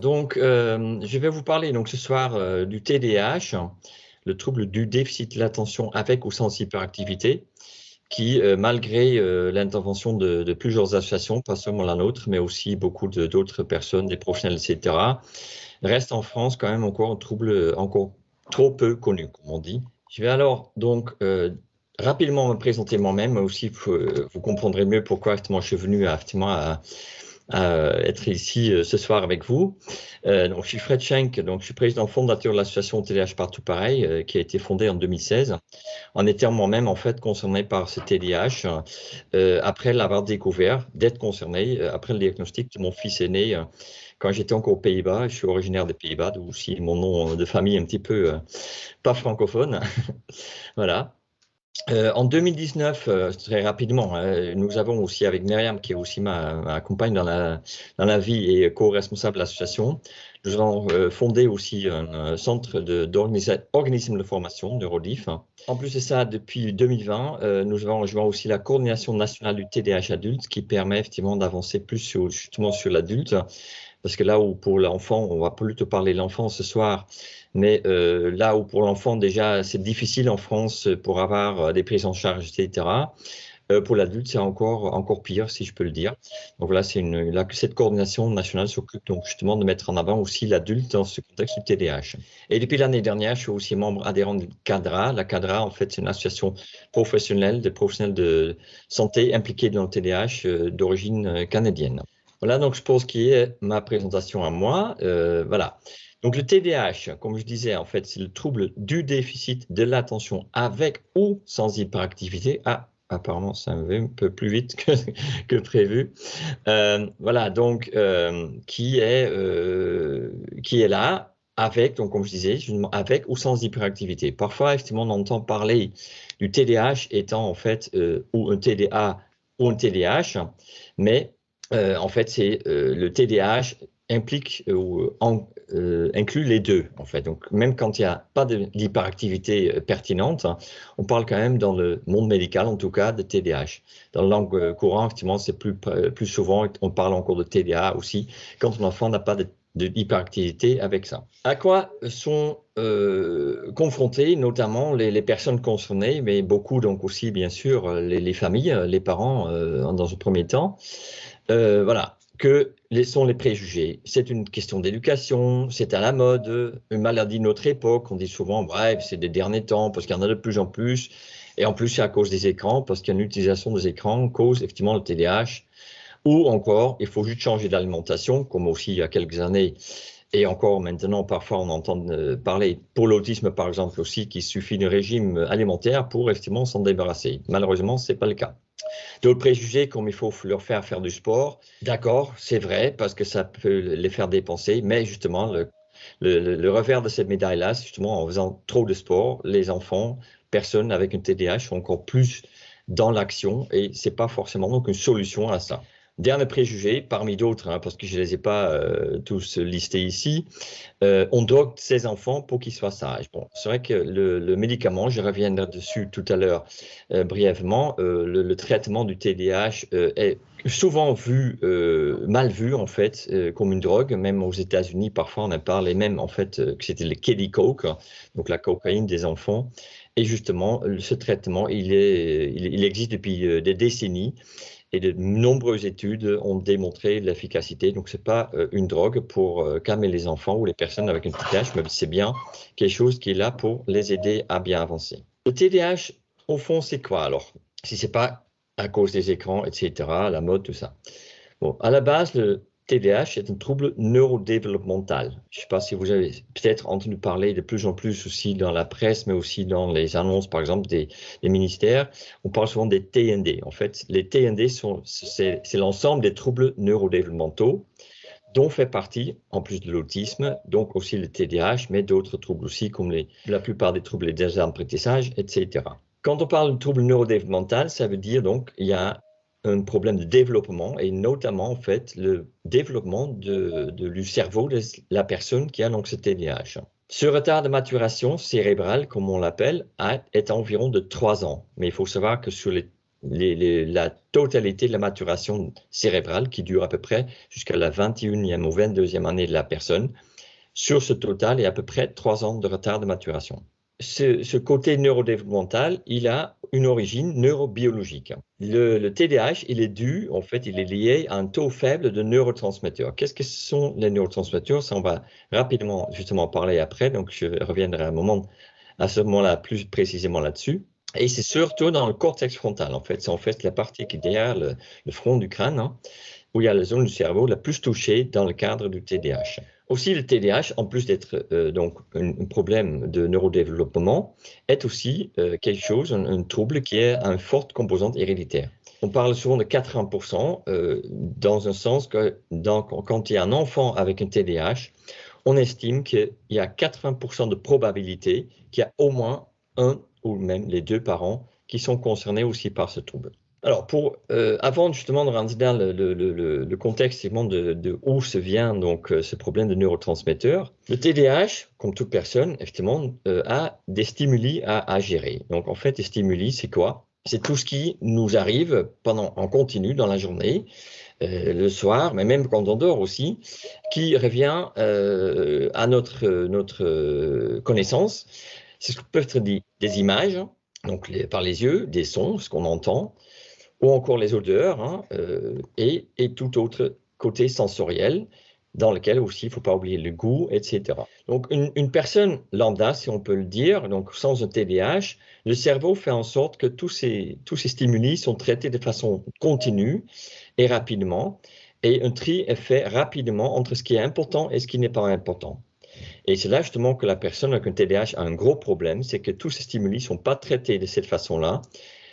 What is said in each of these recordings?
Je vais vous parler donc ce soir du TDAH, le trouble du déficit de l'attention avec ou sans hyperactivité, qui, malgré l'intervention de plusieurs associations, pas seulement la nôtre, mais aussi beaucoup d'autres personnes, des professionnels, etc., reste en France quand même encore un trouble encore trop peu connu, comme on dit. Je vais alors donc rapidement me présenter moi-même, mais aussi vous comprendrez mieux pourquoi effectivement, je suis venu à être ici ce soir avec vous. Donc, je suis Fred Schenk, donc je suis président fondateur de l'association TDAH Partout Pareil, qui a été fondée en 2016, en étant moi-même en fait concerné par ce TDAH, après l'avoir découvert, d'être concerné, après le diagnostic de mon fils aîné, quand j'étais encore aux Pays-Bas. Je suis originaire des Pays-Bas, d'où aussi mon nom de famille un petit peu pas francophone. Voilà. En 2019, très rapidement, nous avons aussi avec Myriam, qui est aussi ma compagne dans la vie et co-responsable de l'association, nous avons fondé aussi un centre d'organisme de formation, Neurodif. En plus de ça, depuis 2020, nous avons rejoint aussi la coordination nationale du TDAH adulte, qui permet effectivement d'avancer plus justement sur l'adulte. Parce que là où pour l'enfant, on va plutôt parler de l'enfant ce soir, mais là où pour l'enfant déjà c'est difficile en France pour avoir des prises en charge, etc. Pour l'adulte, c'est encore pire, si je peux le dire. Donc voilà, cette coordination nationale s'occupe donc justement de mettre en avant aussi l'adulte dans ce contexte du TDAH. Et depuis l'année dernière, je suis aussi membre adhérent de CADRA. La CADRA, en fait, c'est une association professionnelle de professionnels de santé impliqués dans le TDAH d'origine canadienne. Voilà, donc je pense qu'il est ma présentation à moi. Voilà. Donc le TDAH, comme je disais, en fait, c'est le trouble du déficit de l'attention avec ou sans hyperactivité. Ah, apparemment, ça va un peu plus vite que prévu. Voilà, donc qui est là avec, donc comme je disais, avec ou sans hyperactivité. Parfois, effectivement, on entend parler du TDAH étant en fait ou un TDA ou un TDAH, mais en fait, c'est le TDAH implique inclut les deux, en fait. Donc, même quand il n'y a pas d'hyperactivité pertinente, on parle quand même dans le monde médical, en tout cas, de TDAH. Dans la langue courante, effectivement, c'est plus souvent, on parle encore de TDA aussi, quand un enfant n'a pas d'hyperactivité avec ça. À quoi sont confrontées notamment les personnes concernées, mais beaucoup donc aussi, bien sûr, les familles, les parents dans un premier temps. Voilà, sont les préjugés. C'est une question d'éducation, c'est à la mode, une maladie de notre époque. On dit souvent, bref, c'est des derniers temps parce qu'il y en a de plus en plus. Et en plus, c'est à cause des écrans, parce qu'il y a une utilisation des écrans cause effectivement le TDAH. Ou encore, il faut juste changer d'alimentation, comme aussi il y a quelques années. Et encore maintenant, parfois, on entend parler pour l'autisme, par exemple, aussi, qu'il suffit d'un régime alimentaire pour effectivement s'en débarrasser. Malheureusement, ce n'est pas le cas. D'autres préjugés, comme il faut leur faire du sport, d'accord, c'est vrai, parce que ça peut les faire dépenser, mais justement, le revers de cette médaille-là, c'est justement en faisant trop de sport, les enfants, personnes avec un TDAH sont encore plus dans l'action et ce n'est pas forcément donc une solution à ça. Dernier préjugé, parmi d'autres, hein, parce que je ne les ai pas tous listés ici, on drogue ces enfants pour qu'ils soient sages. Bon, c'est vrai que le médicament, je reviens là-dessus tout à l'heure brièvement, le traitement du TDAH est souvent mal vu en fait, comme une drogue. Même aux États-Unis, parfois on a parlé même en fait que c'était le kiddie coke, donc la cocaïne des enfants. Et justement, ce traitement, il existe depuis des décennies. Et de nombreuses études ont démontré l'efficacité. Donc, ce n'est pas une drogue pour calmer les enfants ou les personnes avec un TDAH, mais c'est bien quelque chose qui est là pour les aider à bien avancer. Le TDAH, au fond, c'est quoi alors? Si ce n'est pas à cause des écrans, etc., la mode, tout ça. Bon, à la base, le TDAH est un trouble neurodéveloppemental. Je ne sais pas si vous avez peut-être entendu parler de plus en plus aussi dans la presse, mais aussi dans les annonces, par exemple, des ministères. On parle souvent des TND. En fait, les TND, c'est l'ensemble des troubles neurodéveloppementaux dont fait partie, en plus de l'autisme, donc aussi le TDAH, mais d'autres troubles aussi, comme la plupart des troubles des apprentissage, etc. Quand on parle de trouble neurodéveloppemental, ça veut dire donc il y a un problème de développement et notamment en fait le développement du cerveau de la personne qui a donc ce TDAH. Ce retard de maturation cérébrale, comme on l'appelle, est environ de 3 ans. Mais il faut savoir que sur les la totalité de la maturation cérébrale qui dure à peu près jusqu'à la 21e ou 22e année de la personne. Sur ce total, il y a à peu près 3 ans de retard de maturation. Ce côté neurodéveloppemental, il a une origine neurobiologique. Le TDAH, il est dû, en fait, il est lié à un taux faible de neurotransmetteurs. Qu'est-ce que sont les neurotransmetteurs? Ça, on va rapidement justement parler après, donc je reviendrai à ce moment-là plus précisément là-dessus. Et c'est surtout dans le cortex frontal, en fait. C'est en fait la partie qui est derrière le front du crâne, hein, où il y a la zone du cerveau la plus touchée dans le cadre du TDAH. Aussi, le TDAH, en plus d'être donc un problème de neurodéveloppement, est aussi quelque chose, un trouble qui a une forte composante héréditaire. On parle souvent de 80%, dans un sens que quand il y a un enfant avec un TDAH, on estime qu'il y a 80% de probabilité qu'il y a au moins un ou même les deux parents qui sont concernés aussi par ce trouble. Alors, avant justement de rentrer dans le contexte de où se vient donc ce problème de neurotransmetteurs, le TDAH, comme toute personne, effectivement, a des stimuli à gérer. Donc, en fait, les stimuli, c'est quoi? C'est tout ce qui nous arrive en continu dans la journée, le soir, mais même quand on dort aussi, qui revient à notre connaissance. C'est ce que peuvent être des images, donc par les yeux, des sons, ce qu'on entend, ou encore les odeurs, hein, et tout autre côté sensoriel, dans lequel aussi il ne faut pas oublier le goût, etc. Donc une personne lambda, si on peut le dire, donc sans un TDAH, le cerveau fait en sorte que tous ces stimuli sont traités de façon continue et rapidement, et un tri est fait rapidement entre ce qui est important et ce qui n'est pas important. Et c'est là justement que la personne avec un TDAH a un gros problème, c'est que tous ces stimuli ne sont pas traités de cette façon-là,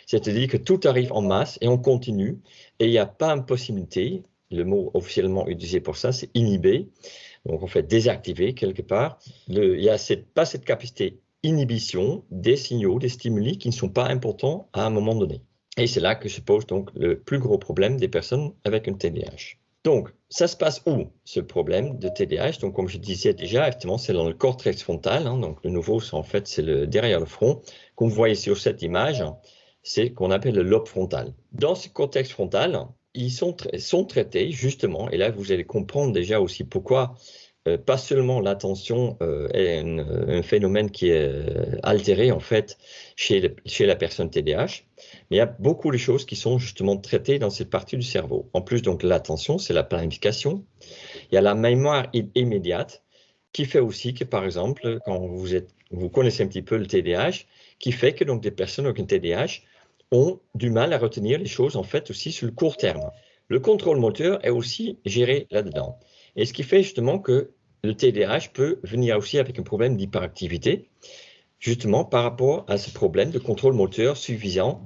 c'est-à-dire que tout arrive en masse et on continue, et il n'y a pas une possibilité, le mot officiellement utilisé pour ça, c'est inhiber, donc on fait désactiver quelque part, il n'y a pas cette capacité inhibition des signaux, des stimuli qui ne sont pas importants à un moment donné. Et c'est là que se pose donc le plus gros problème des personnes avec un TDAH. Donc, ça se passe où, ce problème de TDAH? Donc, comme je disais déjà, effectivement, c'est dans le cortex frontal. Hein, donc, le nouveau, c'est derrière le front. Comme vous voyez sur cette image, c'est qu'on appelle le lobe frontal. Dans ce cortex frontal, ils sont traités, justement, et là, vous allez comprendre déjà aussi pourquoi pas seulement l'attention est un phénomène qui est altéré, en fait, chez la personne TDAH, mais il y a beaucoup de choses qui sont justement traitées dans cette partie du cerveau. En plus, donc, l'attention, c'est la planification. Il y a la mémoire immédiate, qui fait aussi que, par exemple, quand vous connaissez un petit peu le TDAH, qui fait que donc, des personnes avec un TDAH ont du mal à retenir les choses, en fait, aussi sur le court terme. Le contrôle moteur est aussi géré là-dedans. Et ce qui fait justement que le TDAH peut venir aussi avec un problème d'hyperactivité, justement par rapport à ce problème de contrôle moteur suffisant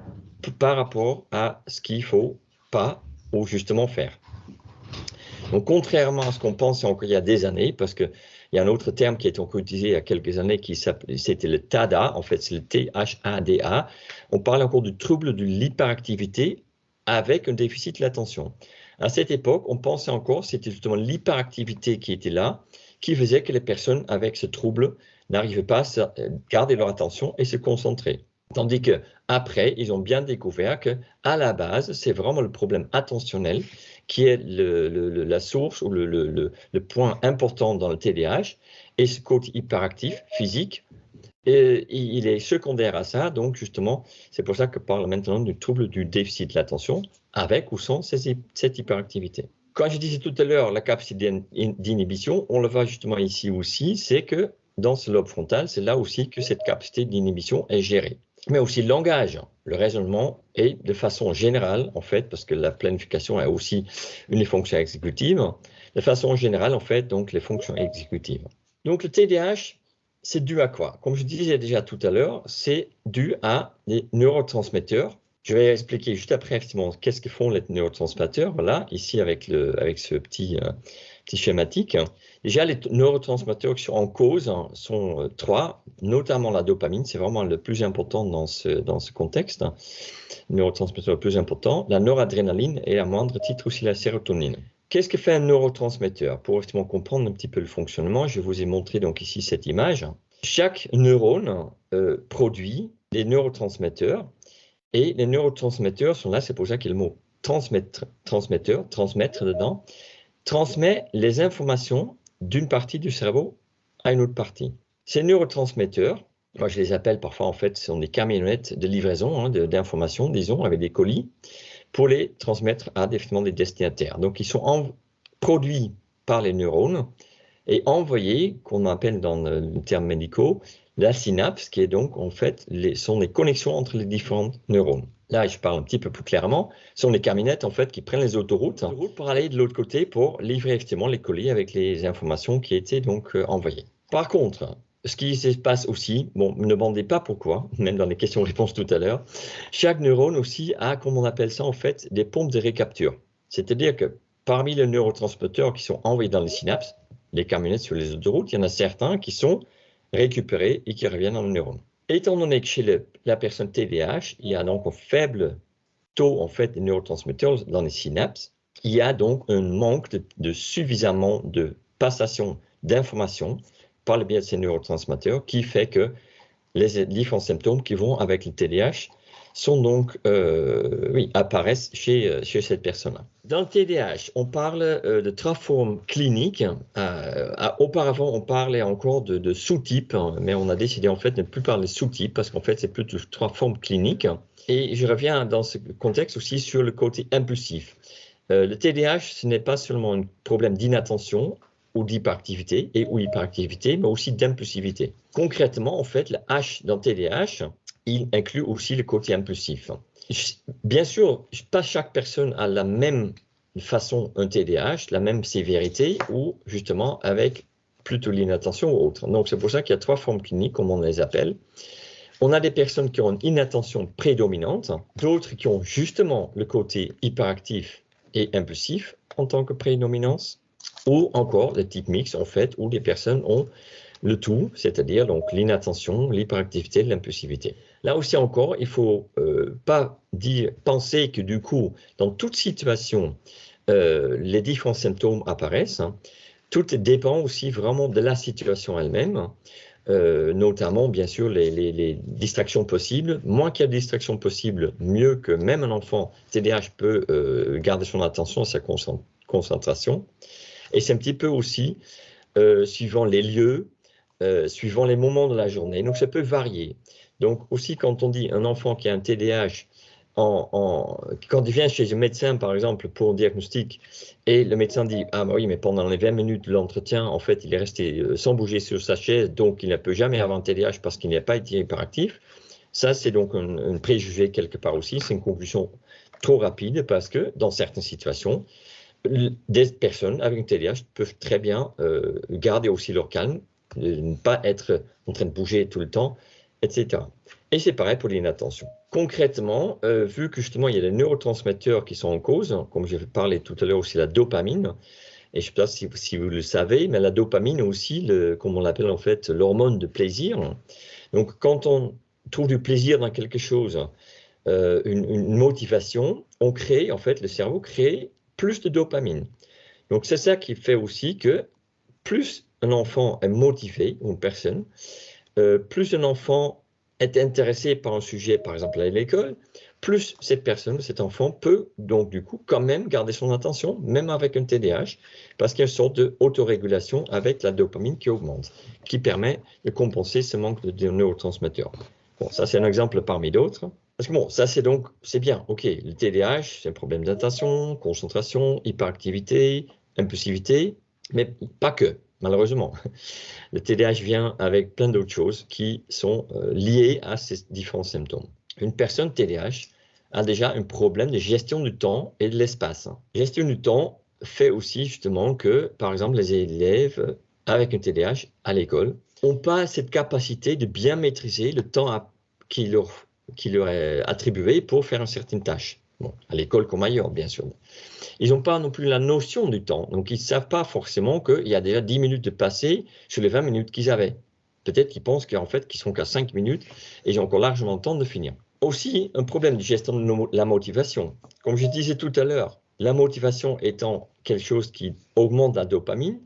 par rapport à ce qu'il ne faut pas ou justement faire. Donc, contrairement à ce qu'on pense encore il y a des années, parce qu'il y a un autre terme qui a été encore utilisé il y a quelques années, c'était le TADA, en fait c'est le THADA, on parle encore du trouble de l'hyperactivité avec un déficit de l'attention. À cette époque, on pensait encore, c'était justement l'hyperactivité qui était là, qui faisait que les personnes avec ce trouble n'arrivaient pas à garder leur attention et se concentrer. Tandis qu'après, ils ont bien découvert qu'à la base, c'est vraiment le problème attentionnel qui est la source ou le point important dans le TDAH, et ce côté hyperactif, physique, et il est secondaire à ça, donc justement, c'est pour ça que parle maintenant du trouble du déficit de l'attention, avec ou sans cette hyperactivité. Quand je disais tout à l'heure la capacité d'inhibition, on le voit justement ici aussi, c'est que dans ce lobe frontal, c'est là aussi que cette capacité d'inhibition est gérée. Mais aussi le langage, le raisonnement et de façon générale, en fait, parce que la planification a aussi une fonction exécutive, de façon générale, en fait, donc les fonctions exécutives. Donc le TDAH, c'est dû à quoi? Comme je disais déjà tout à l'heure, c'est dû à les neurotransmetteurs. Je vais expliquer juste après, effectivement, qu'est-ce que font les neurotransmetteurs, voilà, ici avec ce petit schématique. Déjà, les neurotransmetteurs qui sont en cause sont 3, notamment la dopamine, c'est vraiment le plus important dans ce contexte, le neurotransmetteur le plus important, la noradrénaline et à moindre titre aussi la sérotonine. Qu'est-ce que fait un neurotransmetteur? Pour justement comprendre un petit peu le fonctionnement, je vous ai montré donc ici cette image. Chaque neurone produit des neurotransmetteurs Et les neurotransmetteurs sont là, c'est pour ça qu'il y a le mot transmetteur, transmettre dedans, transmet les informations d'une partie du cerveau à une autre partie. Ces neurotransmetteurs, moi je les appelle parfois en fait, ce sont des camionnettes de livraison d'informations, disons, avec des colis, pour les transmettre à des destinataires. Donc ils sont produits par les neurones et envoyés, qu'on appelle dans le terme médicaux, la synapse, qui est donc en fait sont les connexions entre les différents neurones. Là, je parle un petit peu plus clairement, ce sont les camionnettes en fait qui prennent les autoroutes pour aller de l'autre côté pour livrer effectivement les colis avec les informations qui étaient donc envoyées. Par contre, ce qui se passe aussi, bon, ne me demandez pas pourquoi, même dans les questions-réponses tout à l'heure, chaque neurone aussi a, comme on appelle ça en fait, des pompes de récapture. C'est-à-dire que parmi les neurotransmetteurs qui sont envoyés dans les synapses, les camionnettes sur les autoroutes, il y en a certains qui sont récupérés et qui reviennent dans le neurone. Étant donné que chez la personne TDAH, il y a donc un faible taux en fait de neurotransmetteurs dans les synapses, il y a donc un manque de suffisamment de passation d'informations par le biais de ces neurotransmetteurs qui fait que les différents symptômes qui vont avec le TDAH sont donc, apparaissent chez cette personne-là. Dans le TDAH, on parle de 3 formes cliniques. Auparavant, on parlait encore de sous-types, mais on a décidé en fait de ne plus parler de sous-types parce qu'en fait, c'est plutôt 3 formes cliniques. Et je reviens dans ce contexte aussi sur le côté impulsif. Le TDAH, ce n'est pas seulement un problème d'inattention ou d'hyperactivité ou hyperactivité, mais aussi d'impulsivité. Concrètement, en fait, le H dans TDAH, il inclut aussi le côté impulsif. Bien sûr, pas chaque personne a la même façon un TDAH, la même sévérité, ou justement avec plutôt l'inattention ou autre. Donc, c'est pour ça qu'il y a 3 formes cliniques, comme on les appelle. On a des personnes qui ont une inattention prédominante, d'autres qui ont justement le côté hyperactif et impulsif en tant que prédominance, ou encore le type mix, en fait, où les personnes ont le tout, c'est-à-dire donc l'inattention, l'hyperactivité, l'impulsivité. Là aussi encore, il ne faut pas penser que du coup, dans toute situation, les différents symptômes apparaissent. Tout dépend aussi vraiment de la situation elle-même, notamment bien sûr les distractions possibles. Moins qu'il y a de distractions possibles, mieux que même un enfant TDAH peut garder son attention et sa concentration. Et c'est un petit peu aussi suivant les lieux, suivant les moments de la journée. Donc, ça peut varier. Donc, aussi, quand on dit un enfant qui a un TDAH, quand il vient chez un médecin, par exemple, pour un diagnostic, et le médecin dit « Ah bah oui, mais pendant les 20 minutes de l'entretien, en fait, il est resté sans bouger sur sa chaise, donc il ne peut jamais avoir un TDAH parce qu'il n'a pas été hyperactif », ça, c'est donc un préjugé quelque part aussi. C'est une conclusion trop rapide parce que, dans certaines situations, des personnes avec un TDAH peuvent très bien garder aussi leur calme, ne pas être en train de bouger tout le temps, etc. Et c'est pareil pour l'inattention. Concrètement, vu que justement il y a des neurotransmetteurs qui sont en cause, comme je parlais tout à l'heure aussi la dopamine, et je ne sais pas si vous le savez, mais la dopamine aussi, comme on l'appelle en fait, l'hormone de plaisir. Donc quand on trouve du plaisir dans quelque chose, une motivation, on crée, en fait, le cerveau crée plus de dopamine. Donc c'est ça qui fait aussi que plus un enfant est motivé, ou une personne, plus un enfant est intéressé par un sujet, par exemple à l'école, plus cette personne, cet enfant peut donc du coup quand même garder son attention, même avec un TDAH, parce qu'il y a une sorte d'autorégulation avec la dopamine qui augmente, qui permet de compenser ce manque de neurotransmetteurs. Bon, ça c'est un exemple parmi d'autres. Parce que bon, ça c'est bien, ok, le TDAH, c'est un problème d'attention, concentration, hyperactivité, impulsivité, mais pas que, malheureusement. Le TDAH vient avec plein d'autres choses qui sont liées à ces différents symptômes. Une personne TDAH a déjà un problème de gestion du temps et de l'espace. Gestion du temps fait aussi justement que, par exemple, les élèves avec un TDAH à l'école n'ont pas cette capacité de bien maîtriser le temps qui leur est attribué pour faire une certaine tâche. Bon, à l'école comme ailleurs, bien sûr. Ils n'ont pas non plus la notion du temps. Donc, ils ne savent pas forcément qu'il y a déjà 10 minutes de passé sur les 20 minutes qu'ils avaient. Peut-être qu'ils pensent qu'en fait, qu'ils sont qu'à 5 minutes et ils ont encore largement le temps de finir. Aussi, un problème de gestion de la motivation. Comme je disais tout à l'heure, la motivation étant quelque chose qui augmente la dopamine,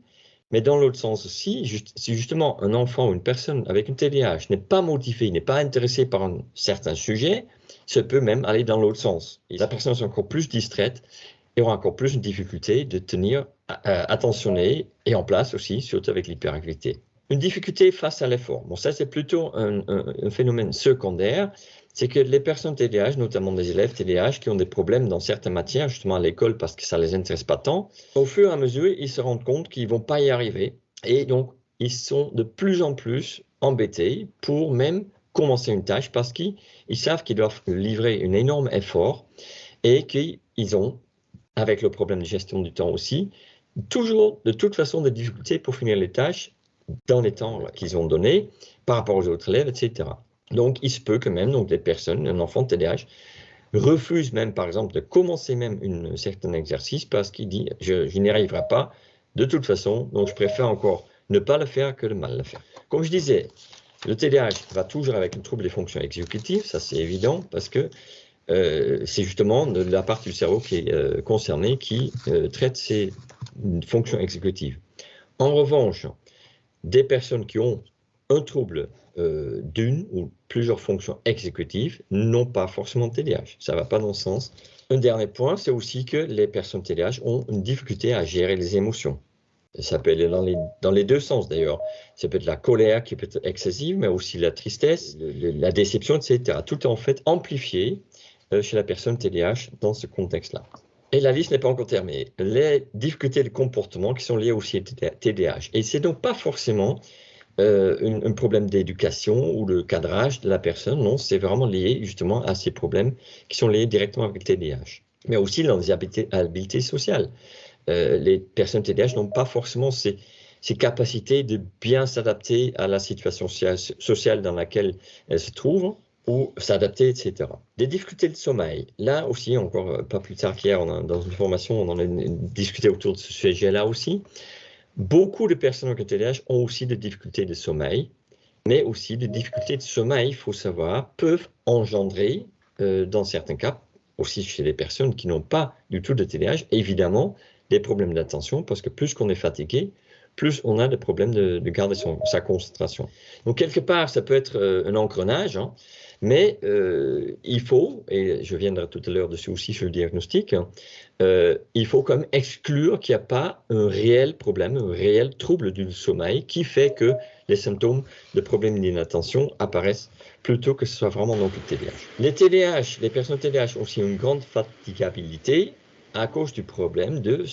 Mais dans l'autre sens aussi, si justement un enfant ou une personne avec une TDAH n'est pas motivé, n'est pas intéressé par un certain sujet, ça peut même aller dans l'autre sens. Et la personne est encore plus distraite et aura encore plus de difficulté de tenir attentionnée et en place aussi, surtout avec l'hyperactivité. Une difficulté face à l'effort. Bon, ça c'est plutôt un phénomène secondaire. C'est que les personnes TDAH, notamment des élèves TDAH qui ont des problèmes dans certaines matières, justement à l'école parce que ça ne les intéresse pas tant, au fur et à mesure, ils se rendent compte qu'ils ne vont pas y arriver. Et donc, ils sont de plus en plus embêtés pour même commencer une tâche parce qu'ils savent qu'ils doivent livrer un énorme effort et qu'ils ont, avec le problème de gestion du temps aussi, toujours de toute façon des difficultés pour finir les tâches dans les temps qu'ils ont donnés par rapport aux autres élèves, etc. Donc, il se peut que même donc, des personnes, un enfant de TDAH, refuse même, par exemple, de commencer même un certain exercice parce qu'il dit « je n'y arriverai pas de toute façon, donc je préfère encore ne pas le faire que de mal le faire ». Comme je disais, le TDAH va toujours avec un trouble des fonctions exécutives, ça c'est évident, parce que c'est justement de la partie du cerveau qui est concernée qui traite ces fonctions exécutives. En revanche, des personnes qui ont un trouble d'une ou plusieurs fonctions exécutives n'ont pas forcément TDAH. Ça ne va pas dans ce sens. Un dernier point, c'est aussi que les personnes TDAH ont une difficulté à gérer les émotions. Ça peut aller dans les deux sens d'ailleurs. Ça peut être la colère qui peut être excessive, mais aussi la tristesse, la déception, etc. Tout est en fait amplifié chez la personne TDAH dans ce contexte-là. Et la liste n'est pas encore terminée. Les difficultés de comportement qui sont liées aussi à TDAH. Et c'est donc pas forcément un problème d'éducation ou de cadrage de la personne, non, c'est vraiment lié justement à ces problèmes qui sont liés directement avec le TDAH. Mais aussi dans les habiletés sociales. Les personnes TDAH n'ont pas forcément ces capacités de bien s'adapter à la situation sociale dans laquelle elles se trouvent, ou s'adapter, etc. Des difficultés de sommeil. Là aussi, encore pas plus tard qu'hier, dans une formation, on en a discuté autour de ce sujet-là aussi. Beaucoup de personnes avec le TDAH ont aussi des difficultés de sommeil, mais aussi des difficultés de sommeil, il faut savoir, peuvent engendrer, dans certains cas, aussi chez les personnes qui n'ont pas du tout de TDAH, évidemment, des problèmes d'attention, parce que plus qu'on est fatigué, plus on a des problèmes de garder sa concentration. Donc, quelque part, ça peut être un engrenage, hein, mais il faut, et je viendrai tout à l'heure dessus aussi sur le diagnostic, il faut quand même exclure qu'il n'y a pas un réel problème, un réel trouble du sommeil qui fait que les symptômes de problèmes d'inattention apparaissent plutôt que ce soit vraiment donc le TDAH. Les personnes TDAH ont aussi une grande fatigabilité à cause du problème de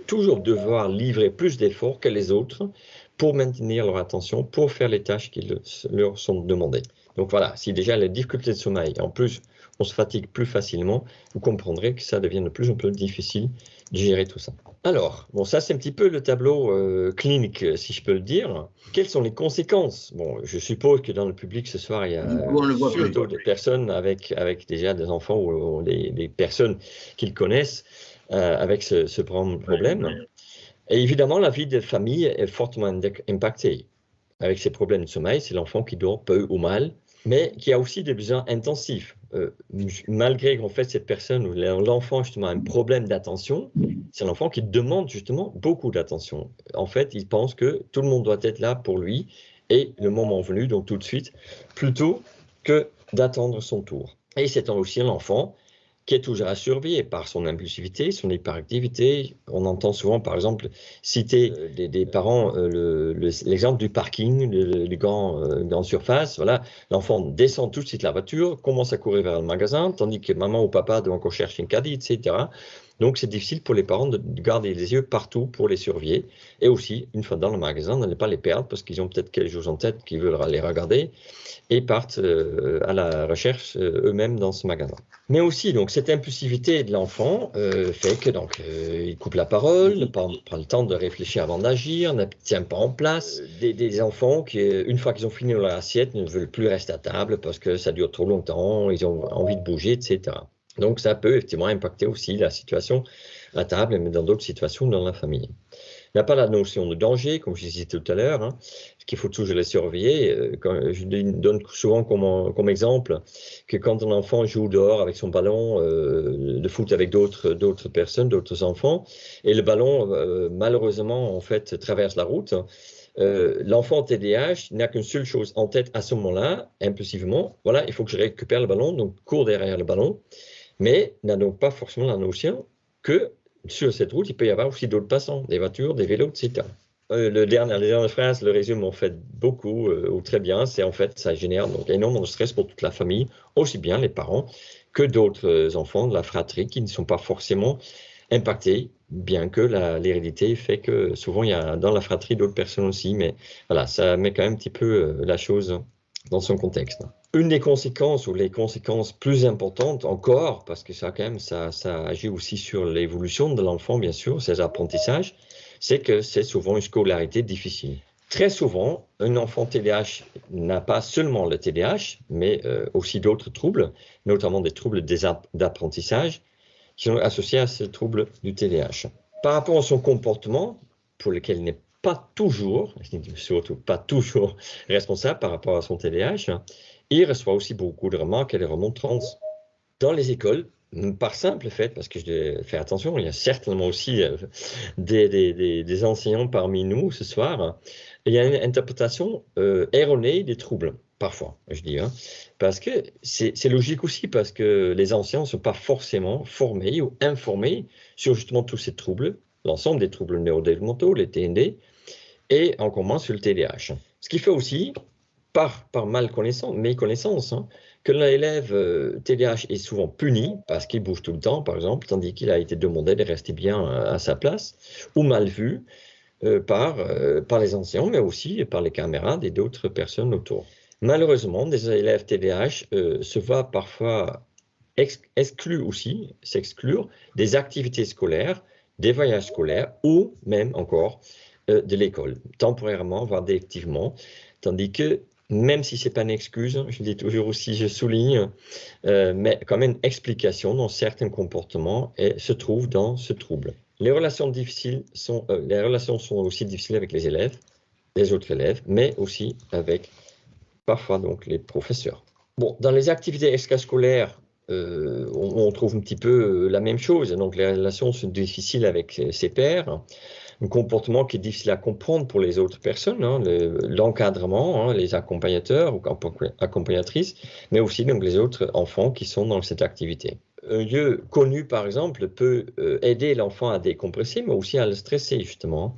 toujours devoir livrer plus d'efforts que les autres pour maintenir leur attention, pour faire les tâches qui leur sont demandées. Donc voilà, si déjà les difficultés de sommeil, en plus on se fatigue plus facilement, vous comprendrez que ça devient de plus en plus difficile de gérer tout ça. Alors, bon, ça c'est un petit peu le tableau clinique, si je peux le dire. Quelles sont les conséquences? Bon, je suppose que dans le public ce soir, il y a surtout des personnes avec déjà des enfants ou des personnes qu'ils connaissent avec ce problème. Et évidemment, la vie de famille est fortement impactée. Avec ces problèmes de sommeil, c'est l'enfant qui dort peu ou mal, mais qui a aussi des besoins intensifs. Malgré qu'en fait cette personne ou l'enfant justement a un problème d'attention, c'est l'enfant qui demande justement beaucoup d'attention. En fait, il pense que tout le monde doit être là pour lui et le moment venu, donc tout de suite, plutôt que d'attendre son tour. Et c'est aussi l'enfant qui est toujours à surveiller par son impulsivité, son hyperactivité. On entend souvent, par exemple, citer des parents l'exemple du parking, du grand surface. Voilà, l'enfant descend tout de suite la voiture, commence à courir vers le magasin, tandis que maman ou papa doit encore chercher une caddie, etc. Donc, c'est difficile pour les parents de garder les yeux partout pour les surveiller. Et aussi, une fois dans le magasin, de ne pas les perdre parce qu'ils ont peut-être quelque chose en tête qu'ils veulent les regarder et partent à la recherche eux-mêmes dans ce magasin. Mais aussi, donc, cette impulsivité de l'enfant fait que donc il coupe la parole, ne prend le temps de réfléchir avant d'agir, ne tient pas en place. Des enfants qui, une fois qu'ils ont fini leur assiette, ne veulent plus rester à table parce que ça dure trop longtemps, ils ont envie de bouger, etc. Donc, ça peut effectivement impacter aussi la situation à table, mais dans d'autres situations dans la famille. Il n'y a pas la notion de danger, comme je disais tout à l'heure. Hein. qu'il faut toujours les surveiller. Je donne souvent comme exemple que quand un enfant joue dehors avec son ballon de foot avec d'autres personnes, d'autres enfants, et le ballon malheureusement en fait traverse la route, l'enfant TDAH n'a qu'une seule chose en tête à ce moment-là, impulsivement, voilà, il faut que je récupère le ballon, donc court derrière le ballon, mais n'a donc pas forcément la notion que sur cette route, il peut y avoir aussi d'autres passants, des voitures, des vélos, etc. Les dernières phrases le résument en fait beaucoup ou très bien. C'est en fait, ça génère donc énormément de stress pour toute la famille, aussi bien les parents que d'autres enfants de la fratrie qui ne sont pas forcément impactés, bien que l'hérédité fait que souvent il y a dans la fratrie d'autres personnes aussi. Mais voilà, ça met quand même un petit peu la chose dans son contexte. Une des conséquences, ou les conséquences plus importantes encore, parce que ça quand même, ça agit aussi sur l'évolution de l'enfant, bien sûr, ses apprentissages, c'est que c'est souvent une scolarité difficile. Très souvent, un enfant TDAH n'a pas seulement le TDAH, mais aussi d'autres troubles, notamment des troubles d'apprentissage, qui sont associés à ce trouble du TDAH. Par rapport à son comportement, pour lequel il n'est pas toujours, surtout pas toujours responsable par rapport à son TDAH, il reçoit aussi beaucoup de remarques et de remontrances. Dans les écoles, par simple fait, parce que je dois faire attention, il y a certainement aussi des enseignants parmi nous ce soir, il y a une interprétation erronée des troubles, parfois, je dis, hein, parce que c'est logique aussi, parce que les enseignants ne sont pas forcément formés ou informés sur justement tous ces troubles, l'ensemble des troubles neurodéveloppementaux, les TND, et encore moins sur le TDAH. Ce qui fait aussi, par méconnaissance, hein, que l'élève TDAH est souvent puni parce qu'il bouge tout le temps, par exemple, tandis qu'il a été demandé de rester bien à sa place, ou mal vu par les enseignants, mais aussi par les camarades et d'autres personnes autour. Malheureusement, des élèves TDAH se voient parfois s'exclure des activités scolaires, des voyages scolaires, ou même encore de l'école, temporairement, voire définitivement, tandis que même si ce n'est pas une excuse, je dis toujours aussi, je souligne, mais quand même une explication dans certains comportements se trouve dans ce trouble. Les relations sont aussi difficiles avec les élèves, les autres élèves, mais aussi avec parfois donc les professeurs. Bon, dans les activités extrascolaires, on trouve un petit peu la même chose. Donc les relations sont difficiles avec ses pairs. Un comportement qui est difficile à comprendre pour les autres personnes, hein, l'encadrement, hein, les accompagnateurs ou accompagnatrices, mais aussi donc, les autres enfants qui sont dans cette activité. Un lieu connu, par exemple, peut aider l'enfant à décompresser, mais aussi à le stresser, justement.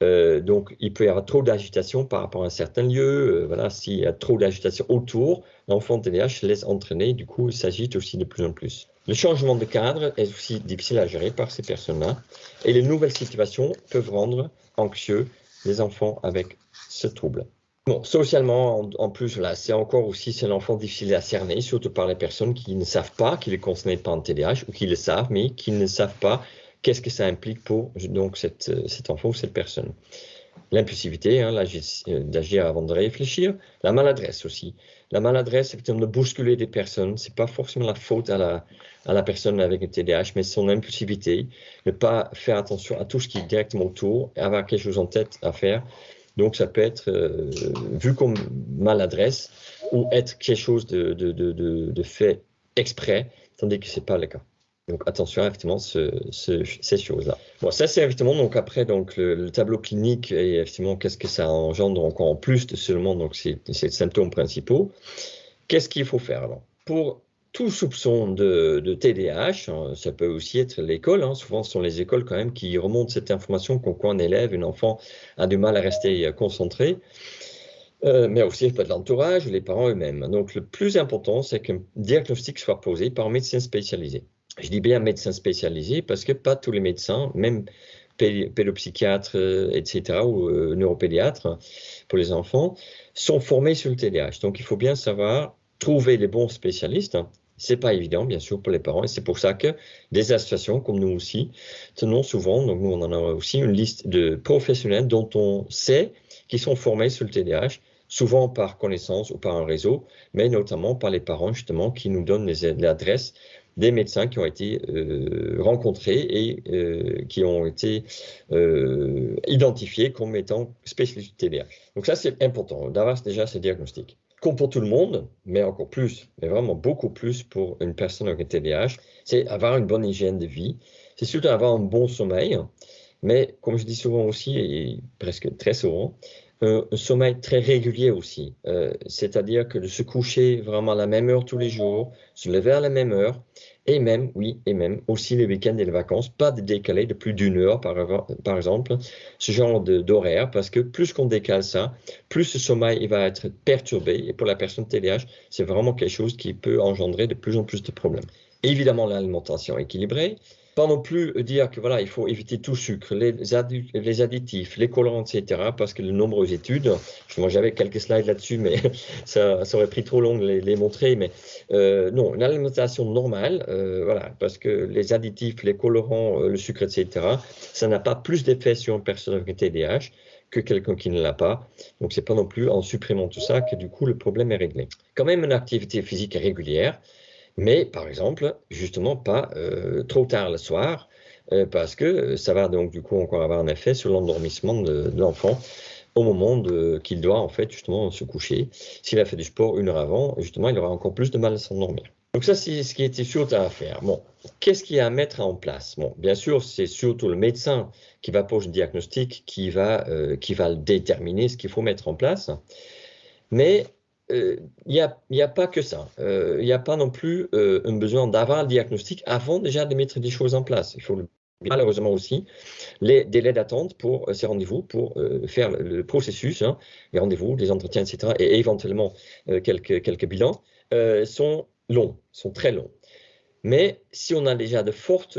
Donc, il peut y avoir trop d'agitation par rapport à un certain lieu. Voilà, s'il y a trop d'agitation autour, l'enfant TDAH se laisse entraîner, du coup, il s'agite aussi de plus en plus. Le changement de cadre est aussi difficile à gérer par ces personnes-là. Et les nouvelles situations peuvent rendre anxieux les enfants avec ce trouble. Bon, socialement, en plus, là, c'est l'enfant difficile à cerner, surtout par les personnes qui ne savent pas qu'il est concerné par un TDAH, ou qui le savent, mais qui ne savent pas qu'est-ce que ça implique pour donc, cet enfant ou cette personne. L'impulsivité, hein, d'agir avant de réfléchir. La maladresse aussi. La maladresse, c'est de bousculer des personnes. Ce n'est pas forcément la faute à la personne avec un TDAH, mais son impulsivité. Ne pas faire attention à tout ce qui est directement autour, avoir quelque chose en tête à faire. Donc, ça peut être vu comme maladresse ou être quelque chose de fait exprès, tandis que ce n'est pas le cas. Donc attention effectivement ces choses-là. Bon, ça c'est effectivement donc après donc le tableau clinique et effectivement qu'est-ce que ça engendre encore en plus de seulement donc ces symptômes principaux. Qu'est-ce qu'il faut faire alors? Pour tout soupçon de TDAH, hein, ça peut aussi être l'école. Hein, souvent ce sont les écoles quand même qui remontent cette information qu'on quoi un élève, un enfant a du mal à rester concentré. Mais aussi peut-être l'entourage ou les parents eux-mêmes. Donc le plus important c'est qu'un diagnostic soit posé par un médecin spécialisé. Je dis bien médecin spécialisé parce que pas tous les médecins, même pédopsychiatres, etc., ou neuropédiatres pour les enfants, sont formés sur le TDAH. Donc il faut bien savoir trouver les bons spécialistes. C'est pas évident, bien sûr, pour les parents, et c'est pour ça que des associations comme nous aussi tenons souvent, donc nous on en a aussi une liste de professionnels dont on sait qu'ils sont formés sur le TDAH, souvent par connaissance ou par un réseau, mais notamment par les parents justement qui nous donnent l'adresse des médecins qui ont été rencontrés et qui ont été identifiés comme étant spécialistes du TDAH. Donc ça, c'est important d'avoir déjà ce diagnostic. Comme pour tout le monde, mais encore plus, mais vraiment beaucoup plus pour une personne avec un TDAH, c'est avoir une bonne hygiène de vie, c'est surtout avoir un bon sommeil, mais comme je dis souvent aussi, et presque très souvent, un sommeil très régulier aussi, c'est-à-dire que de se coucher vraiment à la même heure tous les jours, se lever à la même heure, et même, oui, et même aussi les week-ends et les vacances, pas de décaler de plus d'une heure par exemple, ce genre d'horaire, parce que plus qu'on décale ça, plus ce sommeil il va être perturbé, et pour la personne TDAH, c'est vraiment quelque chose qui peut engendrer de plus en plus de problèmes. Évidemment, l'alimentation équilibrée, pas non plus dire que voilà, il faut éviter tout sucre, les additifs, les colorants, etc. Parce que de nombreuses études, moi j'avais quelques slides là-dessus, mais ça aurait pris trop long de les montrer. Mais non, une alimentation normale, voilà, parce que les additifs, les colorants, le sucre, etc. Ça n'a pas plus d'effet sur une personne avec TDAH que quelqu'un qui ne l'a pas. Donc c'est pas non plus en supprimant tout ça que du coup le problème est réglé. Quand même une activité physique régulière. Mais par exemple, justement pas trop tard le soir, parce que ça va donc du coup encore avoir un effet sur l'endormissement de l'enfant au moment qu'il doit en fait justement se coucher. S'il a fait du sport une heure avant, justement, il aura encore plus de mal à s'endormir. Donc ça, c'est ce qui était sûr à faire. Bon, qu'est-ce qu'il y a à mettre en place? Bon, bien sûr, c'est surtout le médecin qui va poser le diagnostic, qui va déterminer ce qu'il faut mettre en place. Mais il n'y a pas que ça. Il n'y a pas non plus un besoin d'avoir le diagnostic avant déjà de mettre des choses en place. Il faut malheureusement aussi les délais d'attente pour ces rendez-vous, pour faire le processus, hein, les rendez-vous, les entretiens, etc., et éventuellement quelques bilans, sont longs, sont très longs. Mais si on a déjà de fortes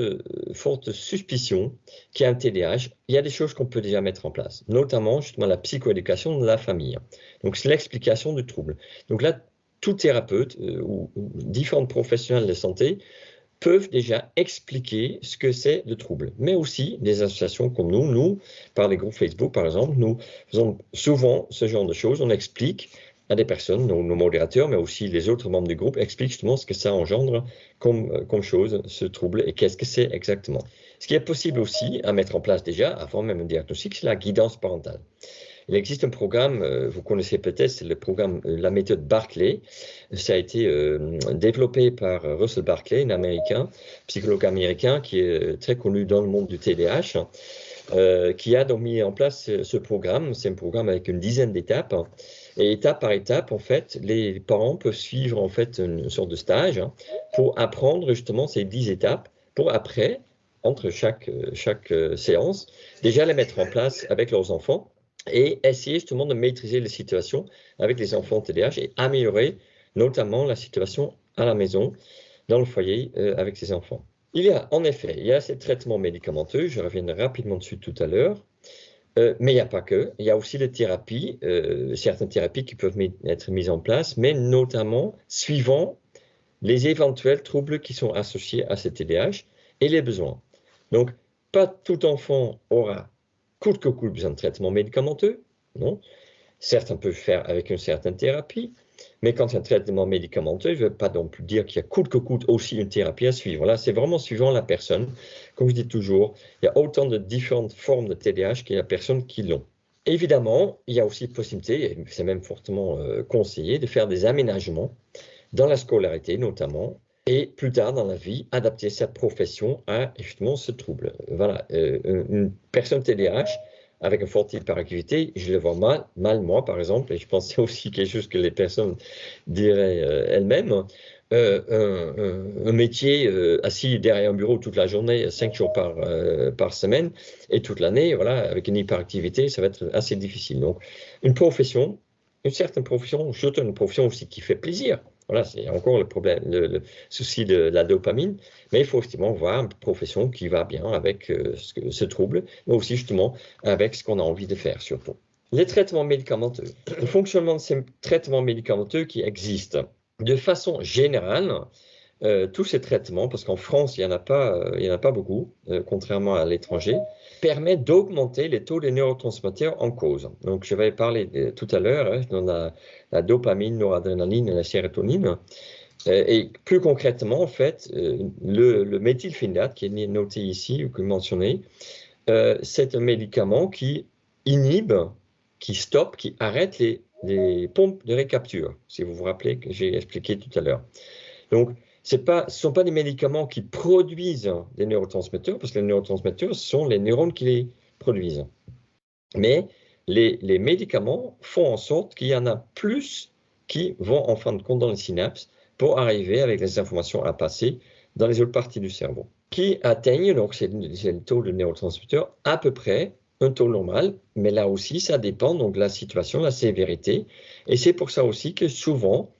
suspicions qu'il y a un TDAH, il y a des choses qu'on peut déjà mettre en place, notamment justement la psychoéducation de la famille. Donc c'est l'explication du trouble. Donc là, tout thérapeute ou différents professionnels de santé peuvent déjà expliquer ce que c'est le trouble. Mais aussi des associations comme nous, par les groupes Facebook par exemple, nous faisons souvent ce genre de choses. On explique à des personnes, nos modérateurs, mais aussi les autres membres du groupe, expliquent justement ce que ça engendre comme chose, ce trouble, et qu'est-ce que c'est exactement. Ce qui est possible aussi à mettre en place déjà, avant même un diagnostic, c'est la guidance parentale. Il existe un programme, vous connaissez peut-être, c'est le programme, la méthode Barkley. Ça a été développé par Russell Barkley, un Américain, psychologue américain qui est très connu dans le monde du TDAH, qui a donc mis en place ce programme. C'est un programme avec une dizaine d'étapes. Et étape par étape, en fait, les parents peuvent suivre en fait une sorte de stage pour apprendre justement ces 10 étapes pour après, entre chaque séance, déjà les mettre en place avec leurs enfants et essayer justement de maîtriser les situations avec les enfants TDAH et améliorer notamment la situation à la maison, dans le foyer avec ces enfants. Il y a en effet, il y a ces traitements médicamenteux, je reviendrai rapidement dessus tout à l'heure, mais il n'y a pas que, il y a aussi les thérapies, certaines thérapies qui peuvent être mises en place, mais notamment suivant les éventuels troubles qui sont associés à ce TDAH et les besoins. Donc, pas tout enfant aura coûte que coûte besoin de traitement médicamenteux, non. Certains peuvent faire avec une certaine thérapie, mais quand il y a un traitement médicamenteux, je ne veux pas non plus dire qu'il y a coûte que coûte aussi une thérapie à suivre. Là, c'est vraiment suivant la personne. Comme je dis toujours, il y a autant de différentes formes de TDAH qu'il y a personnes qui l'ont. Évidemment, il y a aussi possibilité, et c'est même fortement conseillé, de faire des aménagements dans la scolarité notamment, et plus tard dans la vie, adapter sa profession à justement ce trouble. Voilà, une personne TDAH avec un fort hyperactivité, je le vois mal moi par exemple, et je pense que c'est aussi quelque chose que les personnes diraient elles-mêmes, un métier assis derrière un bureau toute la journée, 5 jours par semaine, et toute l'année, voilà, avec une hyperactivité, ça va être assez difficile. Donc, une profession, une certaine profession, surtout une profession aussi qui fait plaisir. Voilà, c'est encore le problème, le souci de la dopamine, mais il faut justement voir une profession qui va bien avec ce trouble, mais aussi justement avec ce qu'on a envie de faire surtout. Les traitements médicamenteux. Le fonctionnement de ces traitements médicamenteux qui existent. De façon générale, tous ces traitements, parce qu'en France, il n'y en a pas beaucoup, contrairement à l'étranger, permettent d'augmenter les taux des neurotransmetteurs en cause. Donc, je vais parler tout à l'heure, hein, dans la dopamine, noradrénaline et la sérotonine, Et plus concrètement, en fait, le méthylphénidate, qui est noté ici, ou que mentionné, c'est un médicament qui inhibe, qui stoppe, qui arrête les pompes de récapture, si vous vous rappelez que j'ai expliqué tout à l'heure. Donc, ce ne sont pas des médicaments qui produisent des neurotransmetteurs, parce que les neurotransmetteurs sont les neurones qui les produisent. Mais les médicaments font en sorte qu'il y en a plus qui vont en fin de compte dans les synapses pour arriver avec les informations à passer dans les autres parties du cerveau, qui atteignent, donc c'est le taux de neurotransmetteurs, à peu près un taux normal, mais là aussi ça dépend donc de la situation, la sévérité, et c'est pour ça aussi que souvent,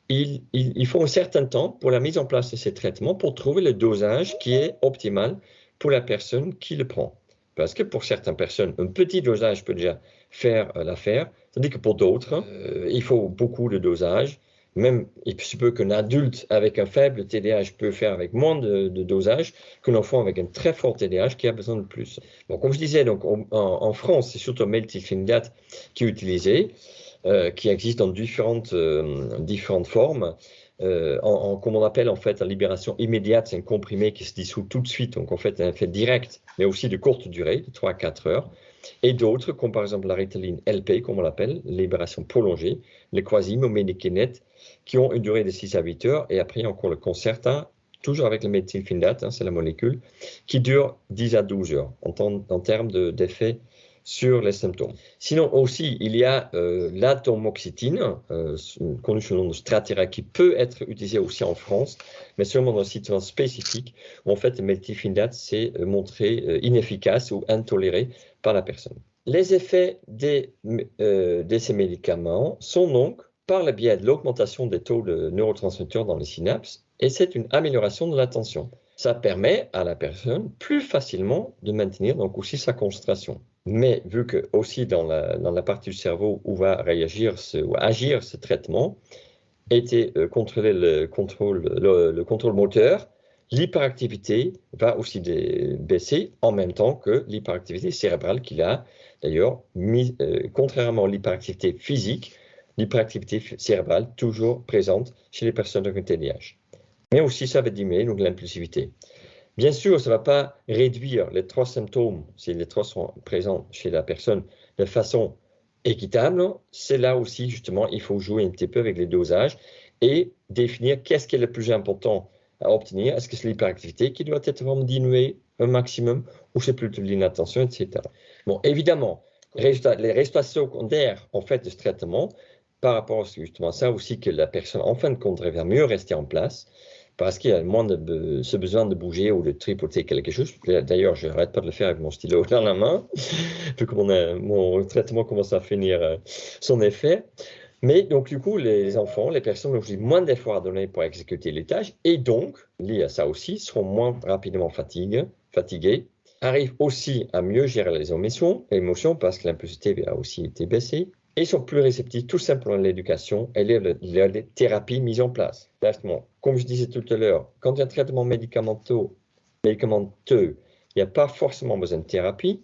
il faut un certain temps pour la mise en place de ces traitements pour trouver le dosage qui est optimal pour la personne qui le prend. Parce que pour certaines personnes, un petit dosage peut déjà faire l'affaire, tandis que pour d'autres, il faut beaucoup de dosage. Même, il se peut qu'un adulte avec un faible TDAH peut faire avec moins de dosage qu'un enfant avec un très fort TDAH qui a besoin de plus. Bon, comme je disais, donc, en France, c'est surtout méthylphénidate qui est utilisé, qui existe dans différentes formes. Comme on appelle en fait la libération immédiate, c'est un comprimé qui se dissout tout de suite, donc en fait un effet direct, mais aussi de courte durée, de 3 à 4 heures. Et d'autres, comme par exemple la Ritaline LP, comme on l'appelle, libération prolongée, les Quasim ou Médicénète, qui ont une durée de 6 à 8 heures. Et après, encore le Concerta, toujours avec le méthylphénidate, c'est la molécule, qui dure 10 à 12 heures en termes d'effet sur les symptômes. Sinon aussi, il y a l'atomoxétine, connue sous le nom de Strattera, qui peut être utilisée aussi en France, mais seulement dans une situation spécifique où en fait le méthylphénidate s'est montré inefficace ou intoléré par la personne. Les effets de ces médicaments sont donc par le biais de l'augmentation des taux de neurotransmetteurs dans les synapses, et c'est une amélioration de l'attention. Ça permet à la personne plus facilement de maintenir donc aussi sa concentration. Mais vu que aussi dans la partie du cerveau où va agir ce traitement, était contrôler le contrôle moteur, l'hyperactivité va aussi baisser en même temps que l'hyperactivité cérébrale qu'il a. D'ailleurs, contrairement à l'hyperactivité physique, l'hyperactivité cérébrale toujours présente chez les personnes avec un TDAH. Mais aussi, ça va diminuer donc l'impulsivité. Bien sûr, ça ne va pas réduire les 3 symptômes, si les 3 sont présents chez la personne, de façon équitable. C'est là aussi, justement, il faut jouer un petit peu avec les dosages et définir qu'est-ce qui est le plus important à obtenir. Est-ce que c'est l'hyperactivité qui doit être vraiment diminuée un maximum ou c'est plutôt l'inattention, etc. Bon, évidemment, les résultats secondaires, en fait, de ce traitement, par rapport justement à ça aussi, que la personne, en fin de compte, va mieux rester en place, parce qu'il y a moins ce besoin de bouger ou de tripoter quelque chose. D'ailleurs, je n'arrête pas de le faire avec mon stylo dans la main, vu que mon traitement commence à finir son effet. Mais donc, du coup, les enfants, les personnes ont moins d'efforts à donner pour exécuter les tâches, et donc, lié à ça aussi, seront moins rapidement fatigués, arrivent aussi à mieux gérer les émotions parce que l'impulsivité a aussi été baissée, et sont plus réceptifs tout simplement à l'éducation et les thérapies mises en place. Comme je disais tout à l'heure, quand il y a un traitement médicamenteux, il n'y a pas forcément besoin de thérapie,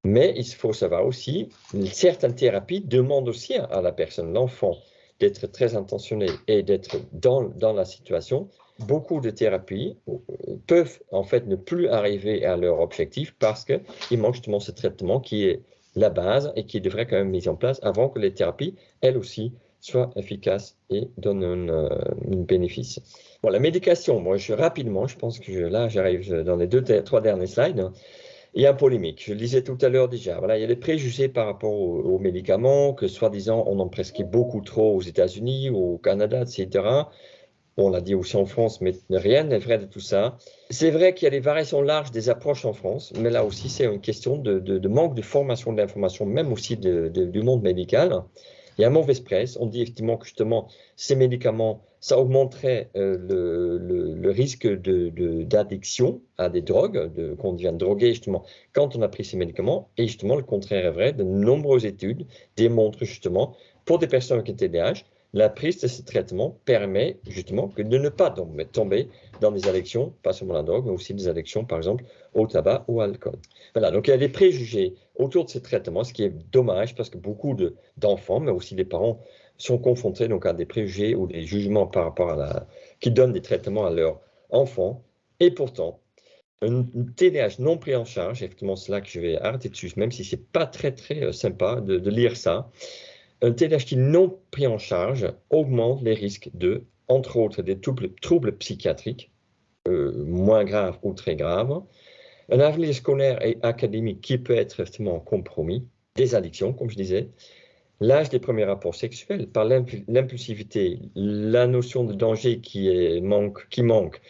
mais il faut savoir aussi, certaines thérapies demandent aussi à la personne, l'enfant, d'être très intentionné et d'être dans la situation. Beaucoup de thérapies peuvent en fait ne plus arriver à leur objectif parce qu'il manque justement ce traitement qui est la base et qui devrait quand même être mis en place avant que les thérapies, elles aussi, soient efficaces et donnent un bénéfice. Bon, la médication, moi, rapidement, je pense que là, j'arrive dans les 3 derniers slides. Il y a une polémique, je le disais tout à l'heure déjà. Voilà, il y a des préjugés par rapport aux médicaments, que soi-disant on en prescrit beaucoup trop aux États-Unis, au Canada, etc. On l'a dit aussi en France, mais rien n'est vrai de tout ça. C'est vrai qu'il y a des variations larges des approches en France, mais là aussi, c'est une question de manque de formation de l'information, même aussi du monde médical. Il y a une mauvaise presse. On dit effectivement que justement, ces médicaments, ça augmenterait le risque d'addiction à des drogues, qu'on devient drogué justement quand on a pris ces médicaments. Et justement, le contraire est vrai. De nombreuses études démontrent justement, pour des personnes avec un TDAH, la prise de ce traitement permet justement de ne pas tomber dans des addictions, pas seulement la drogue, mais aussi des addictions, par exemple, au tabac ou à l'alcool. Voilà, donc il y a des préjugés autour de ces traitements, ce qui est dommage parce que beaucoup d'enfants, mais aussi des parents, sont confrontés donc à des préjugés ou des jugements par rapport qui donnent des traitements à leurs enfants. Et pourtant, un TDAH non pris en charge, effectivement c'est là que je vais arrêter dessus, même si c'est pas très sympa de lire ça, un TDAH qui non pris en charge augmente les risques de, entre autres, des troubles psychiatriques, moins graves ou très graves, un avenir scolaire et académique qui peut être effectivement compromis, des addictions, comme je disais, l'âge des premiers rapports sexuels, par l'impulsivité, la notion de danger qui manque,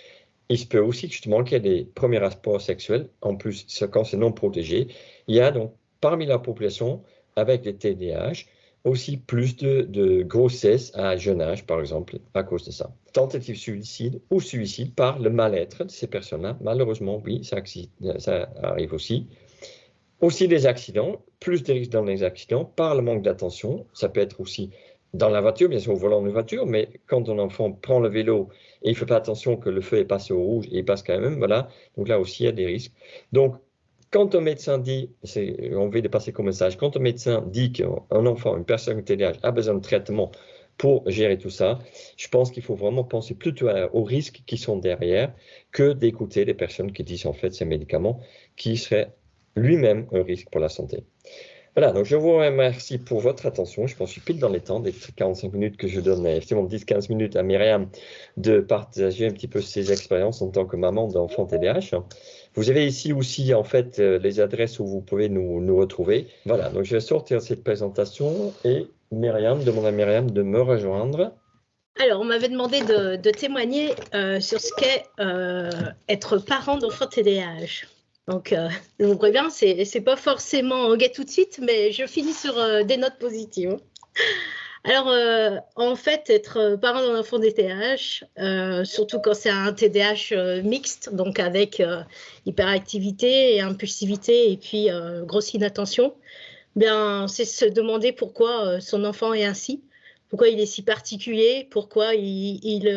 il se peut aussi justement qu'il y ait des premiers rapports sexuels, en plus quand c'est non protégé. Il y a donc parmi la population avec les TDAH aussi plus de grossesse à jeune âge, par exemple, à cause de ça. Tentative suicide ou suicide par le mal-être de ces personnes-là, malheureusement, oui, ça arrive aussi. Aussi des accidents, plus de risques dans les accidents par le manque d'attention. Ça peut être aussi dans la voiture, bien sûr, au volant d'une voiture, mais quand un enfant prend le vélo et il ne fait pas attention que le feu est passé au rouge et il passe quand même, voilà. Donc là aussi, il y a des risques. Donc, quand un médecin dit, on veut dépasser comme message, quand un médecin dit qu'un enfant, une personne avec TDAH a besoin de traitement pour gérer tout ça, je pense qu'il faut vraiment penser plutôt aux risques qui sont derrière que d'écouter les personnes qui disent en fait ces médicaments qui seraient lui-même un risque pour la santé. Voilà, donc je vous remercie pour votre attention. Je pense que je suis pile dans les temps, des 45 minutes que je donne, effectivement 10-15 minutes à Myriam de partager un petit peu ses expériences en tant que maman d'enfant TDAH. Vous avez ici aussi en fait les adresses où vous pouvez nous retrouver. Voilà, donc je vais sortir cette présentation et demander à Myriam de me rejoindre. Alors, on m'avait demandé de témoigner sur ce qu'est être parent d'enfant TDAH. Donc, je vous préviens, c'est pas forcément gai tout de suite, mais je finis sur des notes positives. Alors, en fait, être parent d'un enfant TDAH, surtout quand c'est un TDAH mixte, donc avec hyperactivité et impulsivité et puis grosse inattention, bien, c'est se demander pourquoi son enfant est ainsi, pourquoi il est si particulier, pourquoi il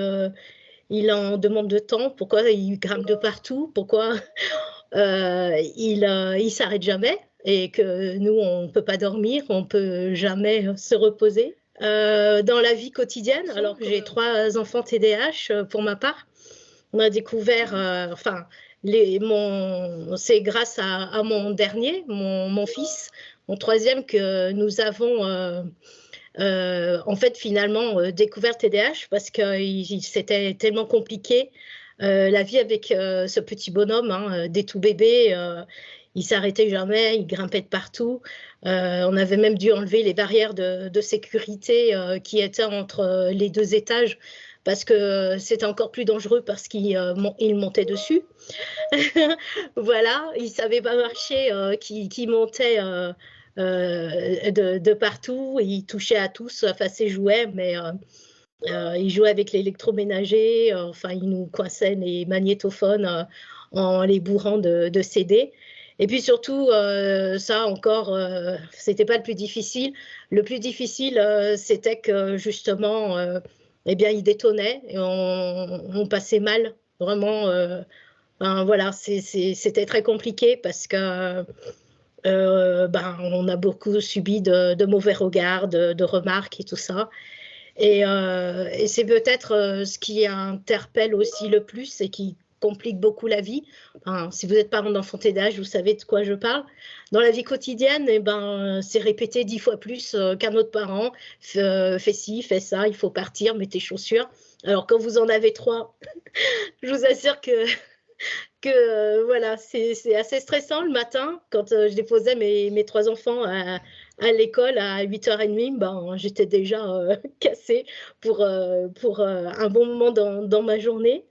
en demande de temps, pourquoi il grimpe de partout, pourquoi il s'arrête jamais et que nous, on ne peut pas dormir, on ne peut jamais se reposer. Dans la vie quotidienne, alors que j'ai 3 enfants TDAH pour ma part, on a découvert, c'est grâce à mon dernier, mon fils, mon 3e, que nous avons en fait finalement découvert TDAH parce que c'était tellement compliqué la vie avec ce petit bonhomme, hein, dès tout bébé. Il s'arrêtait jamais, il grimpait de partout. On avait même dû enlever les barrières de sécurité qui étaient entre les 2 étages parce que c'était encore plus dangereux parce qu'il montait dessus. Voilà, il ne savait pas marcher, qui montait de partout, il touchait à tout sauf à ses jouets, mais il jouait avec l'électroménager, enfin il nous coinçait les magnétophones en les bourrant de CD. Et puis surtout, ça encore, c'était pas le plus difficile. Le plus difficile, c'était que justement, eh bien, il détonnait et on passait mal, vraiment. Voilà, c'était très compliqué parce que on a beaucoup subi de mauvais regards, de remarques et tout ça. Et c'est peut-être ce qui interpelle aussi le plus et qui complique beaucoup la vie. Enfin, si vous êtes parent d'enfant TDAH, vous savez de quoi je parle. Dans la vie quotidienne, c'est répété 10 fois plus qu'un autre parent. Fais ci, fais ça, il faut partir, mets tes chaussures. Alors quand vous en avez 3, je vous assure que voilà, c'est assez stressant le matin. Quand je déposais mes 3 enfants à l'école à 8h30, j'étais déjà cassée pour un bon moment dans ma journée.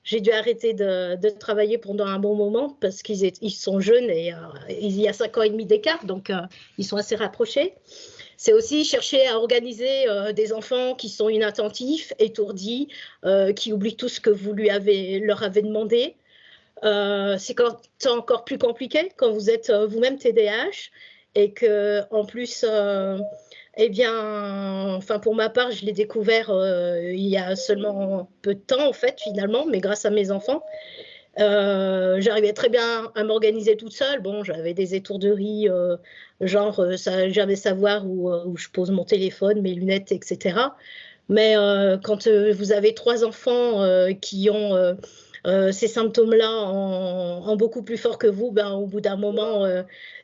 J'ai dû arrêter de travailler pendant un bon moment parce qu'ils sont jeunes et il y a 5 ans et demi d'écart, donc ils sont assez rapprochés. C'est aussi chercher à organiser des enfants qui sont inattentifs, étourdis, qui oublient tout ce que vous leur avez demandé. C'est encore plus compliqué quand vous êtes vous-même TDAH et que en plus, pour ma part, je l'ai découvert il y a seulement peu de temps en fait finalement, mais grâce à mes enfants. J'arrivais très bien à m'organiser toute seule. Bon, j'avais des étourderies, genre, j'avais savoir où je pose mon téléphone, mes lunettes, etc. Mais quand vous avez 3 enfants qui ont ces symptômes-là en beaucoup plus fort que vous, ben, au bout d'un moment,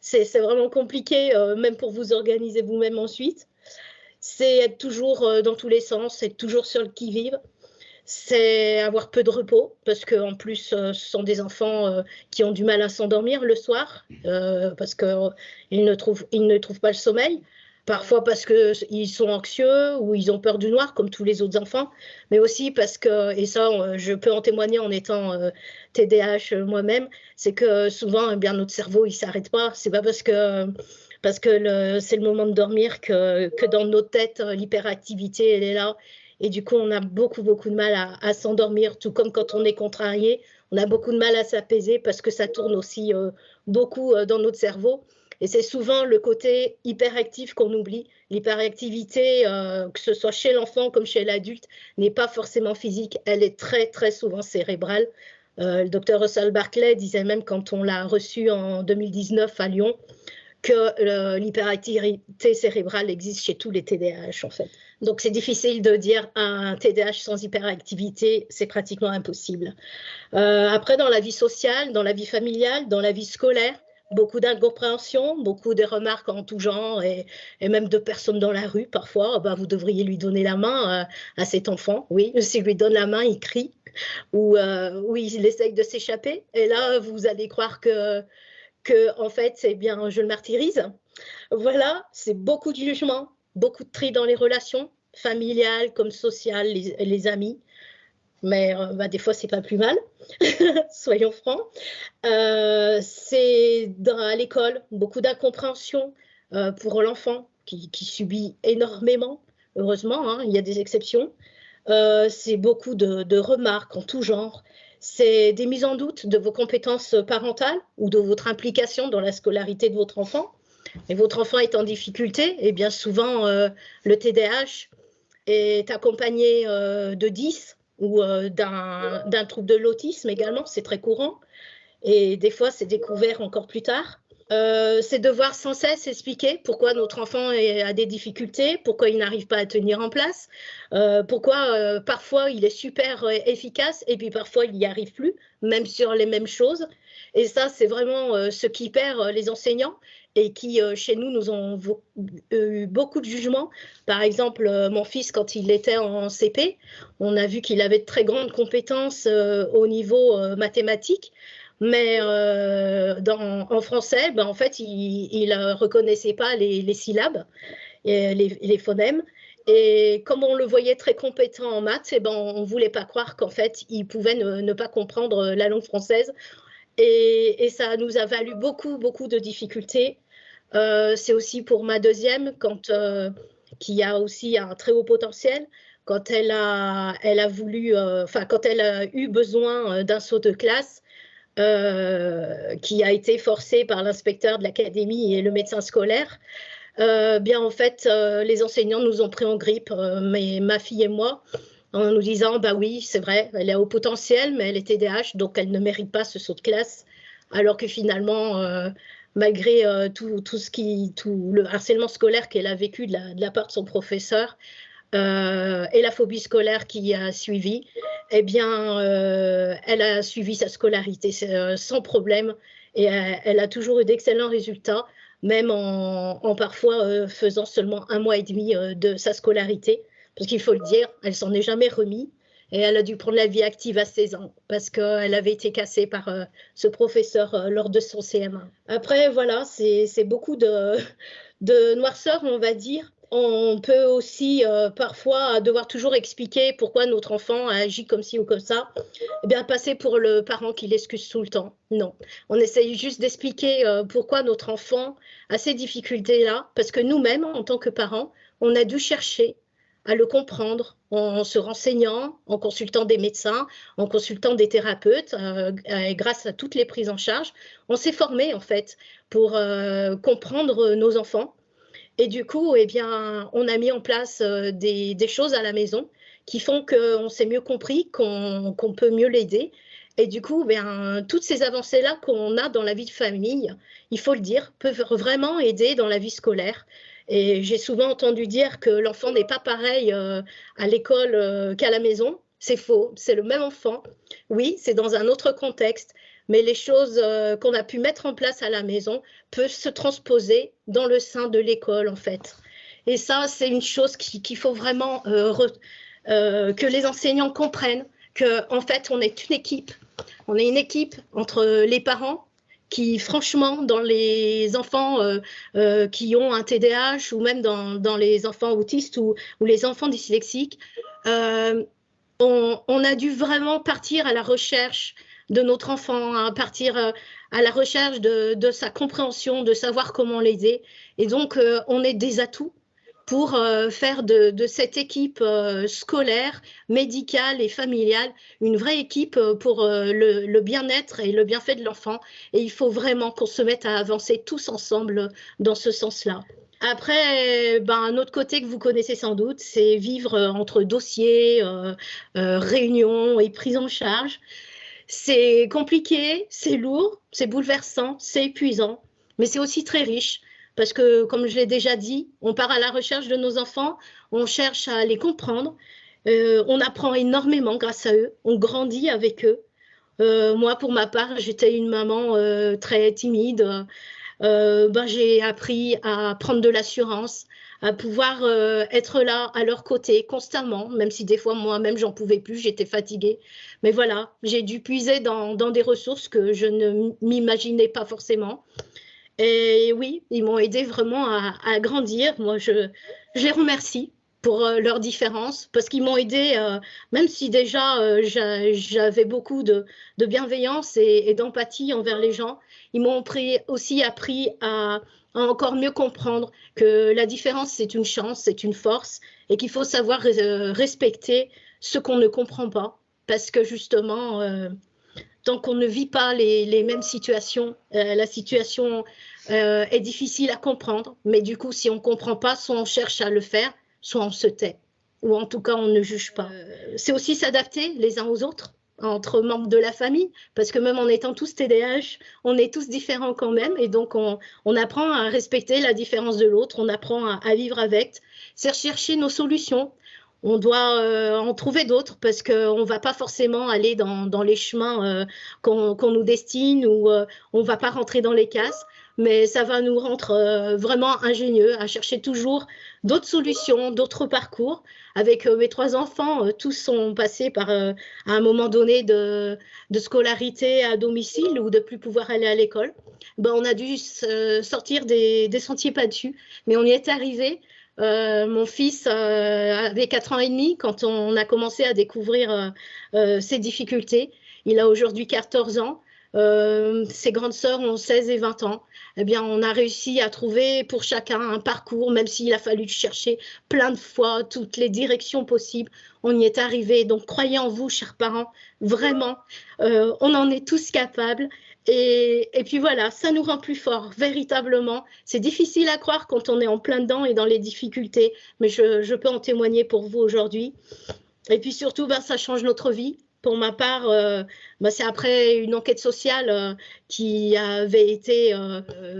c'est vraiment compliqué, même pour vous organiser vous-même ensuite. C'est être toujours dans tous les sens, être toujours sur le qui-vive. C'est avoir peu de repos, parce qu'en plus, ce sont des enfants qui ont du mal à s'endormir le soir, parce qu'ils ne trouvent pas le sommeil. Parfois parce qu'ils sont anxieux ou ils ont peur du noir, comme tous les autres enfants, mais aussi parce que, et ça, je peux en témoigner en étant TDAH moi-même, c'est que souvent, eh bien, notre cerveau, il ne s'arrête pas. C'est pas parce que c'est le moment de dormir que dans nos têtes, l'hyperactivité, elle est là. Et du coup, on a beaucoup, beaucoup de mal à s'endormir, tout comme quand on est contrarié, on a beaucoup de mal à s'apaiser parce que ça tourne aussi beaucoup dans notre cerveau. Et c'est souvent le côté hyperactif qu'on oublie. L'hyperactivité, que ce soit chez l'enfant comme chez l'adulte, n'est pas forcément physique, elle est très, très souvent cérébrale. Le docteur Russell Barclay disait même quand on l'a reçu en 2019 à Lyon, que l'hyperactivité cérébrale existe chez tous les TDAH en fait. Donc c'est difficile de dire un TDAH sans hyperactivité, c'est pratiquement impossible. Après, dans la vie sociale, dans la vie familiale, dans la vie scolaire, beaucoup d'incompréhension, beaucoup de remarques en tout genre et même de personnes dans la rue parfois. Ben, vous devriez lui donner la main à cet enfant. Oui, s'il lui donne la main, il crie ou il essaye de s'échapper. Et là, vous allez croire que en fait, c'est bien, je le martyrise. Voilà, c'est beaucoup de jugement, beaucoup de tri dans les relations, familiales comme sociales, les amis. Mais bah, des fois, c'est pas plus mal, soyons francs. C'est à l'école, beaucoup d'incompréhension pour l'enfant qui subit énormément. Heureusement, hein, il y a des exceptions. C'est beaucoup de remarques en tout genre. C'est des mises en doute de vos compétences parentales ou de votre implication dans la scolarité de votre enfant. Et votre enfant est en difficulté, et bien souvent, le TDAH est accompagné de 10 ou d'un trouble de l'autisme également, c'est très courant. Et des fois, c'est découvert encore plus tard. C'est devoir sans cesse expliquer pourquoi notre enfant a des difficultés, pourquoi il n'arrive pas à tenir en place, pourquoi parfois il est super efficace et puis parfois il n'y arrive plus, même sur les mêmes choses. Et ça, c'est vraiment ce qui perd les enseignants et qui, chez nous, nous ont eu beaucoup de jugements. Par exemple, mon fils, quand il était en CP, on a vu qu'il avait de très grandes compétences au niveau mathématique. Mais en français, ben, en fait, il ne reconnaissait pas les syllabes et les phonèmes. Et comme on le voyait très compétent en maths, eh ben, on ne voulait pas croire qu'en fait, il pouvait ne pas comprendre la langue française. Et ça nous a valu beaucoup, beaucoup de difficultés. C'est aussi pour ma deuxième, qui a aussi un très haut potentiel, quand elle a voulu, quand elle a eu besoin d'un saut de classe, qui a été forcé par l'inspecteur de l'académie et le médecin scolaire, bien en fait, les enseignants nous ont pris en grippe, ma fille et moi, en nous disant, bah oui, c'est vrai, elle a haut potentiel, mais elle est TDAH, donc elle ne mérite pas ce saut de classe, alors que finalement, malgré tout le harcèlement scolaire qu'elle a vécu de la part de son professeur, et la phobie scolaire qui a suivi, eh bien, elle a suivi sa scolarité sans problème et elle a toujours eu d'excellents résultats, même en parfois faisant seulement 1 mois et demi de sa scolarité, parce qu'il faut le dire, elle s'en est jamais remise et elle a dû prendre la vie active à 16 ans parce qu'elle avait été cassée par ce professeur lors de son CM1. Après, voilà, c'est beaucoup de noirceur, on va dire. On peut aussi parfois devoir toujours expliquer pourquoi notre enfant a agi comme ci ou comme ça. Eh bien, passer pour le parent qui l'excuse tout le temps. Non. On essaye juste d'expliquer pourquoi notre enfant a ces difficultés-là, parce que nous-mêmes, en tant que parents, on a dû chercher à le comprendre en se renseignant, en consultant des médecins, en consultant des thérapeutes, grâce à toutes les prises en charge. On s'est formé, en fait, pour comprendre nos enfants. Et du coup, eh bien, on a mis en place des choses à la maison qui font qu'on s'est mieux compris, qu'on peut mieux l'aider. Et du coup, ben, toutes ces avancées-là qu'on a dans la vie de famille, il faut le dire, peuvent vraiment aider dans la vie scolaire. Et j'ai souvent entendu dire que l'enfant n'est pas pareil à l'école qu'à la maison. C'est faux, c'est le même enfant. Oui, c'est dans un autre contexte, mais les choses qu'on a pu mettre en place à la maison peuvent se transposer dans le sein de l'école, en fait. Et ça, c'est une chose qu'il faut vraiment que les enseignants comprennent, qu'en fait, on est une équipe. On est une équipe entre les parents qui, franchement, dans les enfants qui ont un TDAH ou même dans les enfants autistes ou les enfants dyslexiques, on a dû vraiment partir à la recherche de notre enfant, hein, partir à la recherche de sa compréhension, de savoir comment l'aider. Et donc, on est des atouts pour faire de cette équipe scolaire, médicale et familiale une vraie équipe pour le bien-être et le bienfait de l'enfant. Et il faut vraiment qu'on se mette à avancer tous ensemble dans ce sens-là. Après, ben, un autre côté que vous connaissez sans doute, c'est vivre entre dossiers, réunions et prise en charge. C'est compliqué, c'est lourd, c'est bouleversant, c'est épuisant, mais c'est aussi très riche. Parce que, comme je l'ai déjà dit, on part à la recherche de nos enfants, on cherche à les comprendre, on apprend énormément grâce à eux, on grandit avec eux. Moi, pour ma part, j'étais une maman très timide. Ben, j'ai appris à prendre de l'assurance, à pouvoir être là à leur côté constamment, même si des fois moi-même j'en pouvais plus, j'étais fatiguée. Mais voilà, j'ai dû puiser dans des ressources que je ne m'imaginais pas forcément. Et oui, ils m'ont aidé vraiment à grandir. Moi, je les remercie pour leur différence, parce qu'ils m'ont aidé, même si déjà j'avais beaucoup de bienveillance et d'empathie envers les gens, ils m'ont aussi appris à encore mieux comprendre que la différence, c'est une chance, c'est une force, et qu'il faut savoir respecter ce qu'on ne comprend pas, parce que justement, tant qu'on ne vit pas les mêmes situations, la situation est difficile à comprendre, mais du coup, si on ne comprend pas, soit on cherche à le faire, soit on se tait, ou en tout cas, on ne juge pas. C'est aussi s'adapter les uns aux autres, entre membres de la famille, parce que même en étant tous TDAH, on est tous différents quand même, et donc on apprend à respecter la différence de l'autre, on apprend à vivre avec, c'est rechercher nos solutions. On doit en trouver d'autres parce qu'on ne va pas forcément aller dans les chemins qu'on nous destine ou on ne va pas rentrer dans les cases, mais ça va nous rendre vraiment ingénieux à chercher toujours d'autres solutions, d'autres parcours. Avec mes 3 enfants, tous sont passés par à un moment donné de scolarité à domicile ou de plus pouvoir aller à l'école. Ben, on a dû sortir des sentiers battus, mais on y est arrivé. Mon fils avait 4 ans et demi quand on a commencé à découvrir ses difficultés. Il a aujourd'hui 14 ans. Ses grandes sœurs ont 16 et 20 ans. Eh bien, on a réussi à trouver pour chacun un parcours, même s'il a fallu chercher plein de fois toutes les directions possibles. On y est arrivé. Donc, croyez en vous, chers parents, vraiment. On en est tous capables. Et puis voilà, ça nous rend plus forts, véritablement. C'est difficile à croire quand on est en plein dedans et dans les difficultés, mais je peux en témoigner pour vous aujourd'hui. Et puis surtout, ben, ça change notre vie. Pour ma part, ben, c'est après une enquête sociale qui avait été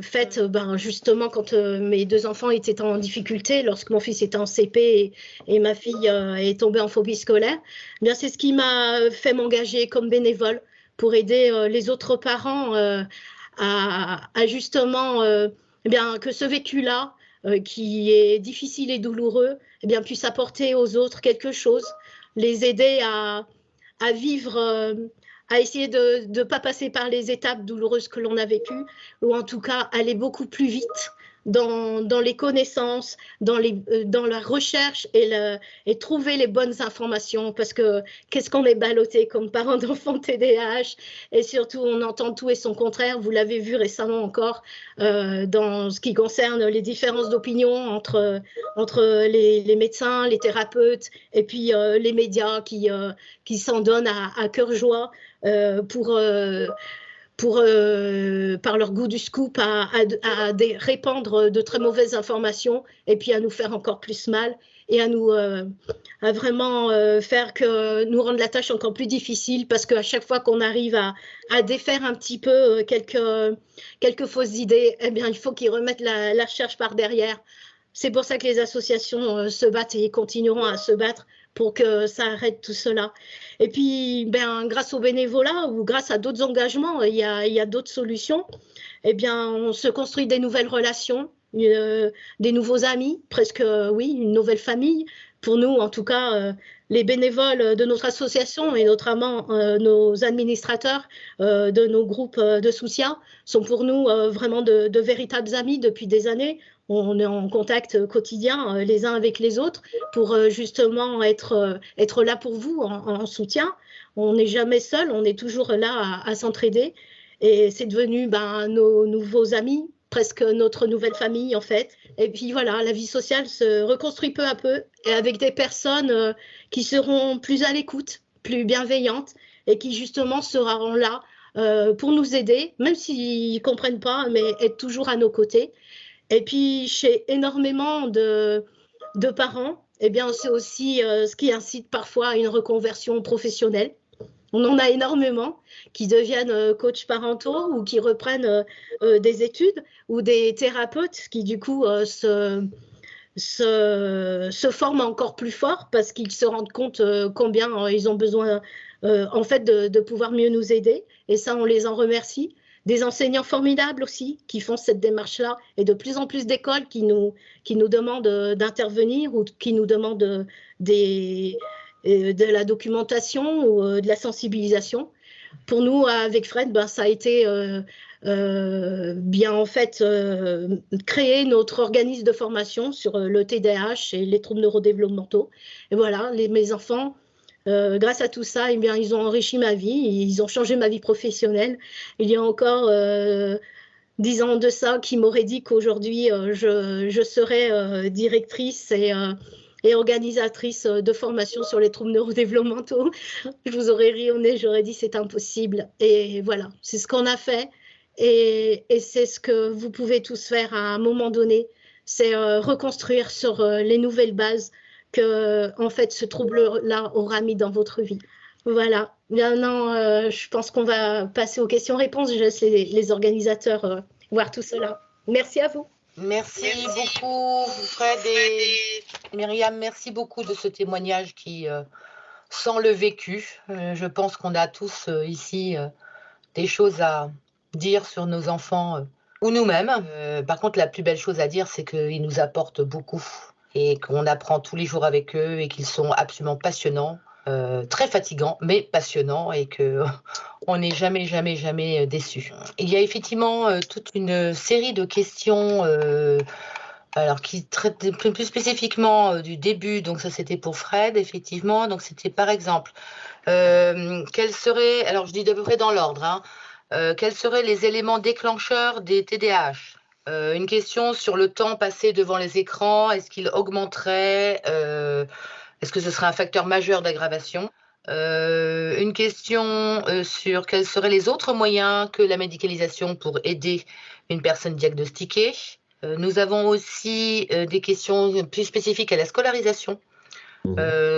faite ben, justement quand mes 2 enfants étaient en difficulté, lorsque mon fils était en CP et ma fille est tombée en phobie scolaire. Eh bien, c'est ce qui m'a fait m'engager comme bénévole pour aider les autres parents à justement eh bien, que ce vécu-là, qui est difficile et douloureux, eh bien, puisse apporter aux autres quelque chose, les aider à vivre, à essayer de ne pas passer par les étapes douloureuses que l'on a vécues, ou en tout cas aller beaucoup plus vite dans les connaissances, dans la recherche et trouver les bonnes informations, parce que qu'est-ce qu'on est ballotté comme parents d'enfants TDAH, et surtout on entend tout et son contraire. Vous l'avez vu récemment encore dans ce qui concerne les différences d'opinion entre les médecins, les thérapeutes et puis les médias qui s'en donnent à cœur joie par leur goût du scoop, à répandre de très mauvaises informations et puis à nous faire encore plus mal. et à vraiment faire que nous rendre la tâche encore plus difficile, parce qu'à chaque fois qu'on arrive à défaire un petit peu quelques fausses idées, eh bien, il faut qu'ils remettent la recherche par derrière. C'est pour ça que les associations se battent et continueront à se battre pour que ça arrête tout cela. Et puis, grâce au bénévolat ou grâce à d'autres engagements, il y a d'autres solutions. Eh bien, on se construit des nouvelles relations, des nouveaux amis, presque, oui, une nouvelle famille. Pour nous, en tout cas, les bénévoles de notre association et notamment nos administrateurs de nos groupes de soutien sont pour nous vraiment de véritables amis depuis des années. On est en contact quotidien les uns avec les autres pour justement être là pour vous en soutien. On n'est jamais seul, on est toujours là à s'entraider. Et c'est devenu nos nouveaux amis, presque notre nouvelle famille en fait. Et puis voilà, la vie sociale se reconstruit peu à peu et avec des personnes qui seront plus à l'écoute, plus bienveillantes et qui justement seront là pour nous aider, même s'ils ne comprennent pas, mais être toujours à nos côtés. Et puis chez énormément de parents, eh bien, c'est aussi ce qui incite parfois à une reconversion professionnelle. On en a énormément qui deviennent coachs parentaux ou qui reprennent des études, ou des thérapeutes qui du coup se forment encore plus fort parce qu'ils se rendent compte combien ils ont besoin en fait de pouvoir mieux nous aider. Et ça, on les en remercie. Des enseignants formidables aussi qui font cette démarche-là, et de plus en plus d'écoles qui nous demandent d'intervenir ou qui nous demandent de la documentation ou de la sensibilisation. Pour nous, avec Fred, ça a été bien en fait créer notre organisme de formation sur le TDAH et les troubles neurodéveloppementaux. Et voilà, mes enfants, grâce à tout ça, eh bien, ils ont enrichi ma vie, ils ont changé ma vie professionnelle. Il y a encore 10 ans de ça qui m'aurait dit qu'aujourd'hui je serais directrice et organisatrice de formation sur les troubles neurodéveloppementaux. Je vous aurais ri au nez, j'aurais dit c'est impossible. Et voilà, c'est ce qu'on a fait et c'est ce que vous pouvez tous faire à un moment donné, c'est reconstruire sur les nouvelles bases que en fait ce trouble-là aura mis dans votre vie. Voilà. Maintenant, je pense qu'on va passer aux questions-réponses. Je laisse les organisateurs voir tout cela. Merci à vous. Merci beaucoup, Fred et Myriam. Merci beaucoup de ce témoignage qui sent le vécu. Je pense qu'on a tous ici des choses à dire sur nos enfants ou nous-mêmes. Par contre, la plus belle chose à dire, c'est qu'ils nous apportent beaucoup et qu'on apprend tous les jours avec eux et qu'ils sont absolument passionnants. Très fatigant, mais passionnant, et qu'on n'est jamais déçu. Il y a effectivement toute une série de questions alors qui traitent plus spécifiquement du début. Donc ça, c'était pour Fred, effectivement. Donc c'était par exemple, quels seraient, alors je dis à peu près dans l'ordre, hein, quels seraient les éléments déclencheurs des TDAH? Une question sur le temps passé devant les écrans, est-ce qu'il augmenterait est-ce que ce serait un facteur majeur d'aggravation? Une question sur quels seraient les autres moyens que la médicalisation pour aider une personne diagnostiquée. Nous avons aussi des questions plus spécifiques à la scolarisation,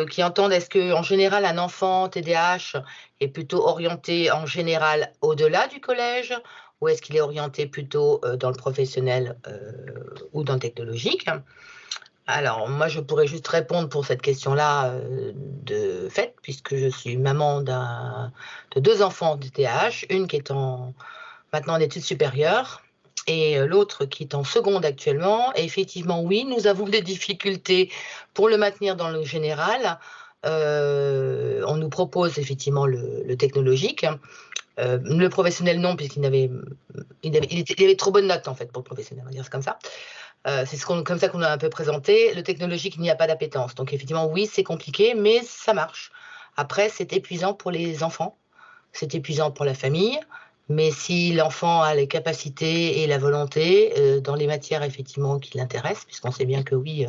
qui entendent est-ce qu'en général un enfant TDAH est plutôt orienté en général au-delà du collège, ou est-ce qu'il est orienté plutôt dans le professionnel ou dans le technologique? Alors, moi, je pourrais juste répondre pour cette question-là de fait, puisque je suis maman de 2 enfants de TDAH, une qui est maintenant en études supérieures et l'autre qui est en seconde actuellement. Et effectivement, oui, nous avons des difficultés pour le maintenir dans le général. On nous propose effectivement le technologique. Le professionnel, non, puisqu'il avait trop bonne note en fait pour le professionnel, on va dire comme ça. C'est comme ça qu'on a un peu présenté. Le technologique, il n'y a pas d'appétence. Donc effectivement, oui, c'est compliqué, mais ça marche. Après, c'est épuisant pour les enfants, c'est épuisant pour la famille, mais si l'enfant a les capacités et la volonté dans les matières effectivement qui l'intéressent, puisqu'on sait bien que oui,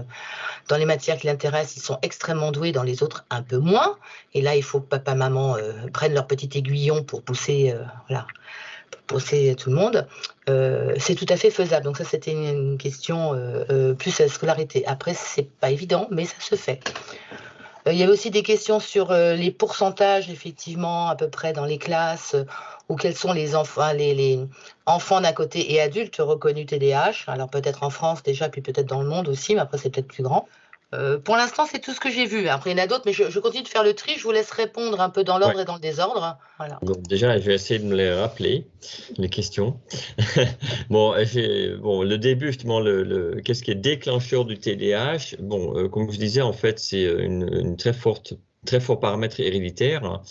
dans les matières qui l'intéressent, ils sont extrêmement doués, dans les autres un peu moins. Et là, il faut que papa, maman prennent leur petit aiguillon pour pousser, voilà, pousser tout le monde, c'est tout à fait faisable. Donc ça, c'était une question plus à la scolarité. Après, c'est pas évident, mais ça se fait. Il y avait aussi des questions sur les pourcentages, effectivement, à peu près dans les classes, ou quels sont les enfants d'un côté et adultes reconnus TDAH. Alors peut-être en France déjà, puis peut-être dans le monde aussi, mais après c'est peut-être plus grand. Pour l'instant, c'est tout ce que j'ai vu. Après, il y en a d'autres, mais je continue de faire le tri. Je vous laisse répondre un peu dans l'ordre et dans le désordre. Voilà. Donc déjà, je vais essayer de me les rappeler, les questions. Bon, le début, justement, qu'est-ce qui est déclencheur du TDAH? Bon, comme je disais, en fait, c'est une très fort paramètre héréditaire.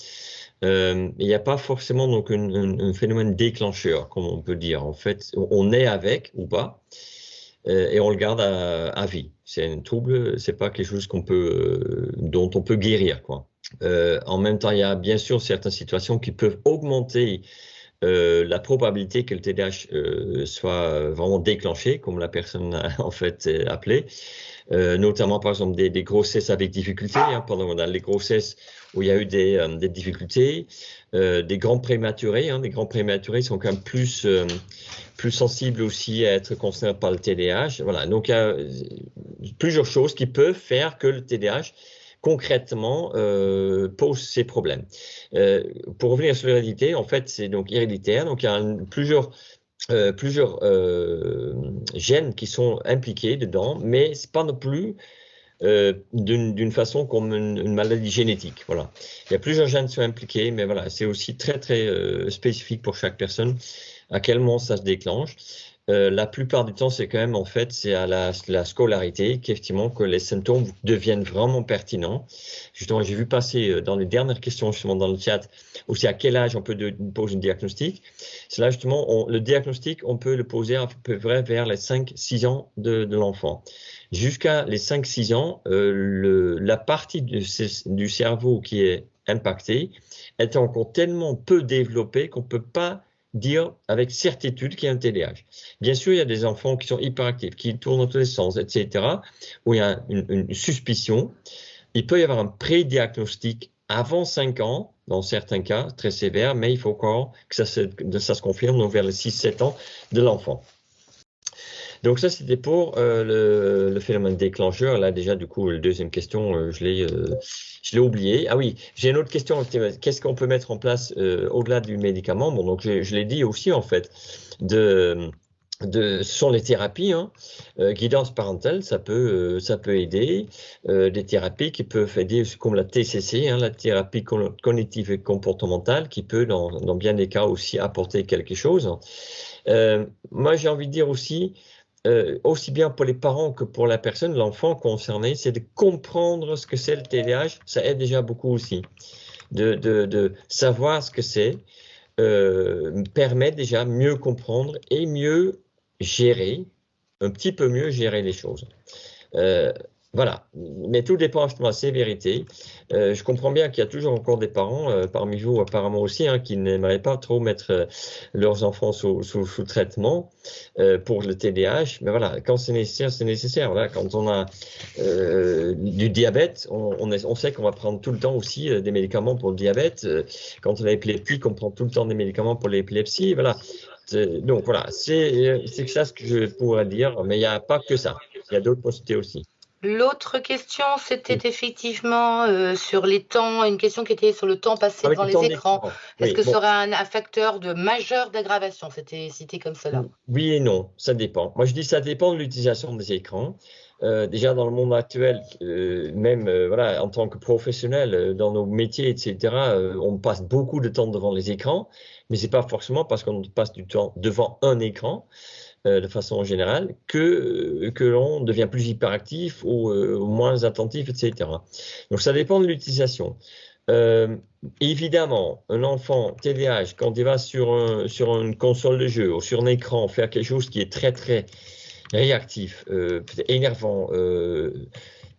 Il n'y a pas forcément donc un phénomène déclencheur, comme on peut dire. En fait, on est avec ou pas. Et on le garde à vie. C'est un trouble, c'est pas quelque chose dont on peut guérir, quoi. En même temps, il y a bien sûr certaines situations qui peuvent augmenter la probabilité que le TDAH soit vraiment déclenché, comme la personne a en fait appelé, notamment par exemple des grossesses avec difficultés, pendant les grossesses où il y a eu des difficultés, des grands prématurés. Les grands prématurés sont quand même plus sensibles aussi à être concernés par le TDAH. Voilà, donc il y a plusieurs choses qui peuvent faire que le TDAH concrètement pose ces problèmes. Pour revenir sur l'hérédité, en fait, c'est donc héréditaire. Donc il y a plusieurs gènes qui sont impliqués dedans, mais c'est pas non plus d'une façon comme une maladie génétique. Voilà. Il y a plusieurs gènes qui sont impliqués, mais voilà, c'est aussi très spécifique pour chaque personne à quel moment ça se déclenche. La plupart du temps, c'est quand même, en fait, c'est à la scolarité qu'effectivement que les symptômes deviennent vraiment pertinents. Justement, j'ai vu passer dans les dernières questions, justement, dans le chat, aussi à quel âge on peut poser un diagnostic. C'est là, justement, le diagnostic, on peut le poser à peu près vers les 5-6 ans de l'enfant. Jusqu'à les 5-6 ans, la partie du cerveau qui est impactée est encore tellement peu développée qu'on ne peut pas dire avec certitude qu'il y a un TDAH. Bien sûr, il y a des enfants qui sont hyperactifs, qui tournent dans tous les sens, etc., où il y a une suspicion. Il peut y avoir un pré-diagnostic avant 5 ans, dans certains cas très sévères, mais il faut encore que ça se confirme donc vers les 6-7 ans de l'enfant. Donc ça, c'était pour le phénomène déclencheur. Là, déjà, du coup, la deuxième question, je l'ai oublié. Ah oui, j'ai une autre question. Qu'est-ce qu'on peut mettre en place au-delà du médicament? Bon, donc je l'ai dit aussi, en fait, ce sont les thérapies, guidance parentale, ça peut aider, des thérapies qui peuvent aider comme la TCC, la thérapie cognitive et comportementale, qui peut dans bien des cas aussi apporter quelque chose. Moi, j'ai envie de dire aussi bien pour les parents que pour la personne, l'enfant concerné, c'est de comprendre ce que c'est le TDAH. Ça aide déjà beaucoup aussi. De savoir ce que c'est permet déjà mieux comprendre et mieux gérer, un petit peu mieux gérer les choses. Voilà, mais tout dépend justement de la sévérité. Je comprends bien qu'il y a toujours encore des parents, parmi vous apparemment aussi, qui n'aimeraient pas trop mettre leurs enfants sous traitement pour le TDAH. Mais voilà, quand c'est nécessaire, c'est nécessaire. Voilà, quand on a du diabète, on sait qu'on va prendre tout le temps aussi des médicaments pour le diabète. Quand on a l'épilepsie, on prend tout le temps des médicaments pour l'épilepsie. Voilà. Donc voilà, c'est ça ce que je pourrais dire, mais il n'y a pas que ça. Il y a d'autres possibilités aussi. L'autre question, c'était effectivement sur les temps, une question qui était sur le temps passé devant les écrans. Est-ce que ça aurait un facteur majeur d'aggravation? C'était cité comme cela. Oui et non, ça dépend. Moi, je dis ça dépend de l'utilisation des écrans. Déjà dans le monde actuel, même voilà, en tant que professionnel, dans nos métiers, etc., on passe beaucoup de temps devant les écrans, mais c'est pas forcément parce qu'on passe du temps devant un écran. De façon générale, que l'on devient plus hyperactif ou moins attentif, etc. Donc ça dépend de l'utilisation. Évidemment, un enfant TDAH, quand il va sur une console de jeu ou sur un écran faire quelque chose qui est très réactif, peut-être énervant,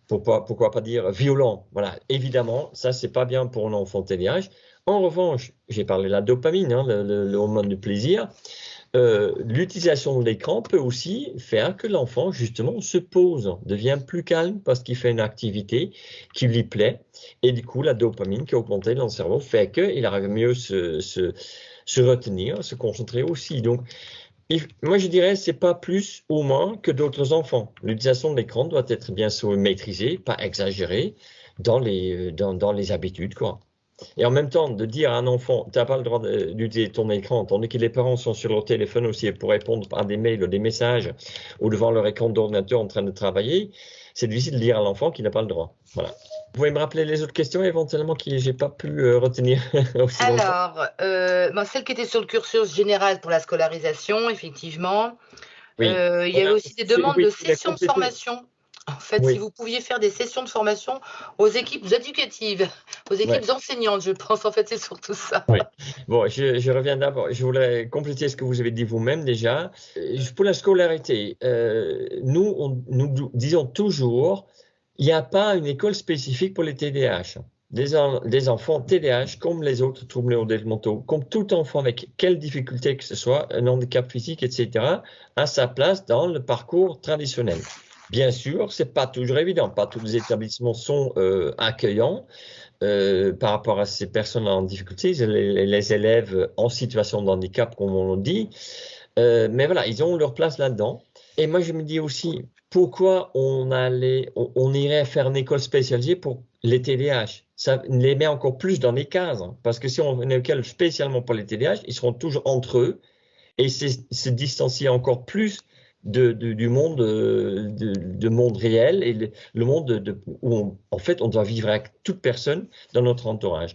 pourquoi pas dire violent, voilà, évidemment, ça c'est pas bien pour un enfant TDAH. En revanche, j'ai parlé de la dopamine, le hormone du plaisir. L'utilisation de l'écran peut aussi faire que l'enfant, justement, se pose, devient plus calme parce qu'il fait une activité qui lui plaît. Et du coup, la dopamine qui est augmentée dans le cerveau fait qu'il arrive mieux se retenir, se concentrer aussi. Donc, moi, je dirais, c'est pas plus ou moins que d'autres enfants. L'utilisation de l'écran doit être bien sûr maîtrisée, pas exagérée, dans les habitudes, quoi. Et en même temps, de dire à un enfant, tu n'as pas le droit d'utiliser ton écran, tandis que les parents sont sur leur téléphone aussi pour répondre à des mails ou des messages, ou devant leur écran d'ordinateur en train de travailler, c'est difficile de dire à l'enfant qu'il n'a pas le droit. Voilà. Vous pouvez me rappeler les autres questions éventuellement que je n'ai pas pu retenir aussi longtemps? Alors, celle qui était sur le cursus général pour la scolarisation, effectivement. Oui. Il y avait aussi des demandes de sessions de complété. formation. En fait, Oui. si vous pouviez faire des sessions de formation aux équipes éducatives, aux équipes enseignantes, je pense, en fait, c'est surtout ça. Oui. Bon, je reviens d'abord. Je voulais compléter ce que vous avez dit vous-même déjà. Pour la scolarité, nous disons toujours, il n'y a pas une école spécifique pour les TDAH. Des enfants TDAH, comme les autres troubles neurodéveloppementaux, comme tout enfant avec quelle difficulté que ce soit, un handicap physique, etc., a sa place dans le parcours traditionnel. Bien sûr, ce n'est pas toujours évident. Pas tous les établissements sont accueillants par rapport à ces personnes en difficulté, les élèves en situation de handicap, comme on le dit. Mais voilà, ils ont leur place là-dedans. Et moi, je me dis aussi, pourquoi on irait faire une école spécialisée pour les TDAH? Ça les met encore plus dans les cases. Parce que si on fait une école spécialement pour les TDAH, ils seront toujours entre eux et se distancier encore plus du monde, monde réel et le monde où en fait on doit vivre avec toute personne dans notre entourage.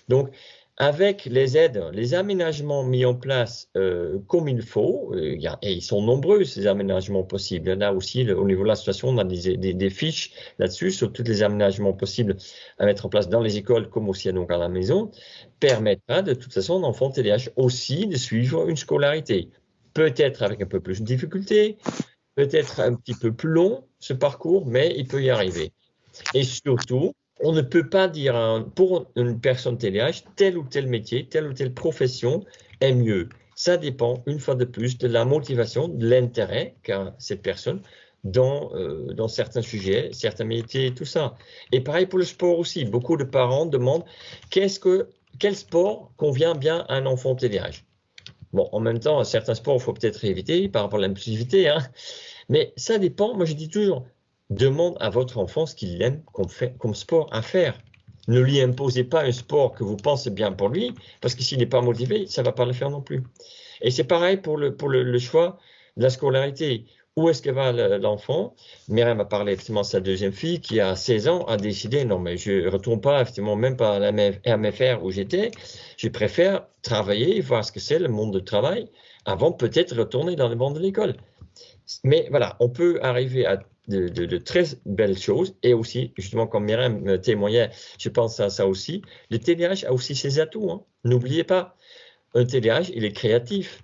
Donc, avec les aides, les aménagements mis en place comme il faut, et ils sont nombreux ces aménagements possibles. Là aussi, au niveau de l'association, on a des fiches là-dessus sur tous les aménagements possibles à mettre en place dans les écoles comme aussi donc à la maison, permettra de toute façon à l'enfant TDAH aussi de suivre une scolarité. Peut-être avec un peu plus de difficultés, peut-être un petit peu plus long ce parcours, mais il peut y arriver. Et surtout, on ne peut pas dire pour une personne TDAH, tel ou tel métier, telle ou telle profession est mieux. Ça dépend, une fois de plus, de la motivation, de l'intérêt qu'a cette personne dans certains sujets, certains métiers, tout ça. Et pareil pour le sport aussi. Beaucoup de parents demandent quel sport convient bien à un enfant TDAH. Bon, en même temps, certains sports, il faut peut-être éviter par rapport à l'impulsivité, hein. Mais ça dépend. Moi, je dis toujours, demande à votre enfant ce qu'il aime comme sport à faire. Ne lui imposez pas un sport que vous pensez bien pour lui, parce que s'il n'est pas motivé, ça ne va pas le faire non plus. Et c'est pareil pour le choix de la scolarité. Où est-ce que va l'enfant? Myriam a parlé effectivement de sa deuxième fille qui a 16 ans, a décidé, non mais je ne retourne pas effectivement même pas à la MFR où j'étais, je préfère travailler, voir ce que c'est le monde du travail, avant peut-être retourner dans le monde de l'école. Mais voilà, on peut arriver à de très belles choses et aussi, justement, comme Myriam témoignait, je pense à ça aussi, le TDAH a aussi ses atouts, hein. N'oubliez pas, un TDAH, il est créatif.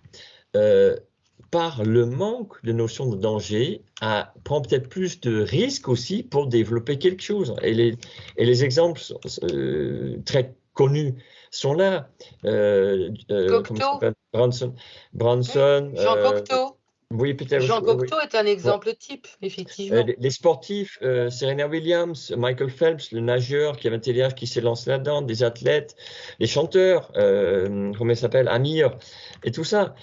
Par le manque de notion de danger, prend peut-être plus de risques aussi pour développer quelque chose. Et les exemples très connus sont là. Cocteau. Branson. Jean Cocteau. Oui, peut-être. Jean Cocteau est un exemple type, effectivement. Les sportifs, Serena Williams, Michael Phelps, le nageur qui avait un TDAH qui s'est lancé là-dedans, des athlètes, les chanteurs, comment il s'appelle, Amir, et tout ça.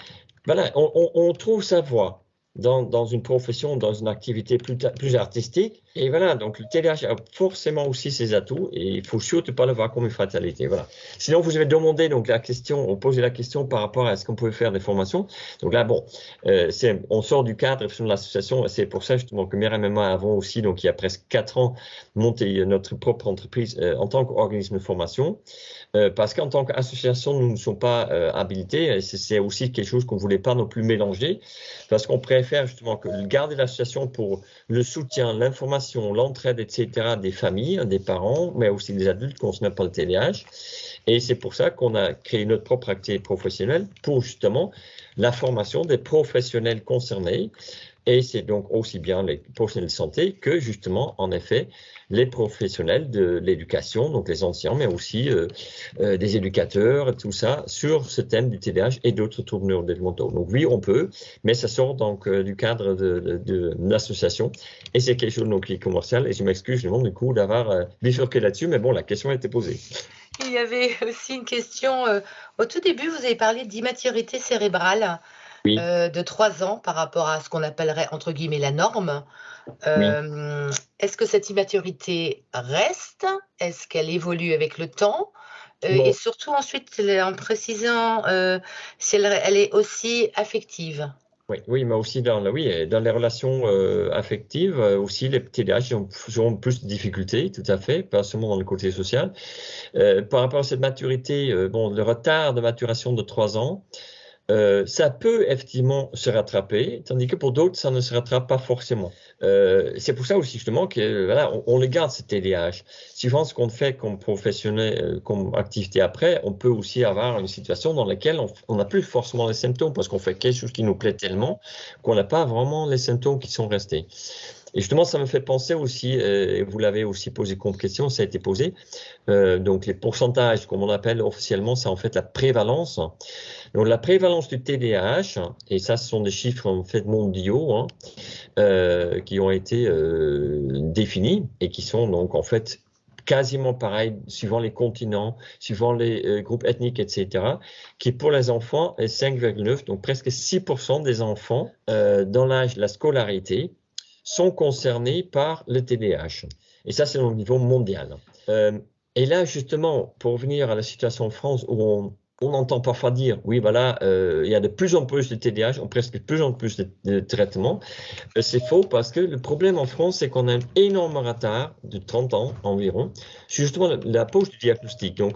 Voilà, on trouve sa voie dans une profession, dans une activité plus artistique. Et voilà, donc le TDAH a forcément aussi ses atouts et il faut surtout pas le voir comme une fatalité. Voilà. Sinon, vous avez demandé donc on posait la question par rapport à ce qu'on pouvait faire des formations. Donc là, bon, on sort du cadre de l'association. C'est pour ça justement que Myriam et moi avons aussi, donc il y a presque 4 ans, monté notre propre entreprise en tant qu'organisme de formation. Parce qu'en tant qu'association, nous ne sommes pas habilités. C'est aussi quelque chose qu'on ne voulait pas non plus mélanger, parce qu'on préfère justement garder l'association pour le soutien, l'information, l'entraide, etc. des familles, des parents, mais aussi des adultes concernés par le TDAH. Et c'est pour ça qu'on a créé notre propre activité professionnelle pour justement la formation des professionnels concernés. Et c'est donc aussi bien les professionnels de santé que justement, en effet, les professionnels de l'éducation, donc les enseignants, mais aussi des éducateurs et tout ça, sur ce thème du TDAH et d'autres troubles neurodéveloppementaux. Donc oui, on peut, mais ça sort donc du cadre de l'association et c'est quelque chose donc, qui est commercial. Et je m'excuse, je demande du coup d'avoir bifurqué là-dessus, mais bon, la question a été posée. Il y avait aussi une question. Au tout début, vous avez parlé d'immaturité cérébrale Oui, de 3 ans par rapport à ce qu'on appellerait, entre guillemets, la norme. oui. Est-ce que cette immaturité reste? Est-ce qu'elle évolue avec le temps? Et Bon, surtout ensuite, en précisant si elle est aussi affective. oui, oui, mais aussi dans les relations affectives, aussi les TDAH ont plus de difficultés, tout à fait, pas seulement dans le côté social. Par rapport à cette maturité, bon, le retard de maturation de 3 ans, ça peut effectivement se rattraper, tandis que pour d'autres, ça ne se rattrape pas forcément. C'est pour ça aussi justement que voilà, on le garde, ce TDAH. Suivant ce qu'on fait comme professionnel, comme activité après, on peut aussi avoir une situation dans laquelle on n'a plus forcément les symptômes parce qu'on fait quelque chose qui nous plaît tellement qu'on n'a pas vraiment les symptômes qui sont restés. Et justement, ça me fait penser aussi, et vous l'avez aussi posé comme question, ça a été posé, donc les pourcentages, comme on appelle officiellement, c'est en fait la prévalence. Donc la prévalence du TDAH, et ça ce sont des chiffres en fait mondiaux, hein, qui ont été définis et qui sont donc en fait quasiment pareils suivant les continents, suivant les groupes ethniques, etc., qui pour les enfants est 5,9, donc presque 6% des enfants dans l'âge de la scolarité sont concernés par le TDAH. Et ça, c'est au niveau mondial. Et là, justement, pour revenir à la situation en France où on entend parfois dire, oui, voilà, il y a de plus en plus de TDAH, presque de plus en plus de traitements. C'est faux parce que le problème en France, c'est qu'on a un énorme retard de 30 ans environ sur justement la pose du diagnostic. Donc,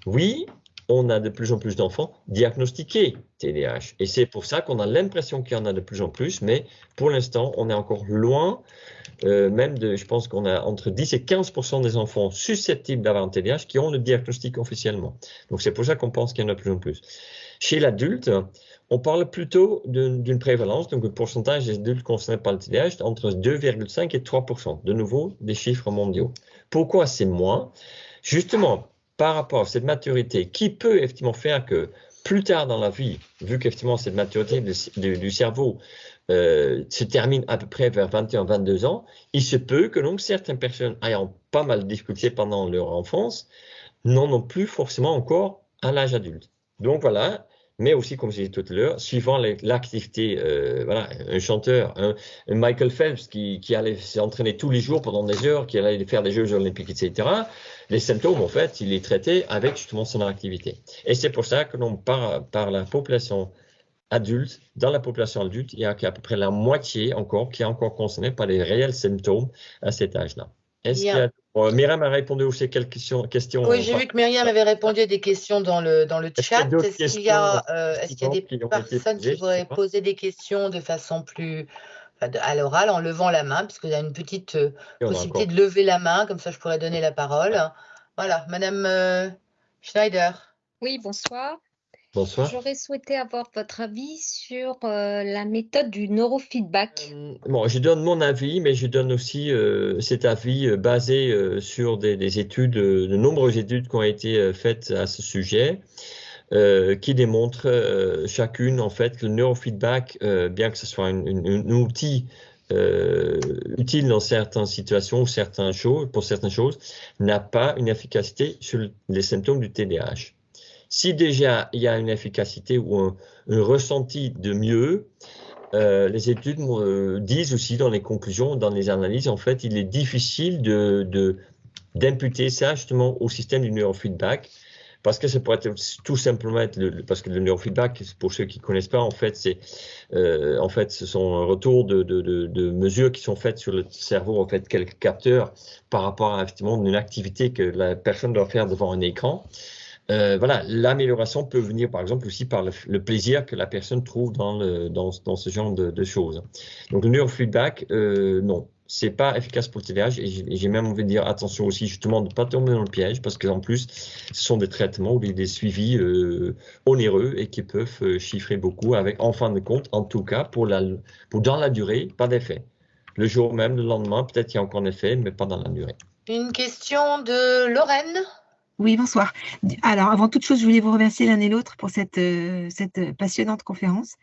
oui, on a de plus en plus d'enfants diagnostiqués TDAH. Et c'est pour ça qu'on a l'impression qu'il y en a de plus en plus, mais pour l'instant, on est encore loin, je pense qu'on a entre 10 et 15% des enfants susceptibles d'avoir un TDAH qui ont le diagnostic officiellement. Donc c'est pour ça qu'on pense qu'il y en a de plus en plus. Chez l'adulte, on parle plutôt d'une prévalence, donc un pourcentage des adultes concernés par le TDAH entre 2,5 et 3%. De nouveau, des chiffres mondiaux. Pourquoi c'est moins? Justement, par rapport à cette maturité qui peut effectivement faire que plus tard dans la vie, vu qu'effectivement cette maturité du cerveau se termine à peu près vers 21-22 ans, il se peut que donc certaines personnes ayant pas mal de difficultés pendant leur enfance n'en ont plus forcément encore à l'âge adulte. Donc voilà, mais aussi, comme j'ai dit tout à l'heure, suivant l'activité, voilà, un chanteur, un Michael Phelps qui allait s'entraîner tous les jours pendant des heures, qui allait faire des Jeux olympiques, etc., les symptômes, en fait, il les traitait avec justement son activité. Et c'est pour ça que l'on par la population adulte, dans la population adulte, il y a à peu près la moitié encore qui est encore concernée par les réels symptômes à cet âge-là. Est-ce qu'il y a... Myriam a répondu aussi à quelques questions. Oui, j'ai vu que Myriam avait répondu à des questions dans le chat. Est-ce qu'il y a des personnes qui voudraient poser des questions de façon plus à l'oral en levant la main, puisque vous avez une petite possibilité de lever la main, comme ça je pourrais donner la parole. Voilà, Madame Schneider. Oui, bonsoir. Bonsoir. J'aurais souhaité avoir votre avis sur la méthode du neurofeedback. Bon, je donne mon avis, mais je donne aussi cet avis basé sur des études, de nombreuses études qui ont été faites à ce sujet, qui démontrent chacune en fait que le neurofeedback, bien que ce soit un outil utile dans certaines situations ou pour certaines choses, n'a pas une efficacité sur les symptômes du TDAH. Si déjà il y a une efficacité ou un ressenti de mieux, les études disent aussi dans les conclusions, dans les analyses, en fait, il est difficile d'imputer ça justement au système du neurofeedback, parce que ça pourrait être tout simplement parce que le neurofeedback, pour ceux qui ne connaissent pas, en fait, ce sont un retour de mesures qui sont faites sur le cerveau, en fait, quelques capteurs par rapport à effectivement une activité que la personne doit faire devant un écran. Voilà, l'amélioration peut venir par exemple aussi par le plaisir que la personne trouve dans ce genre de choses. Donc le neurofeedback, non, c'est pas efficace pour le TDAH et j'ai même envie de dire attention aussi justement de ne pas tomber dans le piège parce qu'en plus ce sont des traitements ou des suivis onéreux et qui peuvent chiffrer beaucoup avec en fin de compte, en tout cas pour dans la durée, pas d'effet. Le jour même, le lendemain, peut-être qu'il y a encore un effet, mais pas dans la durée. Une question de Lorraine. Oui, bonsoir. Alors, avant toute chose, je voulais vous remercier l'un et l'autre pour cette passionnante conférence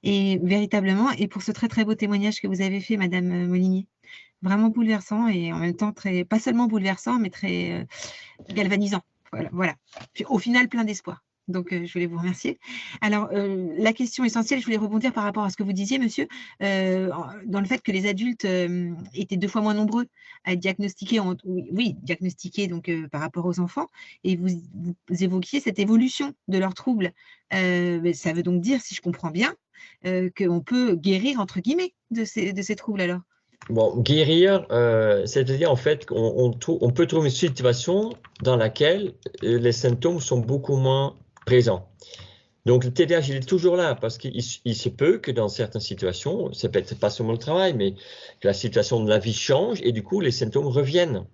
et véritablement, et pour ce très très beau témoignage que vous avez fait, Madame Molinier. Vraiment bouleversant et en même temps pas seulement bouleversant, mais très galvanisant. Voilà. Puis, au final, plein d'espoir. Donc, je voulais vous remercier. Alors, la question essentielle, je voulais rebondir par rapport à ce que vous disiez, monsieur, dans le fait que les adultes étaient 2 fois moins nombreux à être diagnostiqués, diagnostiqués donc, par rapport aux enfants, et vous évoquiez cette évolution de leurs troubles. Ça veut donc dire, si je comprends bien, qu'on peut guérir, entre guillemets, de ces troubles alors. Bon, guérir, c'est-à-dire en fait qu'on peut trouver une situation dans laquelle les symptômes sont beaucoup moins présents. Donc le TDAH, il est toujours là parce qu'il se peut que dans certaines situations, c'est peut-être pas seulement le travail, mais que la situation de la vie change et du coup les symptômes reviennent.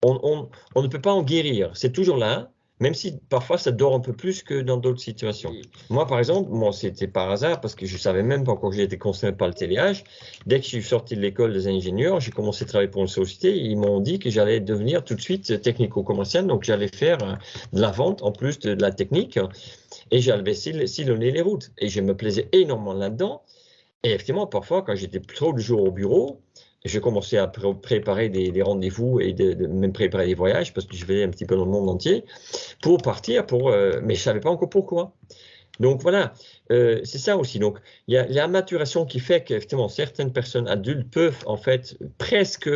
On ne peut pas en guérir, c'est toujours là, même si parfois ça dort un peu plus que dans d'autres situations. Moi par exemple, c'était par hasard parce que je savais même pas encore que j'ai été concerné par le TDAH. Dès que je suis sorti de l'école des ingénieurs, j'ai commencé à travailler pour une société. Ils m'ont dit que j'allais devenir tout de suite technico-commercial, donc j'allais faire de la vente en plus de la technique et j'allais sillonner les routes. Et je me plaisais énormément là-dedans. Et effectivement, parfois, quand j'étais trop de jours au bureau, je commençais à préparer des rendez-vous et de même préparer des voyages parce que je vais un petit peu dans le monde entier pour partir, mais je ne savais pas encore pourquoi. Donc voilà, c'est ça aussi. Donc il y a la maturation qui fait qu'effectivement certaines personnes adultes peuvent en fait presque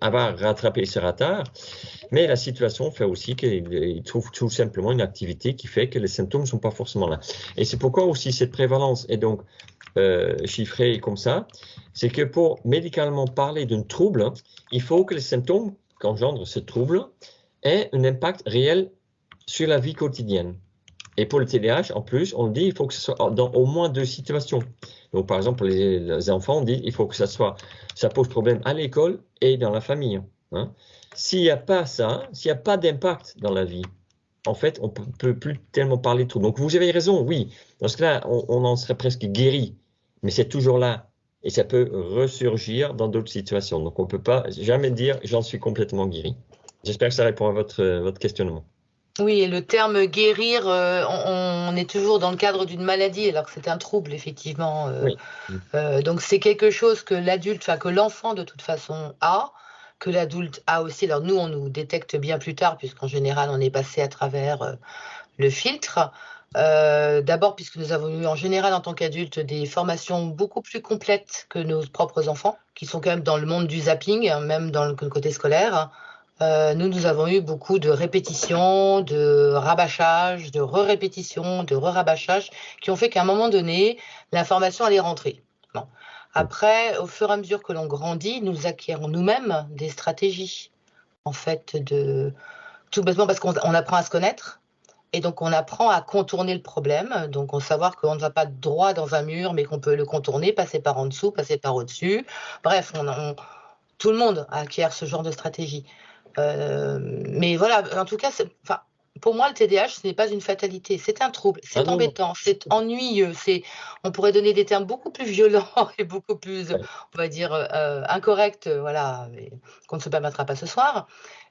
avoir rattrapé ce retard, mais la situation fait aussi qu'ils trouvent tout simplement une activité qui fait que les symptômes ne sont pas forcément là. Et c'est pourquoi aussi cette prévalence est donc chiffrée comme ça, c'est que pour médicalement parler d'un trouble, il faut que les symptômes qu'engendre ce trouble aient un impact réel sur la vie quotidienne. Et pour le TDAH, en plus, on dit qu'il faut que ce soit dans au moins 2 situations. Donc, par exemple, pour les enfants, on dit qu'il faut que ça pose problème à l'école et dans la famille. Hein. S'il n'y a pas ça, s'il n'y a pas d'impact dans la vie, en fait, on ne peut plus tellement parler de trouble. Donc, vous avez raison, oui. Parce que là, on en serait presque guéri. Mais c'est toujours là. Et ça peut ressurgir dans d'autres situations. Donc, on ne peut pas jamais dire « j'en suis complètement guéri ». J'espère que ça répond à votre questionnement. Oui, et le terme guérir, on est toujours dans le cadre d'une maladie, alors que c'est un trouble, effectivement. Oui. Donc, c'est quelque chose que l'adulte, enfin, que l'enfant, de toute façon, a, que l'adulte a aussi. Alors, nous, on nous détecte bien plus tard, puisqu'en général, on est passé à travers le filtre. D'abord, puisque nous avons eu, en général, en tant qu'adultes, des formations beaucoup plus complètes que nos propres enfants, qui sont quand même dans le monde du zapping, hein, même dans le côté scolaire. Nous avons eu beaucoup de répétitions, de rabâchage, de re-répétitions, de re-rabâchage, qui ont fait qu'à un moment donné, l'information allait rentrer. Bon. Après, au fur et à mesure que l'on grandit, nous acquérons nous-mêmes des stratégies, en fait, tout bêtement parce qu'on apprend à se connaître. Et donc, on apprend à contourner le problème. Donc, on savoir qu'on ne va pas droit dans un mur, mais qu'on peut le contourner, passer par en dessous, passer par au-dessus. Bref, tout le monde acquiert ce genre de stratégie. Mais voilà, en tout cas, pour moi, le TDAH, ce n'est pas une fatalité. C'est un trouble, c'est embêtant, c'est ennuyeux. On pourrait donner des termes beaucoup plus violents et beaucoup plus, on va dire, incorrects, voilà, qu'on ne se permettra pas ce soir.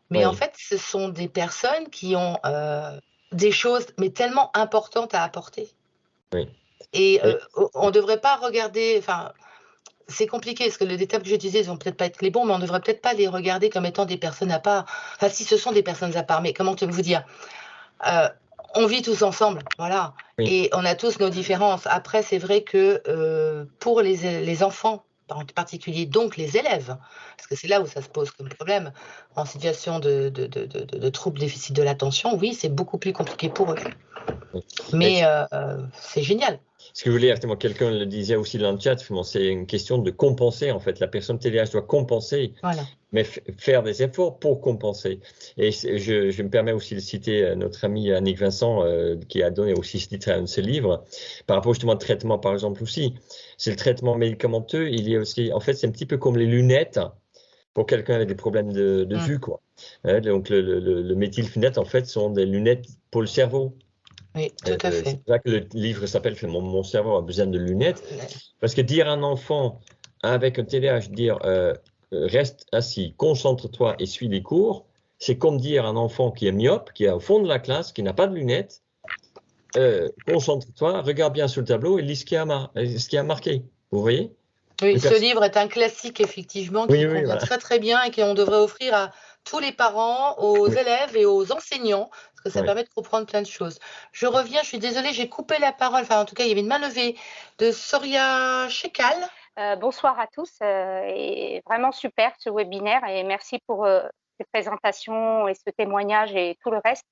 Mais en fait, ce sont des personnes qui ont des choses, mais tellement importantes à apporter. Oui. Et on ne devrait pas regarder, enfin, c'est compliqué, parce que les termes que j'ai utilisés, ils vont peut-être pas être les bons, mais on ne devrait peut-être pas les regarder comme étant des personnes à part. Enfin, si ce sont des personnes à part, mais comment vous dire, on vit tous ensemble, voilà, et on a tous nos différences. Après, c'est vrai que pour les enfants, en particulier donc les élèves, parce que c'est là où ça se pose comme problème, en situation de trouble déficit de l'attention, oui, c'est beaucoup plus compliqué pour eux. Mais c'est génial. Ce que je voulais dire, quelqu'un le disait aussi dans le chat, c'est une question de compenser en fait. La personne TDAH doit compenser, voilà. Mais faire des efforts pour compenser. Et je me permets aussi de citer notre ami Annick Vincent qui a donné aussi ce titre à un de ses livres par rapport justement au traitement par exemple aussi. C'est le traitement médicamenteux, il y a aussi, en fait c'est un petit peu comme les lunettes pour quelqu'un avec des problèmes de vue quoi. Donc le méthylphénate en fait sont des lunettes pour le cerveau. Oui, tout à fait. C'est pour ça que le livre s'appelle « Mon cerveau a besoin de lunettes ». Parce que dire à un enfant avec un TDAH, dire reste assis, concentre-toi et suis les cours, c'est comme dire à un enfant qui est myope, qui est au fond de la classe, qui n'a pas de lunettes, concentre-toi, regarde bien sur le tableau et lis ce qui a marqué. Vous voyez ? Oui, ce livre est un classique, effectivement, qui convient très très bien et qu'on devrait offrir à tous les parents, aux élèves et aux enseignants, parce que ça Ouais. permet de comprendre plein de choses. Je reviens, je suis désolée, j'ai coupé la parole, enfin en tout cas, il y avait une main levée de Soria Chekal. Bonsoir à tous, et vraiment super ce webinaire et merci pour cette présentation et ce témoignage et tout le reste.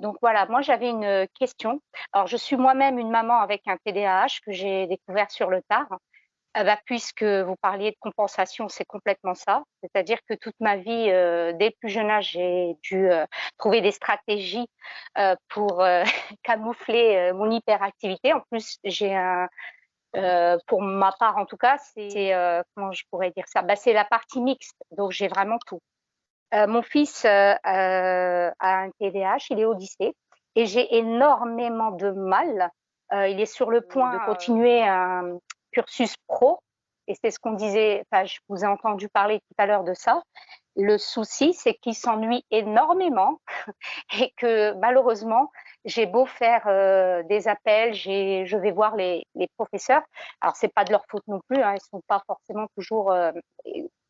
Donc voilà, moi j'avais une question. Alors je suis moi-même une maman avec un TDAH que j'ai découvert sur le tard. Puisque vous parliez de compensation, c'est complètement ça. C'est-à-dire que toute ma vie, dès le plus jeune âge, j'ai dû trouver des stratégies pour camoufler mon hyperactivité. En plus, j'ai pour ma part en tout cas, c'est comment je pourrais dire ça, c'est la partie mixte, donc j'ai vraiment tout. Mon fils a un TDAH, il est au lycée et j'ai énormément de mal. Il est sur le point de continuer un cursus pro et c'est ce qu'on disait, je vous ai entendu parler tout à l'heure de ça. Le souci, c'est qu'il s'ennuie énormément et que malheureusement, j'ai beau faire des appels, je vais voir les professeurs. Alors, c'est pas de leur faute non plus, hein, ils sont pas forcément toujours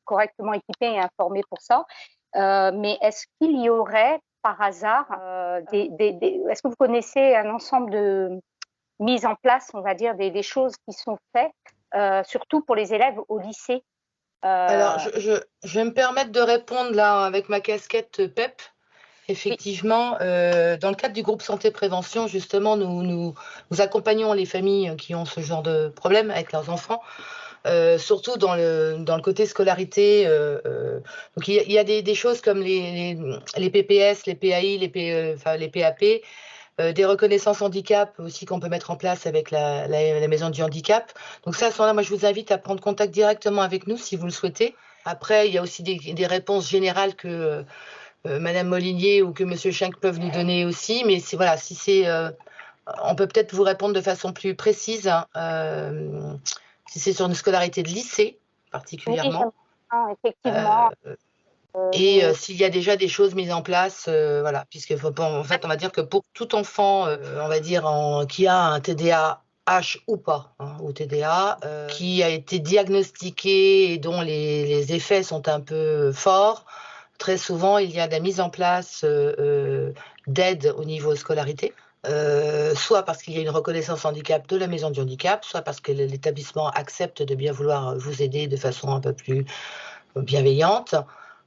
correctement équipés et informés pour ça. Mais est-ce qu'il y aurait par hasard est-ce que vous connaissez un ensemble de mises en place, on va dire, des choses qui sont faites, surtout pour les élèves au lycée? Alors, je vais me permettre de répondre là avec ma casquette PEP. Effectivement, dans le cadre du groupe santé prévention, justement, nous accompagnons les familles qui ont ce genre de problème avec leurs enfants, surtout dans le côté scolarité. Donc, il y a des choses comme les PPS, les PAI, les PAP, des reconnaissances handicap aussi qu'on peut mettre en place avec la maison du handicap. Donc ça, à ce moment-là, moi, je vous invite à prendre contact directement avec nous si vous le souhaitez. Après, il y a aussi des réponses générales que Madame Molinier ou que Monsieur Schenk peuvent nous donner aussi, mais voilà, on peut peut-être vous répondre de façon plus précise, si c'est sur une scolarité de lycée particulièrement. Oui, effectivement. Et s'il y a déjà des choses mises en place, voilà, puisque en fait, on va dire que pour tout enfant, on va dire qui a un TDAH ou pas, ou TDA, qui a été diagnostiqué et dont les effets sont un peu forts. Très souvent, il y a de la mise en place d'aide au niveau scolarité, soit parce qu'il y a une reconnaissance handicap de la maison du handicap, soit parce que l'établissement accepte de bien vouloir vous aider de façon un peu plus bienveillante.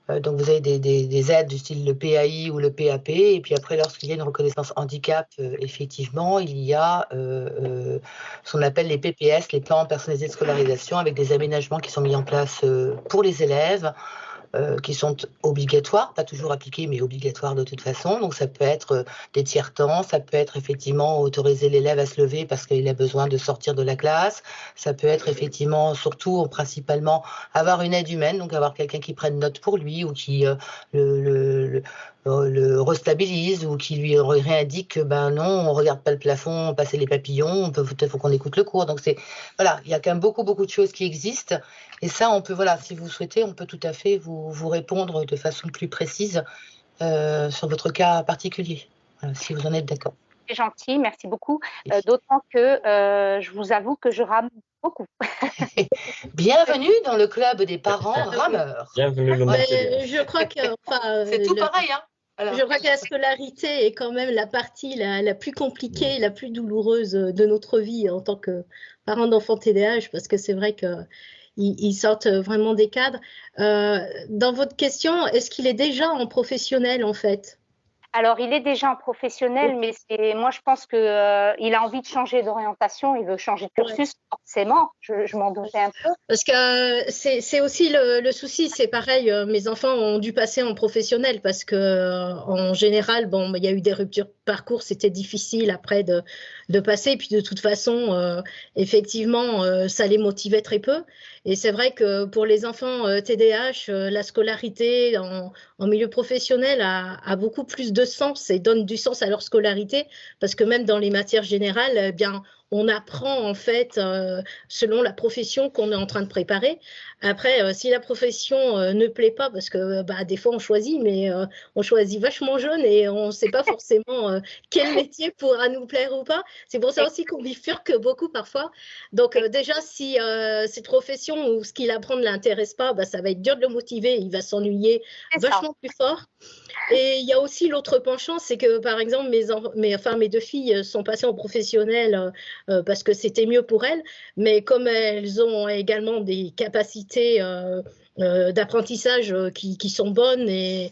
Donc, vous avez des aides du style le PAI ou le PAP, et puis après, lorsqu'il y a une reconnaissance handicap, effectivement, il y a ce qu'on appelle les PPS, les plans personnalisés de scolarisation, avec des aménagements qui sont mis en place pour les élèves, qui sont obligatoires, pas toujours appliqués, mais obligatoires de toute façon. Donc, ça peut être des tiers-temps, ça peut être effectivement autoriser l'élève à se lever parce qu'il a besoin de sortir de la classe, ça peut être effectivement, surtout, principalement, avoir une aide humaine, donc avoir quelqu'un qui prenne note pour lui ou qui le restabilise ou qui lui réindique que non, on regarde pas le plafond, passer les papillons, peut-être faut qu'on écoute le cours. Donc voilà, il y a quand même beaucoup de choses qui existent. Et ça, on peut, voilà, si vous souhaitez, on peut tout à fait vous répondre de façon plus précise sur votre cas particulier, si vous en êtes d'accord. C'est gentil, merci beaucoup. D'autant que je vous avoue que je rame beaucoup. Bienvenue dans le club des parents rameurs. Bienvenue le je crois que c'est tout pareil, hein. Alors. Je crois que la scolarité est quand même la partie la plus compliquée, la plus douloureuse de notre vie en tant que parents d'enfants TDAH, parce que c'est vrai qu'ils sortent vraiment des cadres. Dans votre question, est-ce qu'il est déjà en professionnel en fait ? Alors, il est déjà en professionnel, mais moi, je pense qu'il a envie de changer d'orientation, il veut changer de cursus, forcément, je m'en doutais un peu. Parce que c'est aussi le souci, c'est pareil, mes enfants ont dû passer en professionnel parce que en général, il y a eu des ruptures de parcours, c'était difficile après de passer, puis de toute façon, effectivement, ça les motivait très peu. Et c'est vrai que pour les enfants TDAH, la scolarité en milieu professionnel a beaucoup plus de sens et donne du sens à leur scolarité, parce que même dans les matières générales, on apprend en fait selon la profession qu'on est en train de préparer. Après, si la profession ne plaît pas, parce que des fois on choisit, mais on choisit vachement jeune et on ne sait pas forcément quel métier pourra nous plaire ou pas. C'est pour ça aussi qu'on bifurque beaucoup parfois. Donc déjà, si cette profession ou ce qu'il apprend ne l'intéresse pas, ça va être dur de le motiver, il va s'ennuyer vachement plus fort. Et il y a aussi l'autre penchant, c'est que par exemple mes deux filles sont passées en professionnel parce que c'était mieux pour elles, mais comme elles ont également des capacités d'apprentissage qui sont bonnes et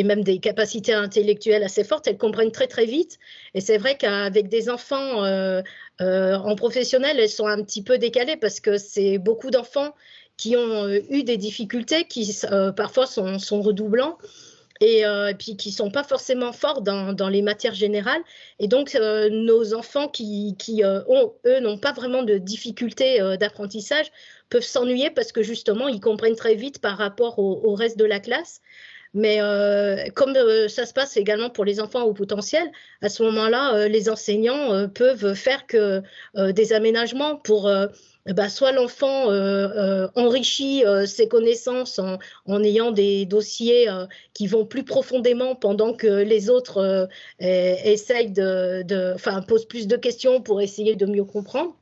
même des capacités intellectuelles assez fortes, elles comprennent très très vite. Et c'est vrai qu'avec des enfants en professionnel, elles sont un petit peu décalées parce que c'est beaucoup d'enfants qui ont eu des difficultés, qui parfois sont redoublants et puis qui ne sont pas forcément forts dans les matières générales. Et donc, nos enfants qui eux, n'ont pas vraiment de difficultés d'apprentissage peuvent s'ennuyer parce que justement, ils comprennent très vite par rapport au reste de la classe. Mais comme ça se passe également pour les enfants au potentiel, à ce moment-là, les enseignants peuvent faire des aménagements pour soit l'enfant enrichit ses connaissances en ayant des dossiers qui vont plus profondément pendant que les autres essayent posent plus de questions pour essayer de mieux comprendre.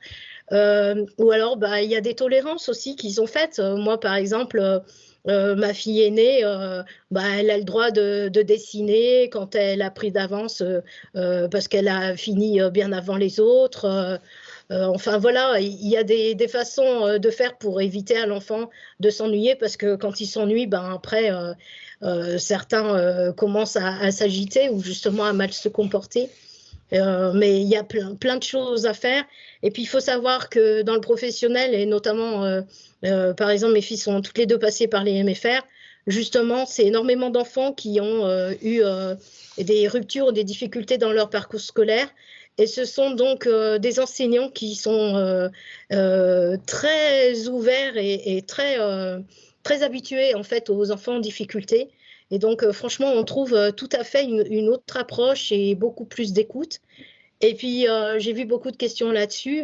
Ou alors, il y a des tolérances aussi qu'ils ont faites. Moi, par exemple, ma fille aînée, elle a le droit de dessiner quand elle a pris d'avance parce qu'elle a fini bien avant les autres. Enfin voilà, il y a des façons de faire pour éviter à l'enfant de s'ennuyer parce que quand il s'ennuie, après, certains commencent à s'agiter ou justement à mal se comporter. Mais il y a plein de choses à faire. Et puis, il faut savoir que dans le professionnel, et notamment, par exemple, mes filles sont toutes les deux passées par les MFR, justement, c'est énormément d'enfants qui ont eu des ruptures ou des difficultés dans leur parcours scolaire. Et ce sont donc des enseignants qui sont très ouverts et très habitués en fait aux enfants en difficulté. Et donc, franchement, on trouve tout à fait une autre approche et beaucoup plus d'écoute. Et puis, j'ai vu beaucoup de questions là-dessus.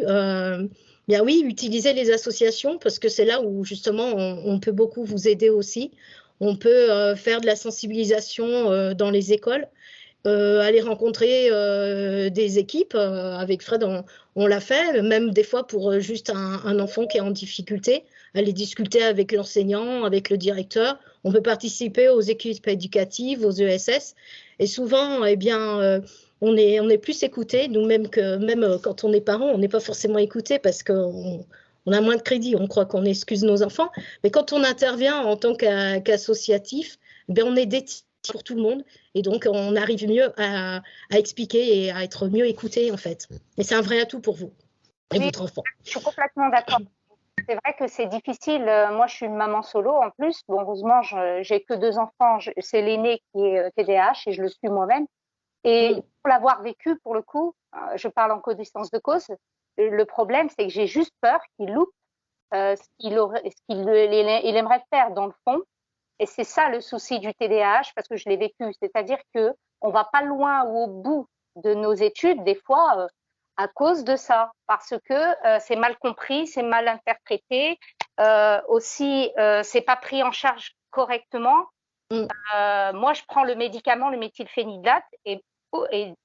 Bien oui, utiliser les associations parce que c'est là où justement on peut beaucoup vous aider aussi. On peut faire de la sensibilisation dans les écoles. Aller rencontrer des équipes. Avec Fred, on l'a fait, même des fois pour juste un enfant qui est en difficulté, aller discuter avec l'enseignant, avec le directeur. On peut participer aux équipes éducatives, aux ESS. Et souvent, on est plus écouté, nous-mêmes même quand on est parent, on n'est pas forcément écouté parce qu'on a moins de crédit, on croit qu'on excuse nos enfants. Mais quand on intervient en tant qu'associatif, on est dédié pour tout le monde et donc on arrive mieux à expliquer et à être mieux écouté en fait. Et c'est un vrai atout pour vous et votre enfant. Je suis complètement d'accord. C'est vrai que c'est difficile. Moi, je suis une maman solo en plus. Bon, heureusement, j'ai que 2 enfants. C'est l'aîné qui est TDAH et je le suis moi-même. Et pour l'avoir vécu, pour le coup, je parle en connaissance de cause. Le problème, c'est que j'ai juste peur qu'il loupe ce qu'il aimerait faire dans le fond. Et c'est ça le souci du TDAH, parce que je l'ai vécu. C'est-à-dire qu'on va pas loin ou au bout de nos études, des fois, à cause de ça, parce que c'est mal compris, c'est mal interprété. Aussi, c'est pas pris en charge correctement. Moi, je prends le médicament, le méthylphénidate, et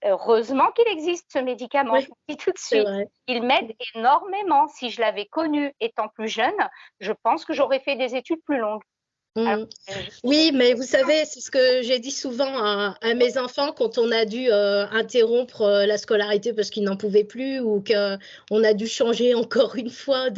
heureusement qu'il existe ce médicament. Oui, je vous dis tout de suite, il m'aide énormément. Si je l'avais connu étant plus jeune, je pense que j'aurais fait des études plus longues. Alors, oui, mais vous savez, c'est ce que j'ai dit souvent à mes enfants quand on a dû interrompre la scolarité parce qu'ils n'en pouvaient plus ou qu'on a dû changer encore une fois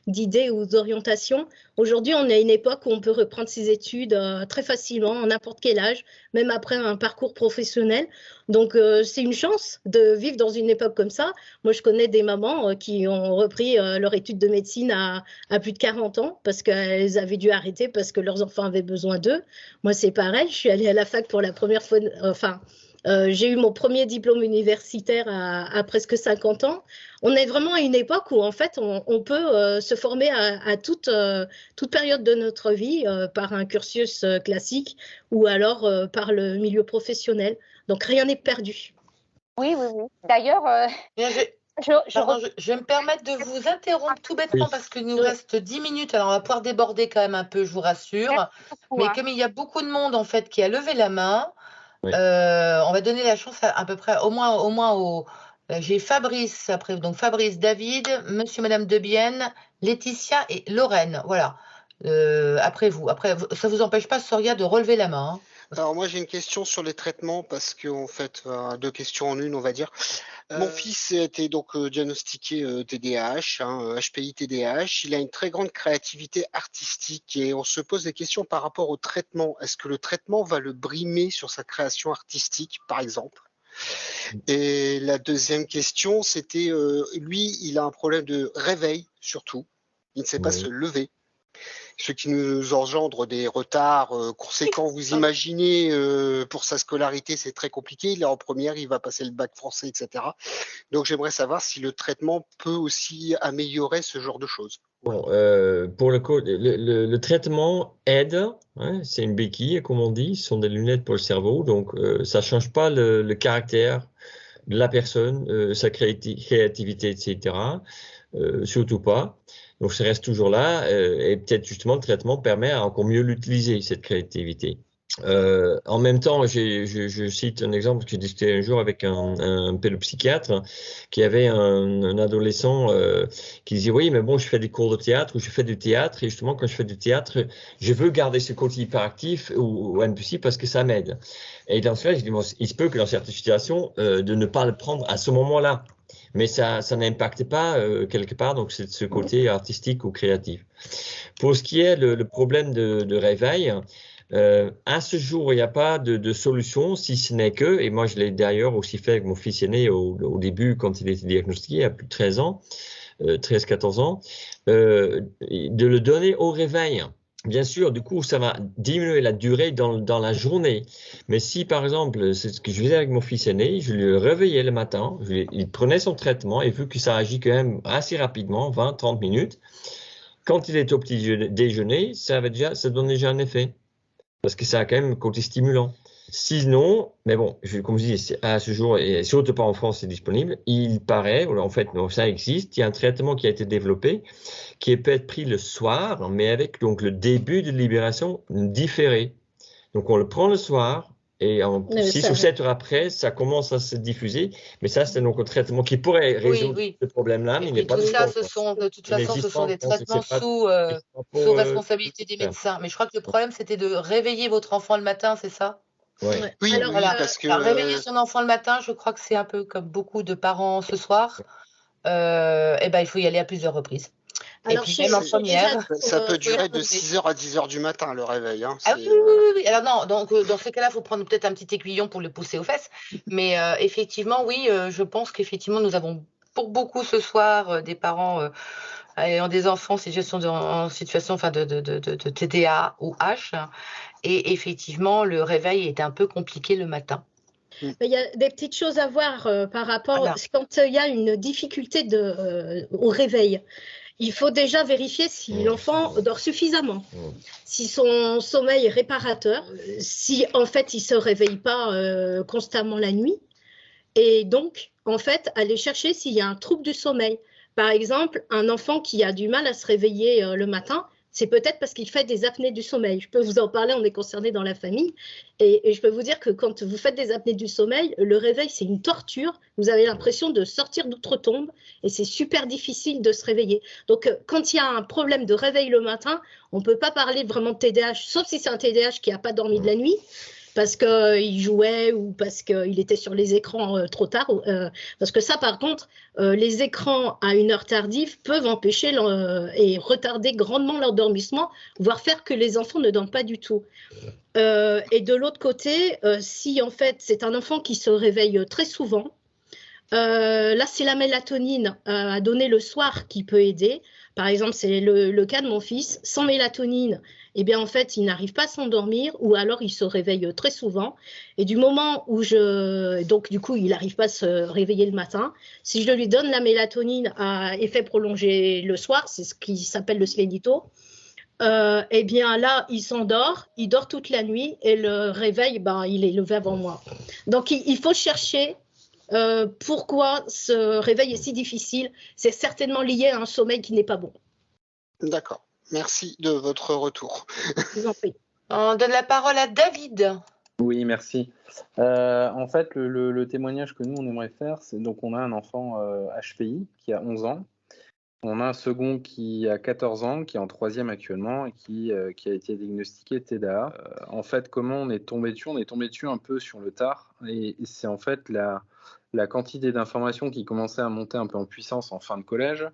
d'idée ou d'orientation. Aujourd'hui, on est à une époque où on peut reprendre ses études très facilement, à n'importe quel âge, même après un parcours professionnel. Donc, c'est une chance de vivre dans une époque comme ça. Moi, je connais des mamans qui ont repris leur étude de médecine à plus de 40 ans parce qu'elles avaient dû arrêter parce que leurs enfants avaient besoin d'eux. Moi, c'est pareil. Je suis allée à la fac pour la première fois. J'ai eu mon premier diplôme universitaire à presque 50 ans. On est vraiment à une époque où, en fait, on peut se former à toute période de notre vie par un cursus classique ou alors par le milieu professionnel. Donc, rien n'est perdu. oui. D'ailleurs, Je vais me permettre de vous interrompre tout bêtement parce qu'il nous reste 10 minutes. Alors, on va pouvoir déborder quand même un peu, je vous rassure. Mais comme il y a beaucoup de monde, en fait, qui a levé la main, on va donner la chance à peu près, au moins au... J'ai Fabrice, après, donc Fabrice, David, monsieur, madame Debienne, Laetitia et Lorraine. Voilà. Après vous. Après, ça ne vous empêche pas, Soria, de relever la main. Alors moi j'ai une question sur les traitements parce qu'en fait, 2 questions en une on va dire. Mon fils a été donc diagnostiqué TDAH, HPI TDAH. Il a une très grande créativité artistique et on se pose des questions par rapport au traitement. Est-ce que le traitement va le brimer sur sa création artistique par exemple? Et la deuxième question c'était, lui il a un problème de réveil surtout. Il ne sait pas se lever. Ce qui nous engendre des retards conséquents. Vous imaginez, pour sa scolarité, c'est très compliqué. Il est en première, il va passer le bac français, etc. Donc, j'aimerais savoir si le traitement peut aussi améliorer ce genre de choses. Bon, pour le traitement aide, hein, c'est une béquille, comme on dit, ce sont des lunettes pour le cerveau, donc ça ne change pas le caractère de la personne, sa créativité, etc. Surtout pas. Donc, ça reste toujours là et peut-être justement le traitement permet à encore mieux l'utiliser, cette créativité. En même temps, je cite un exemple que j'ai discuté un jour avec un pédopsychiatre qui avait un adolescent qui disait oui, mais bon, je fais des cours de théâtre ou je fais du théâtre et justement quand je fais du théâtre, je veux garder ce côté hyperactif ou NPC parce que ça m'aide. Et dans ce cas, je dis bon, il se peut que dans certaines situations, de ne pas le prendre à ce moment-là. Mais ça n'impacte pas quelque part, donc c'est ce côté artistique ou créatif. Pour ce qui est le problème de réveil, à ce jour, il n'y a pas de solution, si ce n'est que, et moi je l'ai d'ailleurs aussi fait avec mon fils aîné au début quand il était diagnostiqué, il y a plus de 13 ans, 13-14 ans, de le donner au réveil. Bien sûr, du coup, ça va diminuer la durée dans la journée. Mais si, par exemple, c'est ce que je faisais avec mon fils aîné, je le réveillais le matin, il prenait son traitement et vu que ça agit quand même assez rapidement, 20-30 minutes, quand il était au petit déjeuner, ça donnait déjà un effet. Parce que ça a quand même un côté stimulant. Sinon, mais bon, comme je dis, à ce jour, et surtout pas en France, c'est disponible, il paraît, en fait, ça existe, il y a un traitement qui a été développé, qui peut être pris le soir, mais avec donc le début de libération différé. Donc on le prend le soir, et 6 ou 7 heures après, ça commence à se diffuser, mais ça, c'est donc un traitement qui pourrait résoudre ce problème-là, mais il n'est pas tout ça, de toute façon, ce sont des traitements sous responsabilité des médecins. Mais je crois que le problème, c'était de réveiller votre enfant le matin, c'est ça? Oui, alors, parce que réveiller son enfant le matin, je crois que c'est un peu comme beaucoup de parents ce soir. Il faut y aller à plusieurs reprises. Alors, et puis même en première, ça peut durer de 6h à 10h du matin, le réveil. Hein, oui. Alors non, donc dans ce cas-là, il faut prendre peut-être un petit aiguillon pour le pousser aux fesses. Mais effectivement, oui, je pense qu'effectivement, nous avons pour beaucoup ce soir des parents ayant des enfants en situation de TDA ou H. Et effectivement, le réveil est un peu compliqué le matin. Il y a des petites choses à voir par rapport quand il y a une difficulté au réveil. Il faut déjà vérifier si l'enfant dort suffisamment, si son sommeil est réparateur, si en fait il ne se réveille pas constamment la nuit. Et donc, en fait, aller chercher s'il y a un trouble du sommeil. Par exemple, un enfant qui a du mal à se réveiller le matin, c'est peut-être parce qu'il fait des apnées du sommeil. Je peux vous en parler, on est concerné dans la famille. Et je peux vous dire que quand vous faites des apnées du sommeil, le réveil, c'est une torture. Vous avez l'impression de sortir d'outre-tombe et c'est super difficile de se réveiller. Donc, quand il y a un problème de réveil le matin, on ne peut pas parler vraiment de TDAH, sauf si c'est un TDAH qui n'a pas dormi de la nuit, parce qu'il jouait ou parce qu'il était sur les écrans trop tard. Parce que ça, par contre, les écrans à une heure tardive peuvent empêcher et retarder grandement l'endormissement, voire faire que les enfants ne dorment pas du tout. Et de l'autre côté, si en fait c'est un enfant qui se réveille très souvent, là c'est la mélatonine à donner le soir qui peut aider. Par exemple, c'est le cas de mon fils. Sans mélatonine, eh bien, en fait, il n'arrive pas à s'endormir ou alors il se réveille très souvent. Et du moment où donc, du coup, il n'arrive pas à se réveiller le matin, si je lui donne la mélatonine à effet prolongé le soir, c'est ce qui s'appelle le Slénito, eh bien, là, il s'endort, il dort toute la nuit et le réveil, il est levé avant moi. Donc, il faut chercher pourquoi ce réveil est si difficile. C'est certainement lié à un sommeil qui n'est pas bon. D'accord. Merci de votre retour. Je vous en prie. On donne la parole à David. Oui, merci. En fait, le témoignage que nous, on aimerait faire, c'est donc on a un enfant HPI qui a 11 ans. On a un second qui a 14 ans, qui est en 3e actuellement et qui a été diagnostiqué TDAH. En fait, comment on est tombé dessus? On est tombé dessus un peu sur le tard. Et c'est en fait la quantité d'informations qui commençait à monter un peu en puissance en fin de collège,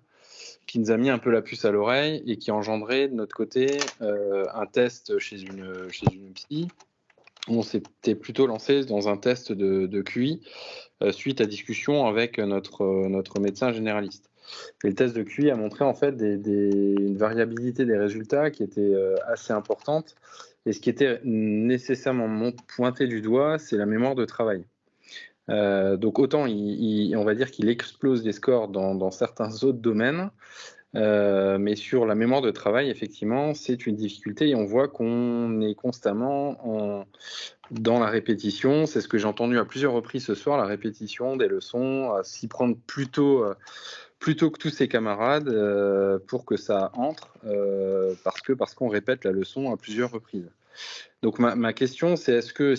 qui nous a mis un peu la puce à l'oreille et qui a engendré de notre côté un test chez une psy. On s'était plutôt lancé dans un test de QI suite à discussion avec notre médecin généraliste. Et le test de QI a montré en fait une variabilité des résultats qui était assez importante. Et ce qui était nécessairement pointé du doigt, c'est la mémoire de travail. Donc autant on va dire qu'il explose les scores dans certains autres domaines, mais sur la mémoire de travail, effectivement, c'est une difficulté et on voit qu'on est constamment dans la répétition. C'est ce que j'ai entendu à plusieurs reprises ce soir, la répétition des leçons, à s'y prendre plutôt que tous ses camarades pour que ça entre, parce qu'on répète la leçon à plusieurs reprises. Donc ma question, c'est est-ce que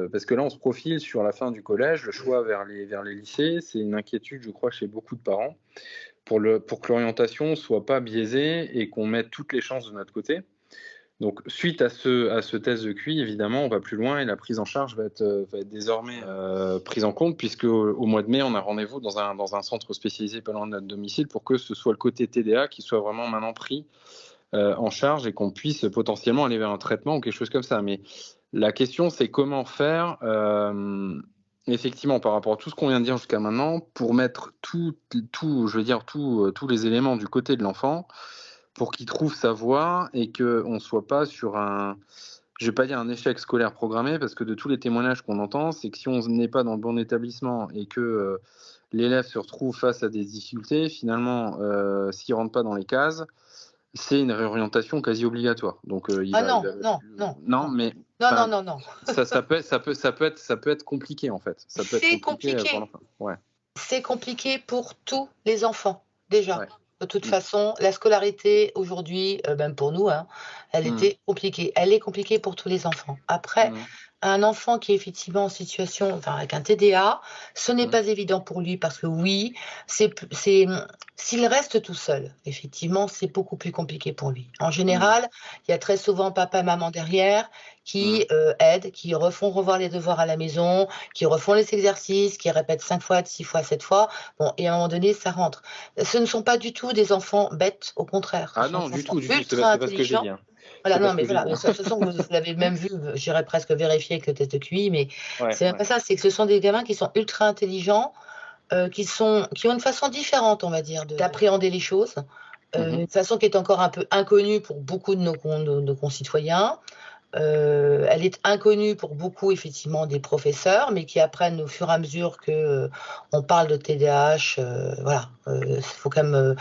parce que là on se profile sur la fin du collège, le choix vers les lycées, c'est une inquiétude, je crois, chez beaucoup de parents, pour que l'orientation ne soit pas biaisée et qu'on mette toutes les chances de notre côté. Donc, suite à ce test de QI, évidemment, on va plus loin et la prise en charge va être désormais prise en compte, puisque au mois de mai, on a rendez-vous dans un centre spécialisé pas loin de notre domicile pour que ce soit le côté TDA qui soit vraiment maintenant pris en charge et qu'on puisse potentiellement aller vers un traitement ou quelque chose comme ça. Mais la question, c'est comment faire, effectivement, par rapport à tout ce qu'on vient de dire jusqu'à maintenant, pour mettre tous les éléments du côté de l'enfant, pour qu'il trouve sa voie et qu'on ne soit pas sur je ne vais pas dire un échec scolaire programmé, parce que de tous les témoignages qu'on entend, c'est que si on n'est pas dans le bon établissement et que l'élève se retrouve face à des difficultés, finalement, s'il ne rentre pas dans les cases, c'est une réorientation quasi obligatoire. Donc, Non. Mais ça peut être compliqué en fait. C'est compliqué. Pour l'enfant. Ouais. C'est compliqué pour tous les enfants déjà. Ouais. De toute façon, la scolarité aujourd'hui, même pour nous, elle était compliquée. Elle est compliquée pour tous les enfants. Après, un enfant qui est effectivement en situation, avec un TDA, ce n'est pas évident pour lui parce que oui, s'il reste tout seul, effectivement, c'est beaucoup plus compliqué pour lui. En général, il y a très souvent papa et maman derrière qui aident, qui refont revoir les devoirs à la maison, qui refont les exercices, qui répètent 5 fois, 6 fois, 7 fois. Bon, et à un moment donné, ça rentre. Ce ne sont pas du tout des enfants bêtes, au contraire. Ah non, du tout. C'est pas ce que j'ai dit. Voilà, non, mais voilà, de toute façon, vous l'avez même vu, j'irais presque vérifier avec le test de QI, mais c'est même pas ça, c'est que ce sont des gamins qui sont ultra intelligents, qui ont une façon différente, on va dire, d'appréhender les choses, une façon qui est encore un peu inconnue pour beaucoup de nos concitoyens. Elle est inconnue pour beaucoup, effectivement, des professeurs, mais qui apprennent au fur et à mesure qu'on parle de TDAH. Il faut quand même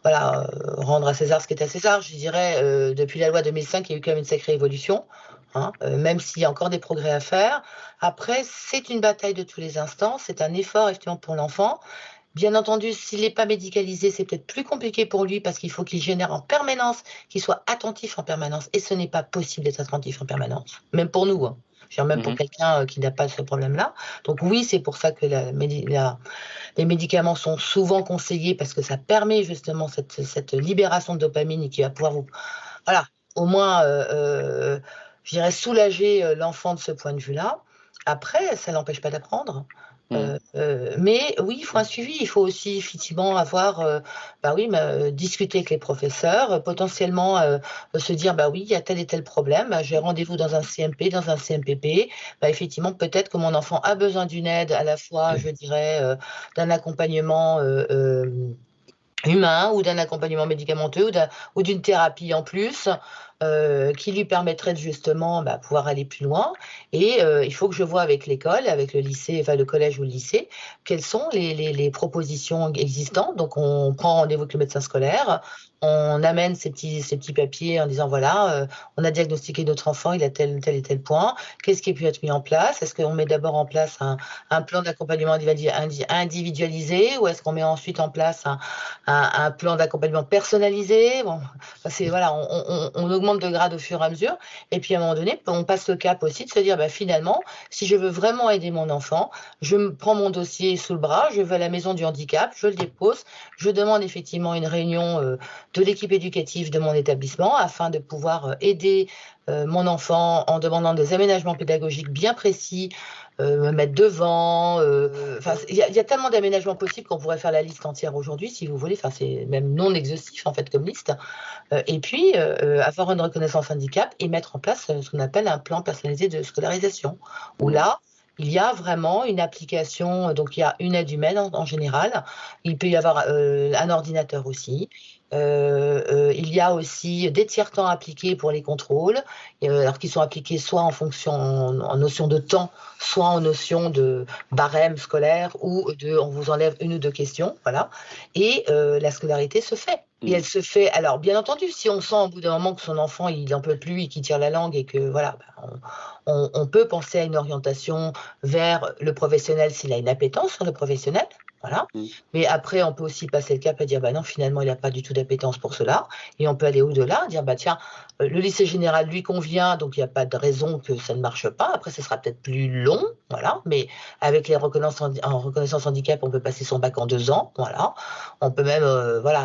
rendre à César ce qui est à César. Je dirais, depuis la loi 2005, il y a eu quand même une sacrée évolution, même s'il y a encore des progrès à faire. Après, c'est une bataille de tous les instants, c'est un effort, effectivement, pour l'enfant. Bien entendu, s'il n'est pas médicalisé, c'est peut-être plus compliqué pour lui parce qu'il faut qu'il génère en permanence, qu'il soit attentif en permanence. Et ce n'est pas possible d'être attentif en permanence, même pour nous. Même pour quelqu'un qui n'a pas ce problème-là. Donc oui, c'est pour ça que les médicaments sont souvent conseillés parce que ça permet justement cette libération de dopamine et qui va pouvoir au moins, je dirais, soulager l'enfant de ce point de vue-là. Après, ça ne l'empêche pas d'apprendre. Mais oui, il faut un suivi, il faut aussi effectivement avoir, discuter avec les professeurs, potentiellement se dire, oui, il y a tel et tel problème, j'ai rendez-vous dans un CMP, dans un CMPP, effectivement, peut-être que mon enfant a besoin d'une aide à la fois, je dirais, d'un accompagnement humain ou d'un accompagnement médicamenteux ou d'une thérapie en plus. qui lui permettraient de justement pouvoir aller plus loin. Et il faut que je vois avec l'école, avec le lycée, enfin le collège ou le lycée, quelles sont les propositions existantes. Donc on prend rendez-vous avec le médecin scolaire, on amène ces petits papiers en disant voilà, on a diagnostiqué notre enfant, il a tel et tel point, qu'est-ce qui a pu être mis en place? Est-ce qu'on met d'abord en place un plan d'accompagnement individualisé ou est-ce qu'on met ensuite en place un plan d'accompagnement personnalisé? Bon, voilà, on augmente de grade au fur et à mesure. Et puis à un moment donné, on passe le cap aussi de se dire finalement, si je veux vraiment aider mon enfant, je prends mon dossier sous le bras, je vais à la maison du handicap, je le dépose, je demande effectivement une réunion de l'équipe éducative de mon établissement afin de pouvoir aider mon enfant en demandant des aménagements pédagogiques bien précis, me mettre devant. Il y a tellement d'aménagements possibles qu'on pourrait faire la liste entière aujourd'hui, si vous voulez. C'est même non exhaustif en fait comme liste. Et puis avoir une reconnaissance handicap et mettre en place ce qu'on appelle un plan personnalisé de scolarisation. Où là, il y a vraiment une application. Donc il y a une aide humaine en général. Il peut y avoir un ordinateur aussi. Il y a aussi des tiers-temps appliqués pour les contrôles, alors qui sont appliqués soit en fonction en notion de temps, soit en notion de barème scolaire ou on vous enlève une ou deux questions, voilà. Et la scolarité se fait. Et elle se fait. Alors bien entendu, si on sent au bout d'un moment que son enfant il n'en peut plus et qu'il tire la langue et que voilà, on peut penser à une orientation vers le professionnel s'il a une appétence sur le professionnel. Voilà. Mais après, on peut aussi passer le cap et dire non, finalement, il n'a pas du tout d'appétence pour cela. Et on peut aller au-delà, dire tiens, le lycée général lui convient, donc il n'y a pas de raison que ça ne marche pas. Après, ce sera peut-être plus long, voilà. Mais avec les reconnaissance handicap, on peut passer son bac en 2 ans, voilà. On peut même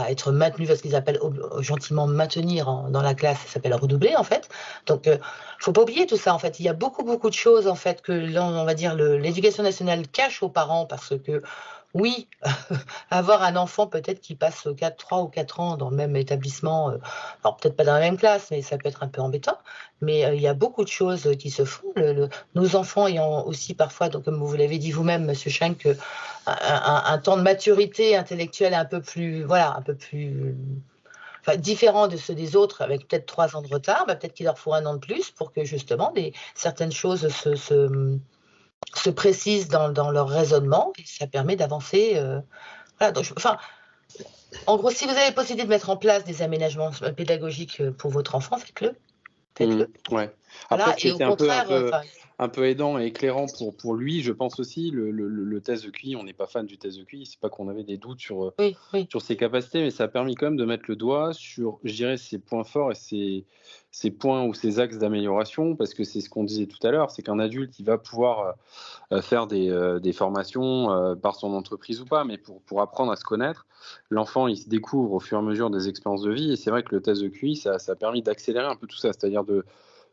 être maintenu, ce qu'ils appellent gentiment maintenir dans la classe, ça s'appelle redoubler en fait. Donc, faut pas oublier tout ça en fait. Il y a beaucoup de choses en fait que on va dire l'éducation nationale cache aux parents parce que oui, avoir un enfant peut-être qui passe 3 ou 4 ans dans le même établissement, alors peut-être pas dans la même classe, mais ça peut être un peu embêtant. Mais il y a beaucoup de choses qui se font. Nos enfants ayant aussi parfois, donc, comme vous l'avez dit vous-même, Monsieur Schenk, un temps de maturité intellectuelle un peu plus, différent de ceux des autres, avec peut-être 3 ans de retard, peut-être qu'il leur faut 1 an de plus pour que justement certaines choses se précisent dans leur raisonnement et ça permet d'avancer. Voilà, donc, en gros, si vous avez la possibilité de mettre en place des aménagements pédagogiques pour votre enfant, faites-le. Ouais. Voilà, Après, et au contraire, un peu aidant et éclairant pour lui, je pense aussi, le test de QI, on n'est pas fan du test de QI, c'est pas qu'on avait des doutes sur ses capacités, mais ça a permis quand même de mettre le doigt sur, je dirais, ses points forts et ses points ou ses axes d'amélioration, parce que c'est ce qu'on disait tout à l'heure, c'est qu'un adulte, il va pouvoir faire des formations par son entreprise ou pas, mais pour apprendre à se connaître, l'enfant, il se découvre au fur et à mesure des expériences de vie, et c'est vrai que le test de QI, ça a permis d'accélérer un peu tout ça, c'est-à-dire de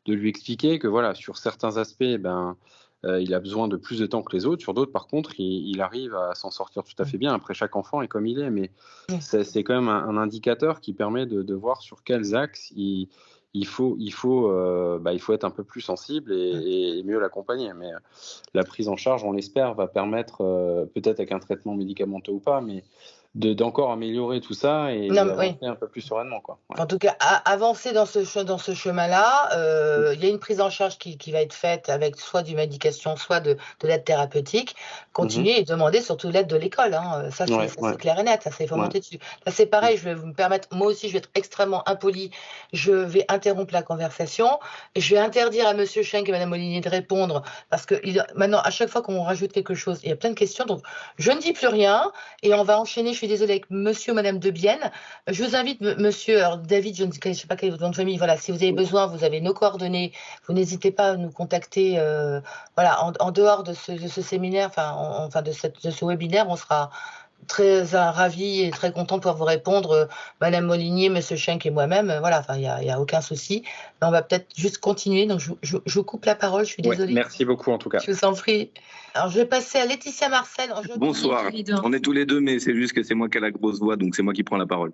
lui expliquer que voilà, sur certains aspects, il a besoin de plus de temps que les autres. Sur d'autres, par contre, il arrive à s'en sortir tout à fait bien. Après, chaque enfant est comme il est, mais c'est quand même un indicateur qui permet de voir sur quels axes il faut être un peu plus sensible et mieux l'accompagner. Mais la prise en charge, on l'espère, va permettre, peut-être avec un traitement médicamenteux ou pas, mais d'encore améliorer tout ça et d'avancer un peu plus sereinement, quoi. Ouais. En tout cas, avancer dans ce chemin-là, il y a une prise en charge qui va être faite avec soit du médication, soit de l'aide thérapeutique. Continuer et demander surtout l'aide de l'école. Hein. Ça, c'est clair et net. Ça, c'est monter dessus. Là, c'est pareil. Je vais me permettre, moi aussi, je vais être extrêmement impoli. Je vais interrompre la conversation. Et je vais interdire à Monsieur Schenk et Madame Molinier de répondre parce que maintenant, à chaque fois qu'on rajoute quelque chose, il y a plein de questions. Donc, je ne dis plus rien et on va enchaîner. Je suis désolée avec Monsieur ou Madame Debienne. Je vous invite, Monsieur, alors David, je ne sais pas quel est votre nom de famille. Voilà, si vous avez besoin, vous avez nos coordonnées. Vous n'hésitez pas à nous contacter. En dehors de ce séminaire, de ce webinaire, on sera très ravis et très contents de pouvoir vous répondre, Madame Molinier, Monsieur Schenk et moi-même. Il n'y a aucun souci. Mais on va peut-être juste continuer. Donc, je vous coupe la parole. Je suis désolée. Merci beaucoup, en tout cas. Je vous en prie. Alors, je vais passer à Laetitia Marcel. Bonsoir. On est tous les deux, mais c'est juste que c'est moi qui ai la grosse voix, donc c'est moi qui prends la parole.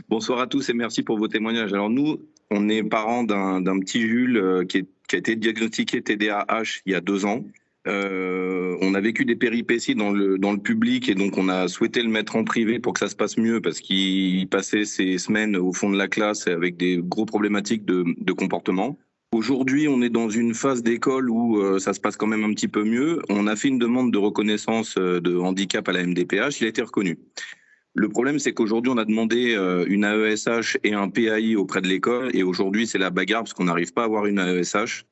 Bonsoir à tous et merci pour vos témoignages. Alors, nous, on est parents d'un petit Jules qui a été diagnostiqué TDAH il y a 2 ans. On a vécu des péripéties dans le public et donc on a souhaité le mettre en privé pour que ça se passe mieux parce qu'il passait ses semaines au fond de la classe avec des gros problématiques de comportement. Aujourd'hui, on est dans une phase d'école où ça se passe quand même un petit peu mieux. On a fait une demande de reconnaissance de handicap à la MDPH, il a été reconnu. Le problème, c'est qu'aujourd'hui, on a demandé une AESH et un PAI auprès de l'école et aujourd'hui, c'est la bagarre parce qu'on n'arrive pas à avoir une AESH.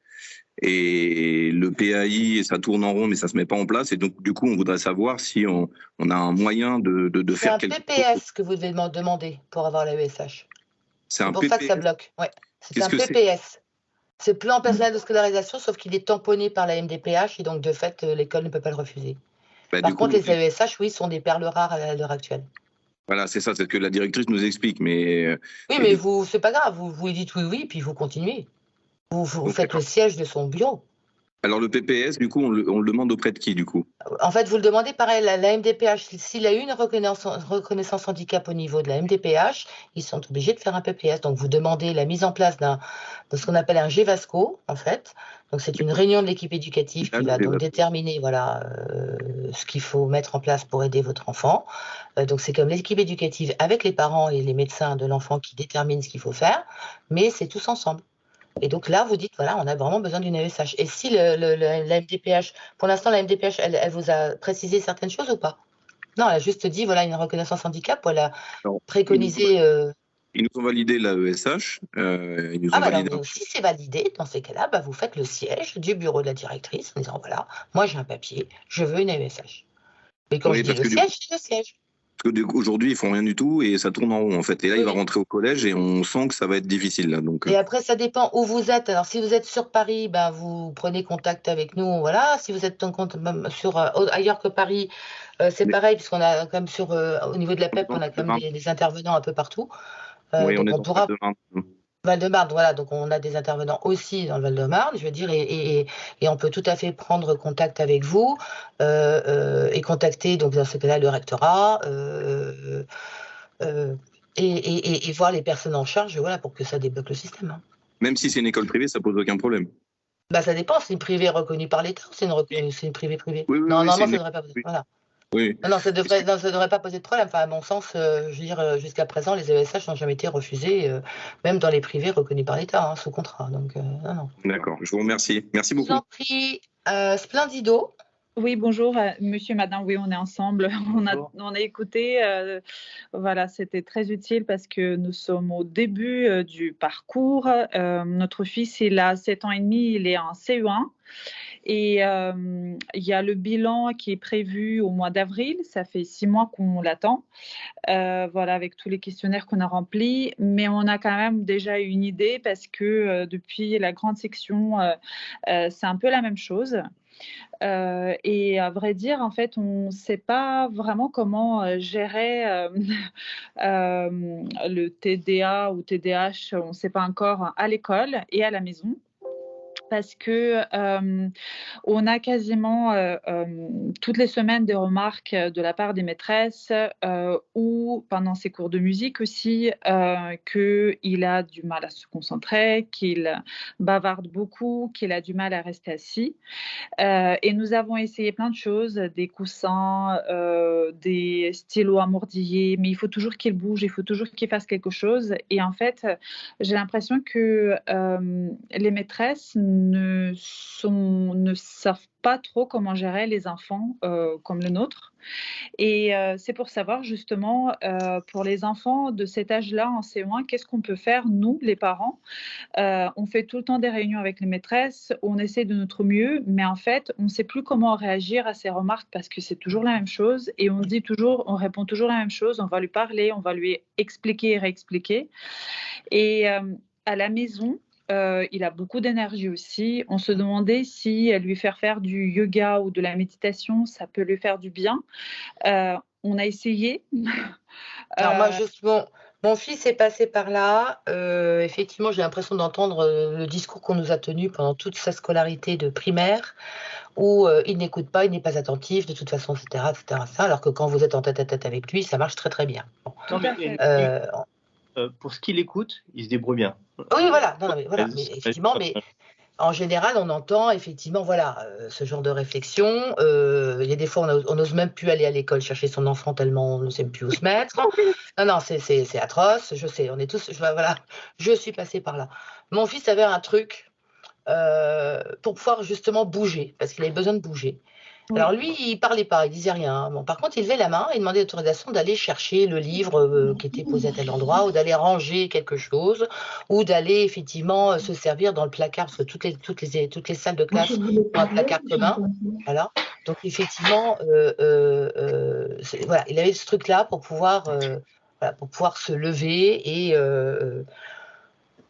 Et le PAI, ça tourne en rond, mais ça se met pas en place. Et donc, du coup, on voudrait savoir si on a un moyen de faire quelque chose. C'est un PPS que vous devez demander pour avoir la ESH. C'est pour ça que ça bloque. Ouais. C'est un PPS. C'est plan personnel de scolarisation, sauf qu'il est tamponné par la MDPH et donc, de fait, l'école ne peut pas le refuser. Par contre, les AESH, oui, sont des perles rares à l'heure actuelle. Voilà, c'est ça, c'est ce que la directrice nous explique. Mais oui, mais vous, c'est pas grave. Vous lui dites oui, puis vous continuez. Vous faites le siège de son bureau. Alors le PPS, du coup, on le demande auprès de qui, du coup? En fait, vous le demandez pareil, la MDPH, s'il a eu une reconnaissance handicap au niveau de la MDPH, ils sont obligés de faire un PPS. Donc, vous demandez la mise en place de ce qu'on appelle un GEVASCO, en fait. Donc, c'est une réunion de l'équipe éducative qui va donc déterminer ce qu'il faut mettre en place pour aider votre enfant. Donc, c'est comme l'équipe éducative avec les parents et les médecins de l'enfant qui déterminent ce qu'il faut faire, mais c'est tous ensemble. Et donc là, vous dites, voilà, on a vraiment besoin d'une AESH. Et si la MDPH, pour l'instant, la MDPH, elle vous a précisé certaines choses ou pas? Non, elle a juste dit, voilà, une reconnaissance handicap, ou elle a préconisé… Ils nous ont validé l'AESH. Donc, si c'est validé, dans ces cas-là, vous faites le siège du bureau de la directrice en disant, voilà, moi j'ai un papier, je veux une AESH. Mais quand je dis le siège, c'est le siège. Parce qu'aujourd'hui, ils font rien du tout et ça tourne en rond, en fait. Et là, il va rentrer au collège et on sent que ça va être difficile. Là, donc, Et après, ça dépend où vous êtes. Alors, si vous êtes sur Paris, vous prenez contact avec nous. Voilà. Si vous êtes ailleurs que Paris, c'est pareil, puisqu'on a quand même au niveau de la PEP, on a quand même des intervenants un peu partout. Oui, on est dans Val-de-Marne, voilà, donc on a des intervenants aussi dans le Val-de-Marne, je veux dire, et on peut tout à fait prendre contact avec vous et contacter, donc dans ce cas-là, le rectorat et voir les personnes en charge, voilà, pour que ça débloque le système. Hein. Même si c'est une école privée, ça pose aucun problème. Ça dépend, c'est une privée reconnue par l'État ou c'est une privée privée? Oui, non, ça ne devrait pas poser. Voilà. Oui. Non, ça devrait pas poser de problème. Enfin, à mon sens, je veux dire, jusqu'à présent, les AESH n'ont jamais été refusés, même dans les privés reconnus par l'État, sous contrat. Donc, non. D'accord, je vous remercie. Merci beaucoup. Je vous en prie. Splendido. Oui, bonjour, monsieur, madame, oui, on est ensemble. On a écouté, voilà, c'était très utile parce que nous sommes au début du parcours. Notre fils, il a 7 ans et demi, il est en CE1. Et il y a le bilan qui est prévu au mois d'avril, ça fait 6 mois qu'on l'attend, voilà, avec tous les questionnaires qu'on a remplis, mais on a quand même déjà une idée parce que depuis la grande section, c'est un peu la même chose. Et à vrai dire, en fait, on ne sait pas vraiment comment gérer le TDA ou TDAH, on ne sait pas encore à l'école et à la maison. Parce que on a quasiment toutes les semaines des remarques de la part des maîtresses ou pendant ses cours de musique aussi qu'il a du mal à se concentrer, qu'il bavarde beaucoup, qu'il a du mal à rester assis. Et nous avons essayé plein de choses, des coussins, des stylos à mordiller, mais il faut toujours qu'il bouge, il faut toujours qu'il fasse quelque chose. Et en fait, j'ai l'impression que les maîtresses ne savent pas trop comment gérer les enfants comme le nôtre. Et c'est pour savoir justement pour les enfants de cet âge-là en CE1, qu'est-ce qu'on peut faire, nous, les parents. On fait tout le temps des réunions avec les maîtresses, on essaie de notre mieux, mais en fait, on ne sait plus comment réagir à ces remarques parce que c'est toujours la même chose et on répond toujours la même chose, on va lui parler, on va lui expliquer et réexpliquer. Et à la maison, il a beaucoup d'énergie aussi. On se demandait si lui faire du yoga ou de la méditation, ça peut lui faire du bien. On a essayé. Alors moi, mon fils est passé par là. Effectivement, j'ai l'impression d'entendre le discours qu'on nous a tenu pendant toute sa scolarité de primaire, où il n'écoute pas, il n'est pas attentif, de toute façon, etc., etc. Alors que quand vous êtes en tête-à-tête avec lui, ça marche très très bien. Bon. Pour ce qu'il écoute, il se débrouille bien. Oui, voilà. Non, mais voilà. Mais effectivement, En général, on entend effectivement, voilà, ce genre de réflexion. Il y a des fois, on n'ose même plus aller à l'école chercher son enfant tellement on ne sait plus où se mettre. Non, c'est atroce. Je sais, on est tous, voilà, je suis passée par là. Mon fils avait un truc pour pouvoir justement bouger, parce qu'il avait besoin de bouger. Oui. Alors lui, il parlait pas, il disait rien. Bon, par contre, il levait la main et demandait l'autorisation d'aller chercher le livre qui était posé à tel endroit, ou d'aller ranger quelque chose, ou d'aller effectivement se servir dans le placard, parce que toutes les salles de classe ont un placard commun. Voilà. Donc effectivement, voilà, il avait ce truc-là pour pouvoir, voilà, pour pouvoir se lever et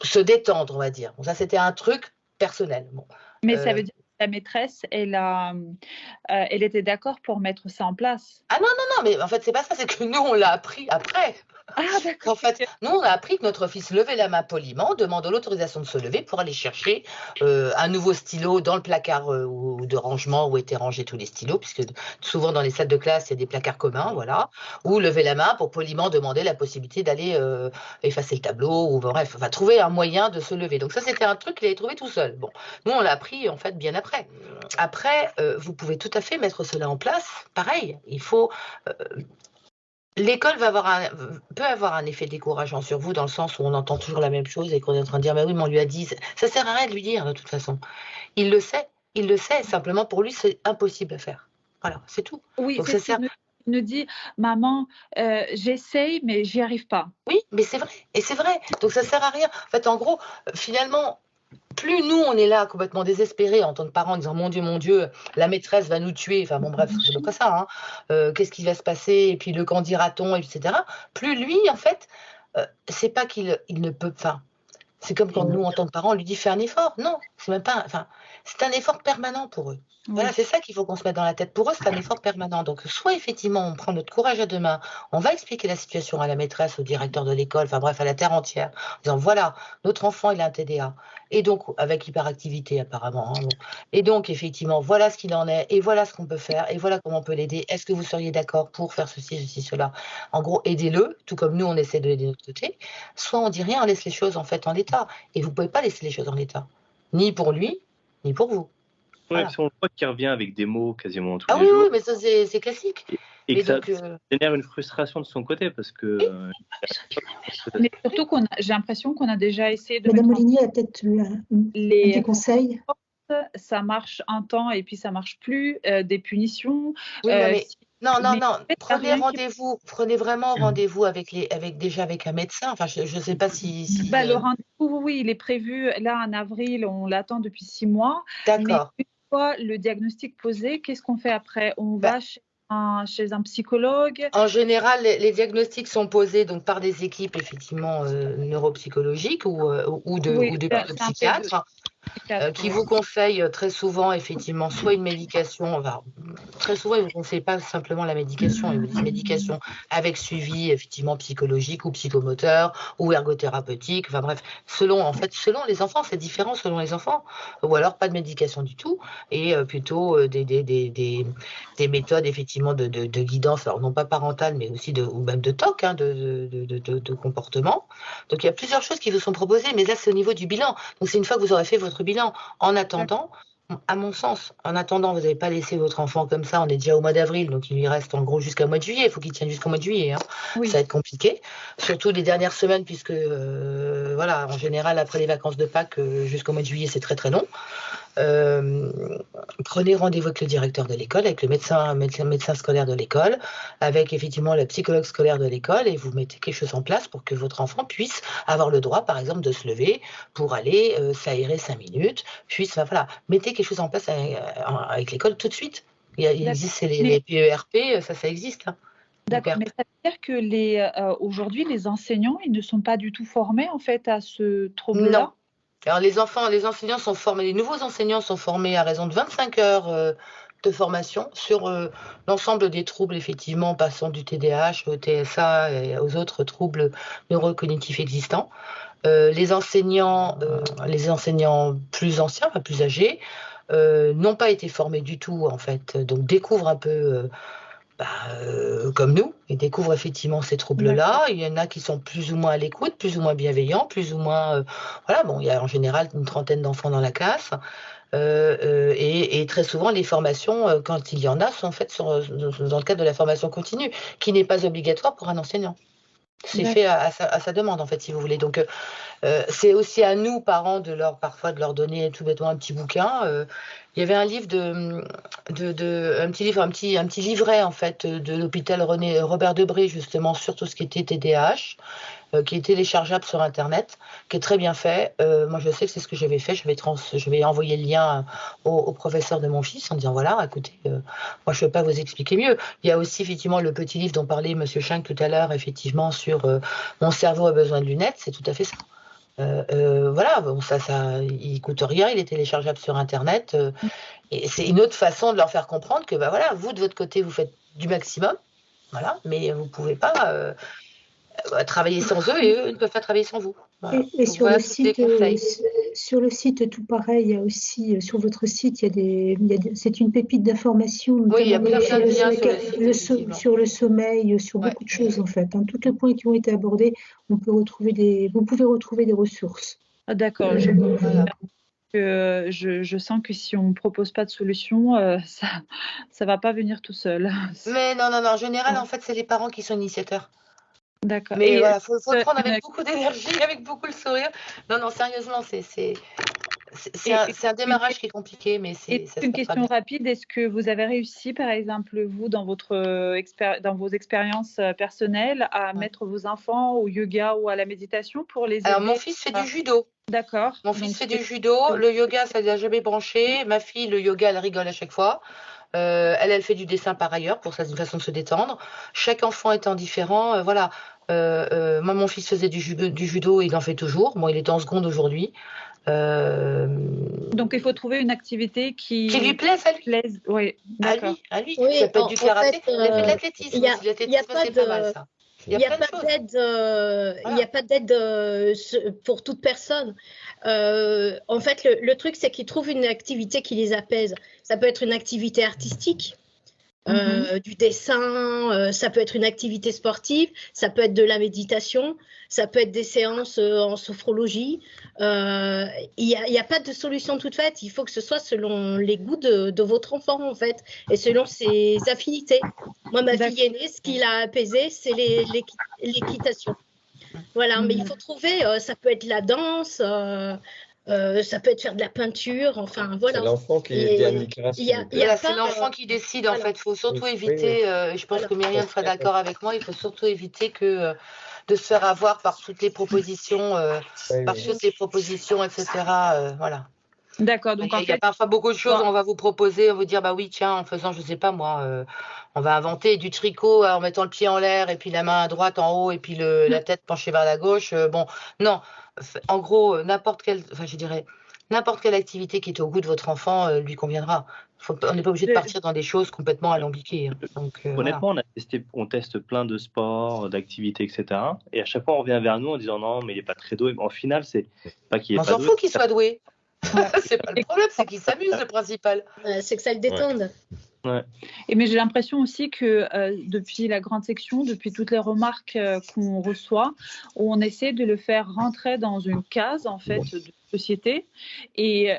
se détendre, on va dire. Bon, ça, c'était un truc personnel. Bon. Mais ça veut dire que la maîtresse, elle était d'accord pour mettre ça en place. Ah non, mais en fait, c'est pas ça, c'est que nous, on l'a appris après. Ah, d'accord. En fait, nous, on a appris que notre fils levait la main poliment, demandait l'autorisation de se lever pour aller chercher un nouveau stylo dans le placard de rangement où étaient rangés tous les stylos, puisque souvent dans les salles de classe, il y a des placards communs, voilà, ou lever la main pour poliment demander la possibilité d'aller effacer le tableau, ou bref, enfin, trouver un moyen de se lever. Donc ça, c'était un truc qu'il avait trouvé tout seul. Bon, nous, on l'a appris, en fait, bien après. Après, vous pouvez tout à fait mettre cela en place. Pareil, il faut... L'école peut avoir un effet décourageant sur vous dans le sens où on entend toujours la même chose et qu'on est en train de dire mais oui, mais on lui a dit, ça sert à rien de lui dire de toute façon. Il le sait, simplement pour lui c'est impossible à faire. Voilà, c'est tout. Oui, donc ça sert. Il nous dit maman, j'essaye mais j'y arrive pas. Oui, mais c'est vrai, et c'est vrai. Donc ça sert à rien. En fait, en gros, finalement. Plus nous, on est là complètement désespérés en tant que parents, en disant mon Dieu, la maîtresse va nous tuer. Enfin bon, bref, c'est pas ça. Hein. Qu'est-ce qui va se passer? Et puis le qu'en dira-t-on, etc. Plus lui, en fait, c'est pas qu'il ne peut pas. C'est comme quand nous, en tant que parents, on lui dit fais un effort. Non, c'est même pas. Enfin, c'est un effort permanent pour eux. Oui. Voilà, c'est ça qu'il faut qu'on se mette dans la tête. Pour eux, c'est un effort permanent. Donc, soit effectivement, on prend notre courage à deux mains, on va expliquer la situation à la maîtresse, au directeur de l'école, enfin bref, à la terre entière, en disant voilà, notre enfant, il a un TDA. Et donc, avec hyperactivité apparemment. Hein, bon. Et donc, effectivement, voilà ce qu'il en est, et voilà ce qu'on peut faire, et voilà comment on peut l'aider. Est-ce que vous seriez d'accord pour faire ceci, cela? En gros, aidez-le, tout comme nous, on essaie de l'aider de notre côté. Soit on dit rien, on laisse les choses en fait en l'état. Et vous ne pouvez pas laisser les choses en l'état. Ni pour lui, ni pour vous. Oui, Voilà. parce qu'on voit qu'il revient avec des mots quasiment tous les oui, jours. Oui, mais ça, c'est classique. Et mais que ça donc, génère une frustration de son côté parce que. Mais surtout j'ai l'impression qu'on a déjà essayé de. Madame Molinier a peut-être des conseils. Ça marche un temps et puis ça marche plus. Des punitions. Oui, non. Prenez vraiment rendez-vous avec un médecin. Enfin, je ne sais pas si. Le rendez-vous, oui, il est prévu là en avril. On l'attend depuis 6 mois. D'accord. Mais une fois le diagnostic posé, qu'est-ce qu'on fait après? On va chez un psychologue. En général, les diagnostics sont posés donc par des équipes effectivement neuropsychologiques ou de psychiatres. Qui vous conseillent très souvent effectivement soit une médication, très souvent ils ne vous conseillent pas simplement la médication, ils vous disent médication avec suivi effectivement psychologique ou psychomoteur ou ergothérapeutique, enfin bref, selon les enfants, c'est différent selon les enfants, ou alors pas de médication du tout et plutôt des méthodes effectivement de guidance, alors non pas parentale mais aussi ou même de TOC, hein, de comportement. Donc il y a plusieurs choses qui vous sont proposées, mais là c'est au niveau du bilan, donc c'est une fois que vous aurez fait votre bilan. En attendant, à mon sens, vous n'avez pas laissé votre enfant comme ça, on est déjà au mois d'avril, donc il lui reste en gros jusqu'au mois de juillet, il faut qu'il tienne jusqu'au mois de juillet, hein. Oui. Ça va être compliqué, surtout les dernières semaines, puisque voilà, en général, après les vacances de Pâques, jusqu'au mois de juillet, c'est très très long. Prenez rendez-vous avec le directeur de l'école, avec le médecin scolaire de l'école, avec effectivement le psychologue scolaire de l'école, et vous mettez quelque chose en place pour que votre enfant puisse avoir le droit, par exemple, de se lever pour aller s'aérer 5 minutes, voilà, mettez quelque chose en place avec l'école tout de suite. Il existe les PERP, ça existe. Hein. D'accord, mais ça veut dire que aujourd'hui, les enseignants, ils ne sont pas du tout formés en fait à ce trouble-là? Non. Alors les enseignants sont formés, les nouveaux enseignants sont formés à raison de 25 heures de formation sur l'ensemble des troubles, effectivement, passant du TDAH au TSA et aux autres troubles neurocognitifs existants. Les enseignants plus anciens, plus âgés, n'ont pas été formés du tout, en fait, donc découvrent un peu comme nous, ils découvrent effectivement ces troubles-là. Il y en a qui sont plus ou moins à l'écoute, plus ou moins bienveillants, plus ou moins... voilà, bon, il y a en général une trentaine d'enfants dans la classe. Et très souvent, les formations, quand il y en a, sont faites dans le cadre de la formation continue, qui n'est pas obligatoire pour un enseignant. C'est fait à sa demande, en fait, si vous voulez. Donc, c'est aussi à nous, parents, parfois de leur donner tout bêtement un petit bouquin. Il y avait un livre un petit livret, en fait, de l'hôpital Robert Debré, justement, sur tout ce qui était TDAH, qui est téléchargeable sur Internet, qui est très bien fait. Moi, je sais que c'est ce que j'avais fait. Je vais envoyer le lien au professeur de mon fils en disant, voilà, écoutez, moi, je ne peux pas vous expliquer mieux. Il y a aussi, effectivement, le petit livre dont parlait M. Schenck tout à l'heure, effectivement, sur Mon cerveau a besoin de lunettes. C'est tout à fait ça. Voilà, bon, il coûte rien, il est téléchargeable sur Internet. Et c'est une autre façon de leur faire comprendre que, voilà, vous, de votre côté, vous faites du maximum. Voilà, mais vous ne pouvez pas... travailler sans eux et eux ne peuvent pas travailler sans vous. Voilà. Et sur, voilà, sur le site, tout pareil, il y a aussi, sur votre site, c'est une pépite d'information. Oui, il y a plein de liens sur le sommeil, sur beaucoup de choses en fait. Tous les points qui ont été abordés, vous pouvez retrouver des ressources. Ah, d'accord. Je sens que si on ne propose pas de solution, ça ne va pas venir tout seul. Mais non, en général, en fait, c'est les parents qui sont initiateurs. D'accord. Mais voilà, faut le prendre avec beaucoup d'énergie, avec beaucoup le sourire. Non, sérieusement, c'est un démarrage qui est compliqué, mais c'est une question rapide. Est-ce que vous avez réussi, par exemple, vous, dans vos expériences personnelles, à mettre vos enfants au yoga ou à la méditation pour les aider? Alors, mon fils fait du judo. D'accord. Mon fils fait du judo. Le yoga, ça ne l'a jamais branché. Ma fille, le yoga, elle rigole à chaque fois. Elle fait du dessin par ailleurs, pour ça, c'est une façon de se détendre. Chaque enfant étant différent, voilà. Moi, mon fils faisait du judo et il en fait toujours. Bon, il est en seconde aujourd'hui. Donc, il faut trouver une activité qui lui plaise à lui. Oui, d'accord. À lui. Oui, ça peut être du karaté. Il a fait de l'athlétisme. L'athlétisme, c'est pas mal, ça. Il n'y a pas d'aide pour toute personne. En fait, le truc, c'est qu'ils trouvent une activité qui les apaise. Ça peut être une activité artistique, du dessin, ça peut être une activité sportive, ça peut être de la méditation, ça peut être des séances en sophrologie. Il n'y a pas de solution toute faite. Il faut que ce soit selon les goûts de votre enfant, en fait, et selon ses affinités. Moi, ma fille aînée, ce qui l'a apaisée, c'est l'équitation. Voilà, mais il faut trouver, ça peut être la danse, ça peut être faire de la peinture, enfin voilà. C'est l'enfant qui indiquera. C'est l'enfant qui décide, en fait. Il faut surtout éviter, je pense que Myriam sera d'accord avec moi, il faut surtout éviter de se faire avoir par toutes les propositions, etc. Voilà. D'accord. Donc, il y a parfois beaucoup de choses, on va vous proposer, on va vous dire, bah oui, tiens, en faisant, je sais pas moi, on va inventer du tricot en mettant le pied en l'air et puis la main à droite en haut et puis la tête penchée vers la gauche. Bon, non, en gros, n'importe quelle activité qui est au goût de votre enfant lui conviendra. On n'est pas obligé de partir dans des choses complètement alambiquées. Donc, honnêtement, on teste plein de sports, d'activités, etc. Et à chaque fois, on revient vers nous en disant non, mais il n'est pas très doué. Mais en final, c'est pas qu'il est pas doué. On s'en fout qu'il soit doué. C'est pas le problème, c'est qu'il s'amuse, le principal. C'est que ça le détende. Ouais. Mais j'ai l'impression aussi que depuis la grande section, depuis toutes les remarques qu'on reçoit, on essaie de le faire rentrer dans une case en fait de société. Et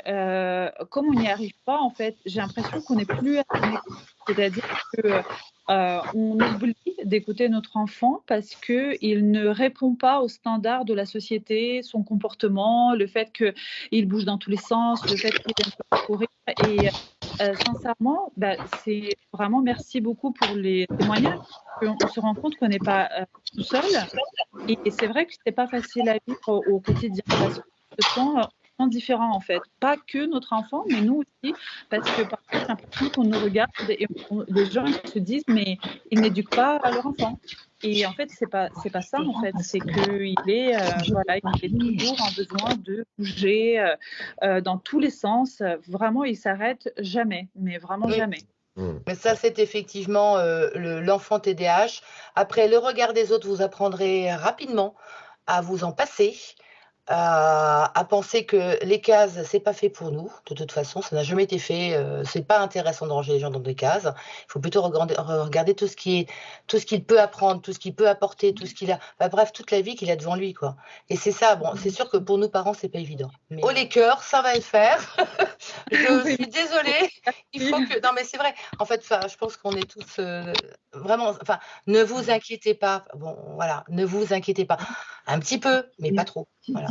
comme on n'y arrive pas, en fait, j'ai l'impression qu'on n'est plus à son écoute. C'est-à-dire que on oublie d'écouter notre enfant parce qu'il ne répond pas aux standards de la société, son comportement, le fait qu'il bouge dans tous les sens, le fait qu'il aime courir. Et sincèrement, c'est vraiment merci beaucoup pour les témoignages. On se rend compte qu'on n'est pas tout seul. Et c'est vrai que ce n'est pas facile à vivre au quotidien parce que ce sont différents en fait. Pas que notre enfant, mais nous aussi. Parce que parfois, j'ai l'impression qu'on nous regarde et les gens se disent mais ils n'éduquent pas leur enfant. Et en fait, c'est pas ça en fait. C'est qu'il est, il est toujours en besoin de bouger dans tous les sens. Vraiment, il s'arrête jamais, mais vraiment jamais. Mais ça, c'est effectivement l'enfant TDAH. Après, le regard des autres, vous apprendrez rapidement à vous en passer, à penser que les cases, c'est pas fait pour nous. De toute façon, ça n'a jamais été fait. C'est pas intéressant de ranger les gens dans des cases. Il faut plutôt regarder tout ce qu'il peut apprendre, tout ce qu'il peut apporter, tout ce qu'il a. Bah, bref, toute la vie qu'il a devant lui, quoi. Et c'est ça. Bon, c'est sûr que pour nous parents, c'est pas évident. Mais oh les cœurs, ça va le faire. Je suis désolée. Il faut que. Non, mais c'est vrai. En fait, je pense qu'on est tous vraiment. Enfin, ne vous inquiétez pas. Bon, voilà, ne vous inquiétez pas. Un petit peu, mais pas trop. Voilà.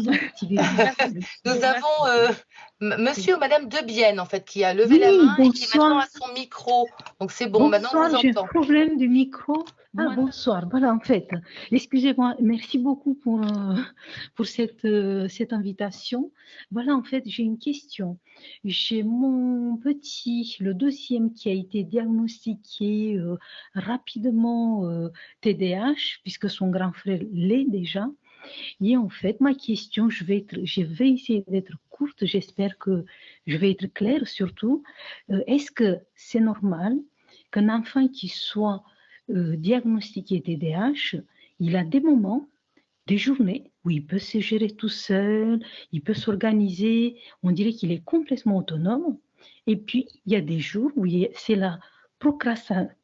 Nous avons monsieur ou madame Debienne, en fait, qui a levé la main et qui maintenant a son micro. Donc c'est bon, maintenant on vous J'ai un entend. problème du micro. Ah, bonsoir. Voilà, en fait, excusez-moi, merci beaucoup pour cette invitation. Voilà, en fait, j'ai une question. J'ai mon petit, le deuxième, qui a été diagnostiqué rapidement TDAH, puisque son grand frère l'est déjà. Et en fait, ma question, je vais essayer d'être courte, j'espère que je vais être claire surtout. Est-ce que c'est normal qu'un enfant qui soit diagnostiqué TDAH, il a des moments, des journées où il peut se gérer tout seul, il peut s'organiser, on dirait qu'il est complètement autonome. Et puis, il y a des jours où c'est la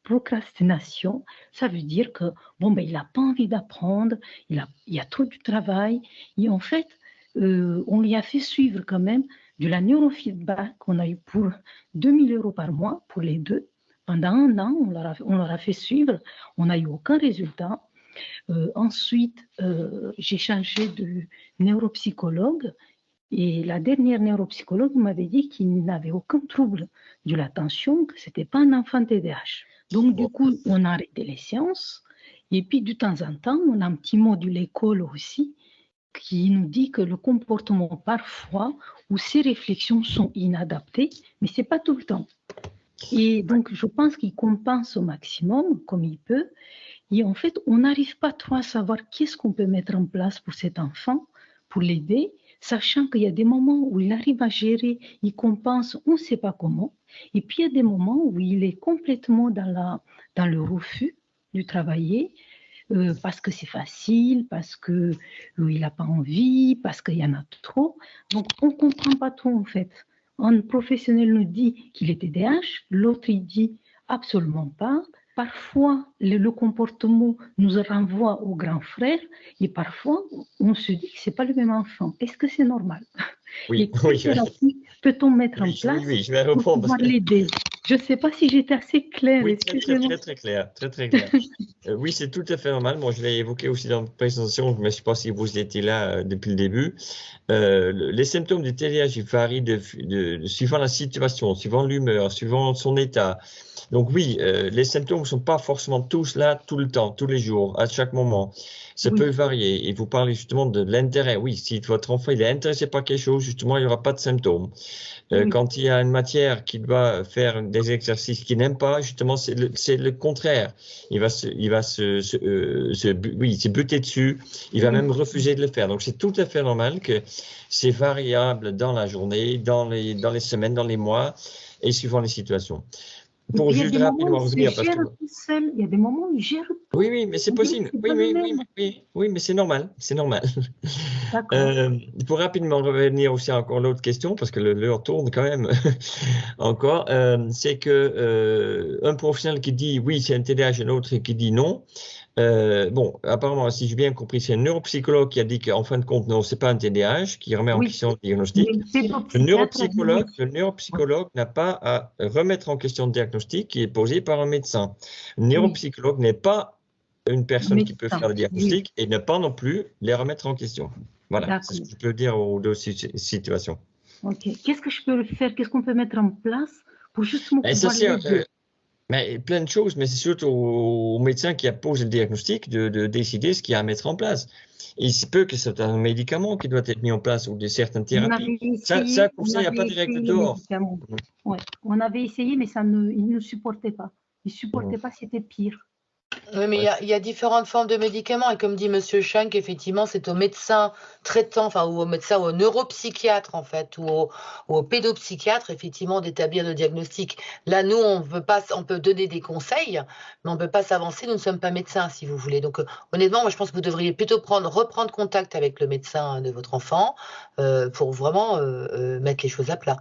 procrastination, ça veut dire que bon, ben, il n'a pas envie d'apprendre, il y a trop du travail. Et en fait, on lui a fait suivre quand même de la neurofeedback qu'on a eu pour 2 000 € par mois pour les deux. Pendant 1 an, on leur a fait suivre, on n'a eu aucun résultat. Ensuite, j'ai changé de neuropsychologue. Et la dernière neuropsychologue m'avait dit qu'il n'avait aucun trouble de l'attention, que ce n'était pas un enfant TDAH. Donc, du coup, on a arrêté les séances. Et puis, de temps en temps, on a un petit mot de l'école aussi qui nous dit que le comportement, parfois, ou ses réflexions sont inadaptées, mais ce n'est pas tout le temps. Et donc, je pense qu'il compense au maximum, comme il peut. Et en fait, on n'arrive pas trop à savoir qu'est-ce qu'on peut mettre en place pour cet enfant, pour l'aider, sachant qu'il y a des moments où il arrive à gérer, il compense, on ne sait pas comment. Et puis, il y a des moments où il est complètement dans le refus de travailler, parce que c'est facile, parce qu'il n'a pas envie, parce qu'il y en a trop. Donc, on ne comprend pas trop, en fait. Un professionnel nous dit qu'il est TDAH, l'autre, il dit absolument pas. Parfois, le comportement nous renvoie au grand frère et parfois, on se dit que ce n'est pas le même enfant. Est-ce que c'est normal? Oui, et quelle thérapie peut-on mettre en place je vais répondre pour pouvoir l'aider? Je ne sais pas si j'étais assez claire. Oui, très clair. Oui, c'est tout à fait normal. Moi, je l'ai évoqué aussi dans la présentation, mais je ne sais pas si vous étiez là depuis le début. Les symptômes du TDAH, ils varient suivant la situation, suivant l'humeur, suivant son état. Donc oui, les symptômes ne sont pas forcément tous là tout le temps, tous les jours, à chaque moment. Ça peut varier. Et vous parlez justement de l'intérêt. Oui, si votre enfant il est intéressé par quelque chose, justement, il n'y aura pas de symptômes. Quand il y a une matière qu'il doit faire des exercices qu'il n'aime pas, justement, c'est le contraire. Il va se buter dessus. Il va même refuser de le faire. Donc c'est tout à fait normal que c'est variable dans la journée, dans les semaines, dans les mois et suivant les situations. Pour juste rapidement revenir, parce que il y a des moments où il gère. Oui, mais c'est possible. Oui, mais c'est normal. Pour rapidement revenir aussi encore l'autre question, parce que l'heure tourne quand même encore, c'est que un professionnel qui dit oui, c'est un TDAH, et l'autre qui dit non. Bon, apparemment, si j'ai bien compris, c'est un neuropsychologue qui a dit qu'en fin de compte, non, c'est pas un TDAH, qui remet en question le diagnostic. Le neuropsychologue n'a pas à remettre en question le diagnostic qui est posé par un médecin. Le neuropsychologue n'est pas une personne qui peut faire le diagnostic et ne pas non plus les remettre en question. Voilà, c'est ce que je peux dire aux deux situations. Ok. Qu'est-ce que je peux faire? Qu'est-ce qu'on peut mettre en place pour justement pouvoir l'aider? Mais plein de choses, mais c'est surtout au médecin qui a posé le diagnostic de décider ce qu'il y a à mettre en place. Il se peut que c'est un médicament qui doit être mis en place ou certaines thérapies. Ça, comme ça, il n'y a pas de règle dehors. Ouais. On avait essayé, mais il ne supportait pas. Il ne supportait pas, c'était pire. Oui, mais il y a différentes formes de médicaments et comme dit Monsieur Schenk, effectivement, c'est au médecin traitant, enfin, ou au médecin ou au neuropsychiatre, en fait, ou au pédopsychiatre, effectivement, d'établir le diagnostic. Là, nous, on peut donner des conseils, mais on ne peut pas s'avancer, nous ne sommes pas médecins, si vous voulez. Donc, honnêtement, moi, je pense que vous devriez plutôt reprendre contact avec le médecin de votre enfant pour vraiment mettre les choses à plat.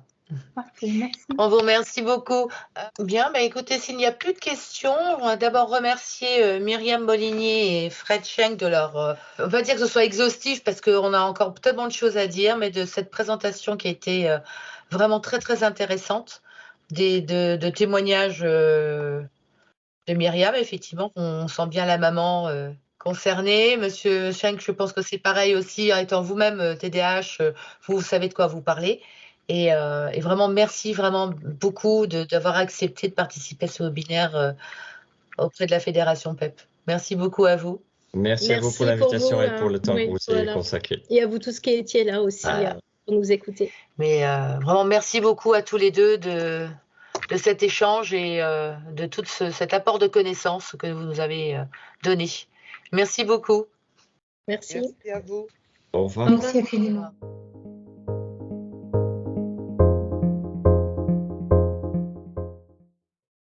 Parfait, merci. On vous remercie beaucoup. Bien, écoutez, s'il n'y a plus de questions, on va d'abord remercier Myriam Molinier et Fred Schenk de leur... on va dire que ce soit exhaustif parce qu'on a encore tellement de choses à dire, mais de cette présentation qui a été vraiment très, très intéressante, de témoignages de Myriam, effectivement, on sent bien la maman concernée. Monsieur Schenk, je pense que c'est pareil aussi, étant vous-même TDAH, vous savez de quoi vous parlez. Et vraiment, merci vraiment beaucoup d'avoir accepté de participer à ce webinaire auprès de la Fédération PEP. Merci beaucoup à vous. Merci à vous pour l'invitation et pour le temps que vous avez consacré. Et à vous tous qui étiez là aussi pour nous écouter. Mais vraiment, merci beaucoup à tous les deux de cet échange et de tout cet apport de connaissances que vous nous avez donné. Merci beaucoup. Merci. Merci à vous. Au revoir. Merci infiniment.